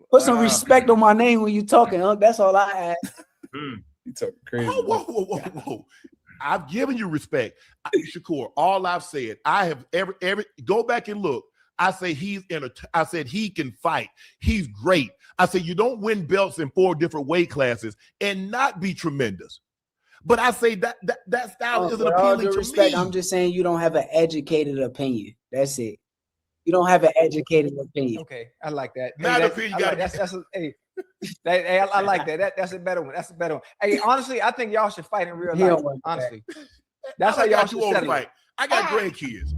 Put some respect on my name when you talking, huh? That's all I ask. You talking crazy. Whoa. I've given you respect. Shakur, all I've said, I have every go back and look. I say I said he can fight. He's great. I said you don't win belts in 4 different weight classes and not be tremendous. But I say that style isn't appealing to me. I'm just saying you don't have an educated opinion. That's it. You don't have an educated opinion. Okay, I like that. Not opinion. I like that. That's a better one. That's a better one. Hey, honestly, I think y'all should fight in real life. Honestly, that's how y'all should settle it. I got grandkids.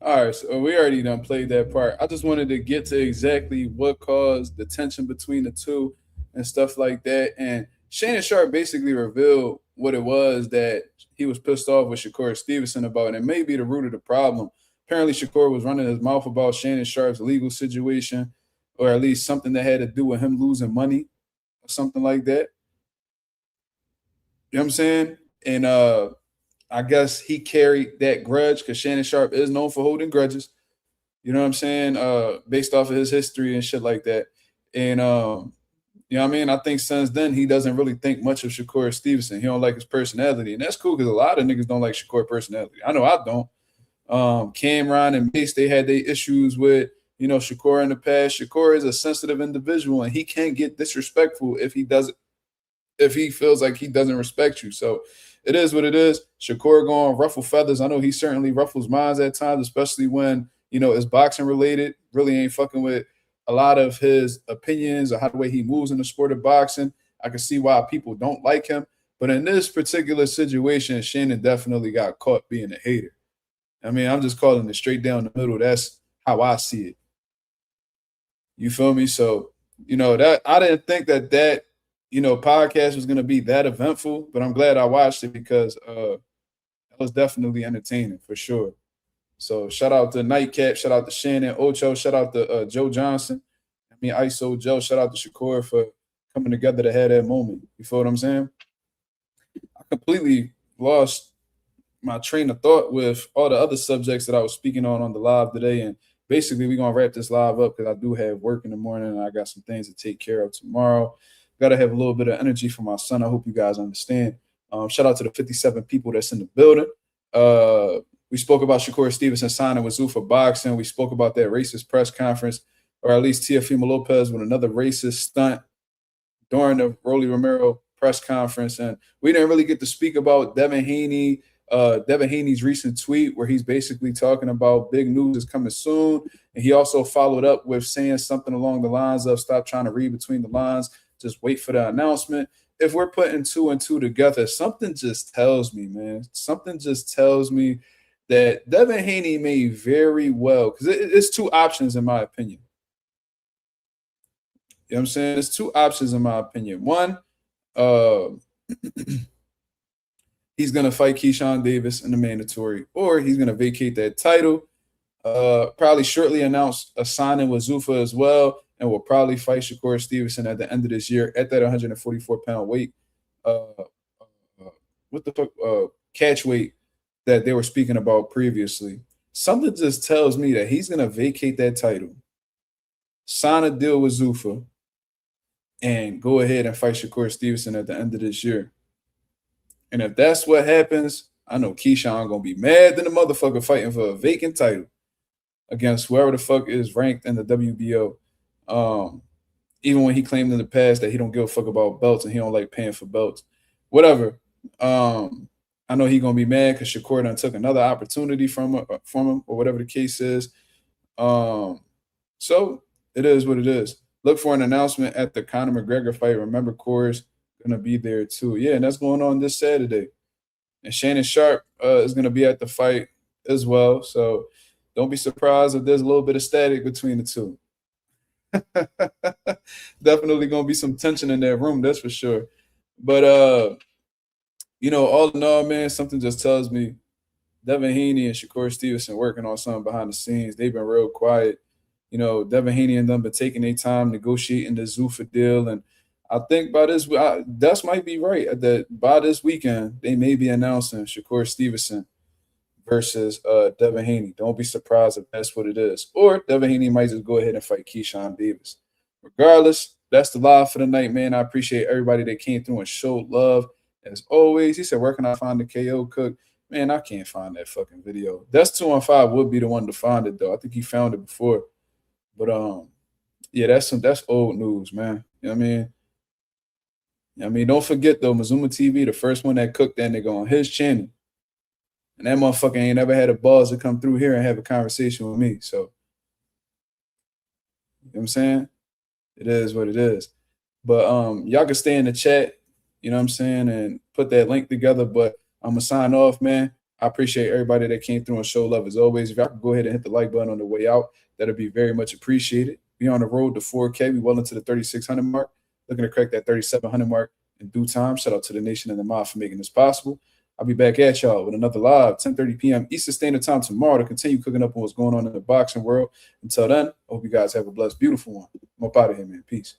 All right, so we already done played that part. I just wanted to get to exactly what caused the tension between the two and stuff like that. And Shannon Sharp basically revealed what it was that he was pissed off with Shakur Stevenson about, and it may be the root of the problem. Apparently, Shakur was running his mouth about Shannon Sharp's legal situation, or at least something that had to do with him losing money or something like that. You know what I'm saying? And I guess he carried that grudge because Shannon Sharp is known for holding grudges. You know what I'm saying? Based off of his history and shit like that. And, you know what I mean? I think since then, he doesn't really think much of Shakur Stevenson. He don't like his personality. And that's cool because a lot of niggas don't like Shakur personality. I know I don't. Cameron and Mace, they had their issues with, you know, Shakur in the past. Shakur is a sensitive individual and he can't get disrespectful if he feels like he doesn't respect you. So it is what it is. Shakur going ruffle feathers. I know he certainly ruffles minds at times, especially when, you know, it's boxing related. Really ain't fucking with a lot of his opinions or how the way he moves in the sport of boxing. I can see why people don't like him. But in this particular situation, Shannon definitely got caught being a hater. I mean, I'm just calling it straight down the middle. That's how I see it. You feel me? So, you know, that I didn't think that you know, podcast was going to be that eventful, but I'm glad I watched it because it was definitely entertaining for sure. So shout out to Nightcap, shout out to Shannon, Ocho, shout out to Joe Johnson. I mean, ISO Joe, shout out to Shakur for coming together to have that moment. You feel what I'm saying? I completely lost my train of thought with all the other subjects that I was speaking on the live today. And basically, we're going to wrap this live up because I do have work in the morning and I got some things to take care of tomorrow. Got to have a little bit of energy for my son. I hope you guys understand. Shout out to the 57 people that's in the building. We spoke about Shakur Stevenson signing with Zuffa Boxing. We spoke about that racist press conference, or at least Teofimo Lopez with another racist stunt during the Romero press conference. And we didn't really get to speak about Devin Haney, Devin Haney's recent tweet where he's basically talking about big news is coming soon. And he also followed up with saying something along the lines of stop trying to read between the lines. Just wait for the announcement. If we're putting 2 and 2 together, something just tells me, man. Something just tells me that Devin Haney may very well, because it's 2 options in my opinion. You know what I'm saying? There's 2 options in my opinion. One, he's going to fight Keyshawn Davis in the mandatory, or he's going to vacate that title, probably shortly announce a signing with Zuffa as well, and will probably fight Shakur Stevenson at the end of this year at that 144-pound weight. Catch weight that they were speaking about previously. Something just tells me that he's going to vacate that title, sign a deal with Zuffa, and go ahead and fight Shakur Stevenson at the end of this year. And if that's what happens, I know Keyshawn going to be mad than the motherfucker fighting for a vacant title against whoever the fuck is ranked in the WBO. Even when he claimed in the past that he don't give a fuck about belts and he don't like paying for belts. whatever. I know he's gonna be mad because Shakur done took another opportunity from him, or whatever the case is. So it is what it is. Look for an announcement at the Conor McGregor fight. Remember, Corey's gonna be there too. Yeah, and that's going on this Saturday. And Shannon Sharp is gonna be at the fight as well. So don't be surprised if there's a little bit of static between the two. Definitely gonna be some tension in that room, that's for sure. But you know, all in all, man, something just tells me Devin Haney and Shakur Stevenson working on something behind the scenes. They've been real quiet. You know, Devin Haney and them been taking their time negotiating the Zuffa deal, and I think by this, Dust might be right. That by this weekend, they may be announcing Shakur Stevenson versus Devin Haney. Don't be surprised if that's what it is. Or Devin Haney might just go ahead and fight Keyshawn Davis. Regardless, that's the live for the night, man. I appreciate everybody that came through and showed love. As always, he said, where can I find the KO Cook? Man, I can't find that fucking video. That's 215 would be the one to find it, though. I think he found it before. But yeah, that's old news, man. You know what I mean? Don't forget though, Mazuma TV, the first one that cooked that nigga on his channel. And that motherfucker ain't never had the balls to come through here and have a conversation with me. So, you know what I'm saying? It is what it is. But y'all can stay in the chat, you know what I'm saying, and put that link together. But I'm going to sign off, man. I appreciate everybody that came through and showed love as always. If y'all could go ahead and hit the like button on the way out, that'll be very much appreciated. We on the road to 4K. We well into the 3,600 mark. Looking to crack that 3,700 mark in due time. Shout out to the nation and the mob for making this possible. I'll be back at y'all with another live 10:30 p.m. Eastern Standard Time tomorrow to continue cooking up on what's going on in the boxing world. Until then, I hope you guys have a blessed, beautiful one. I'm up out of here, man. Peace.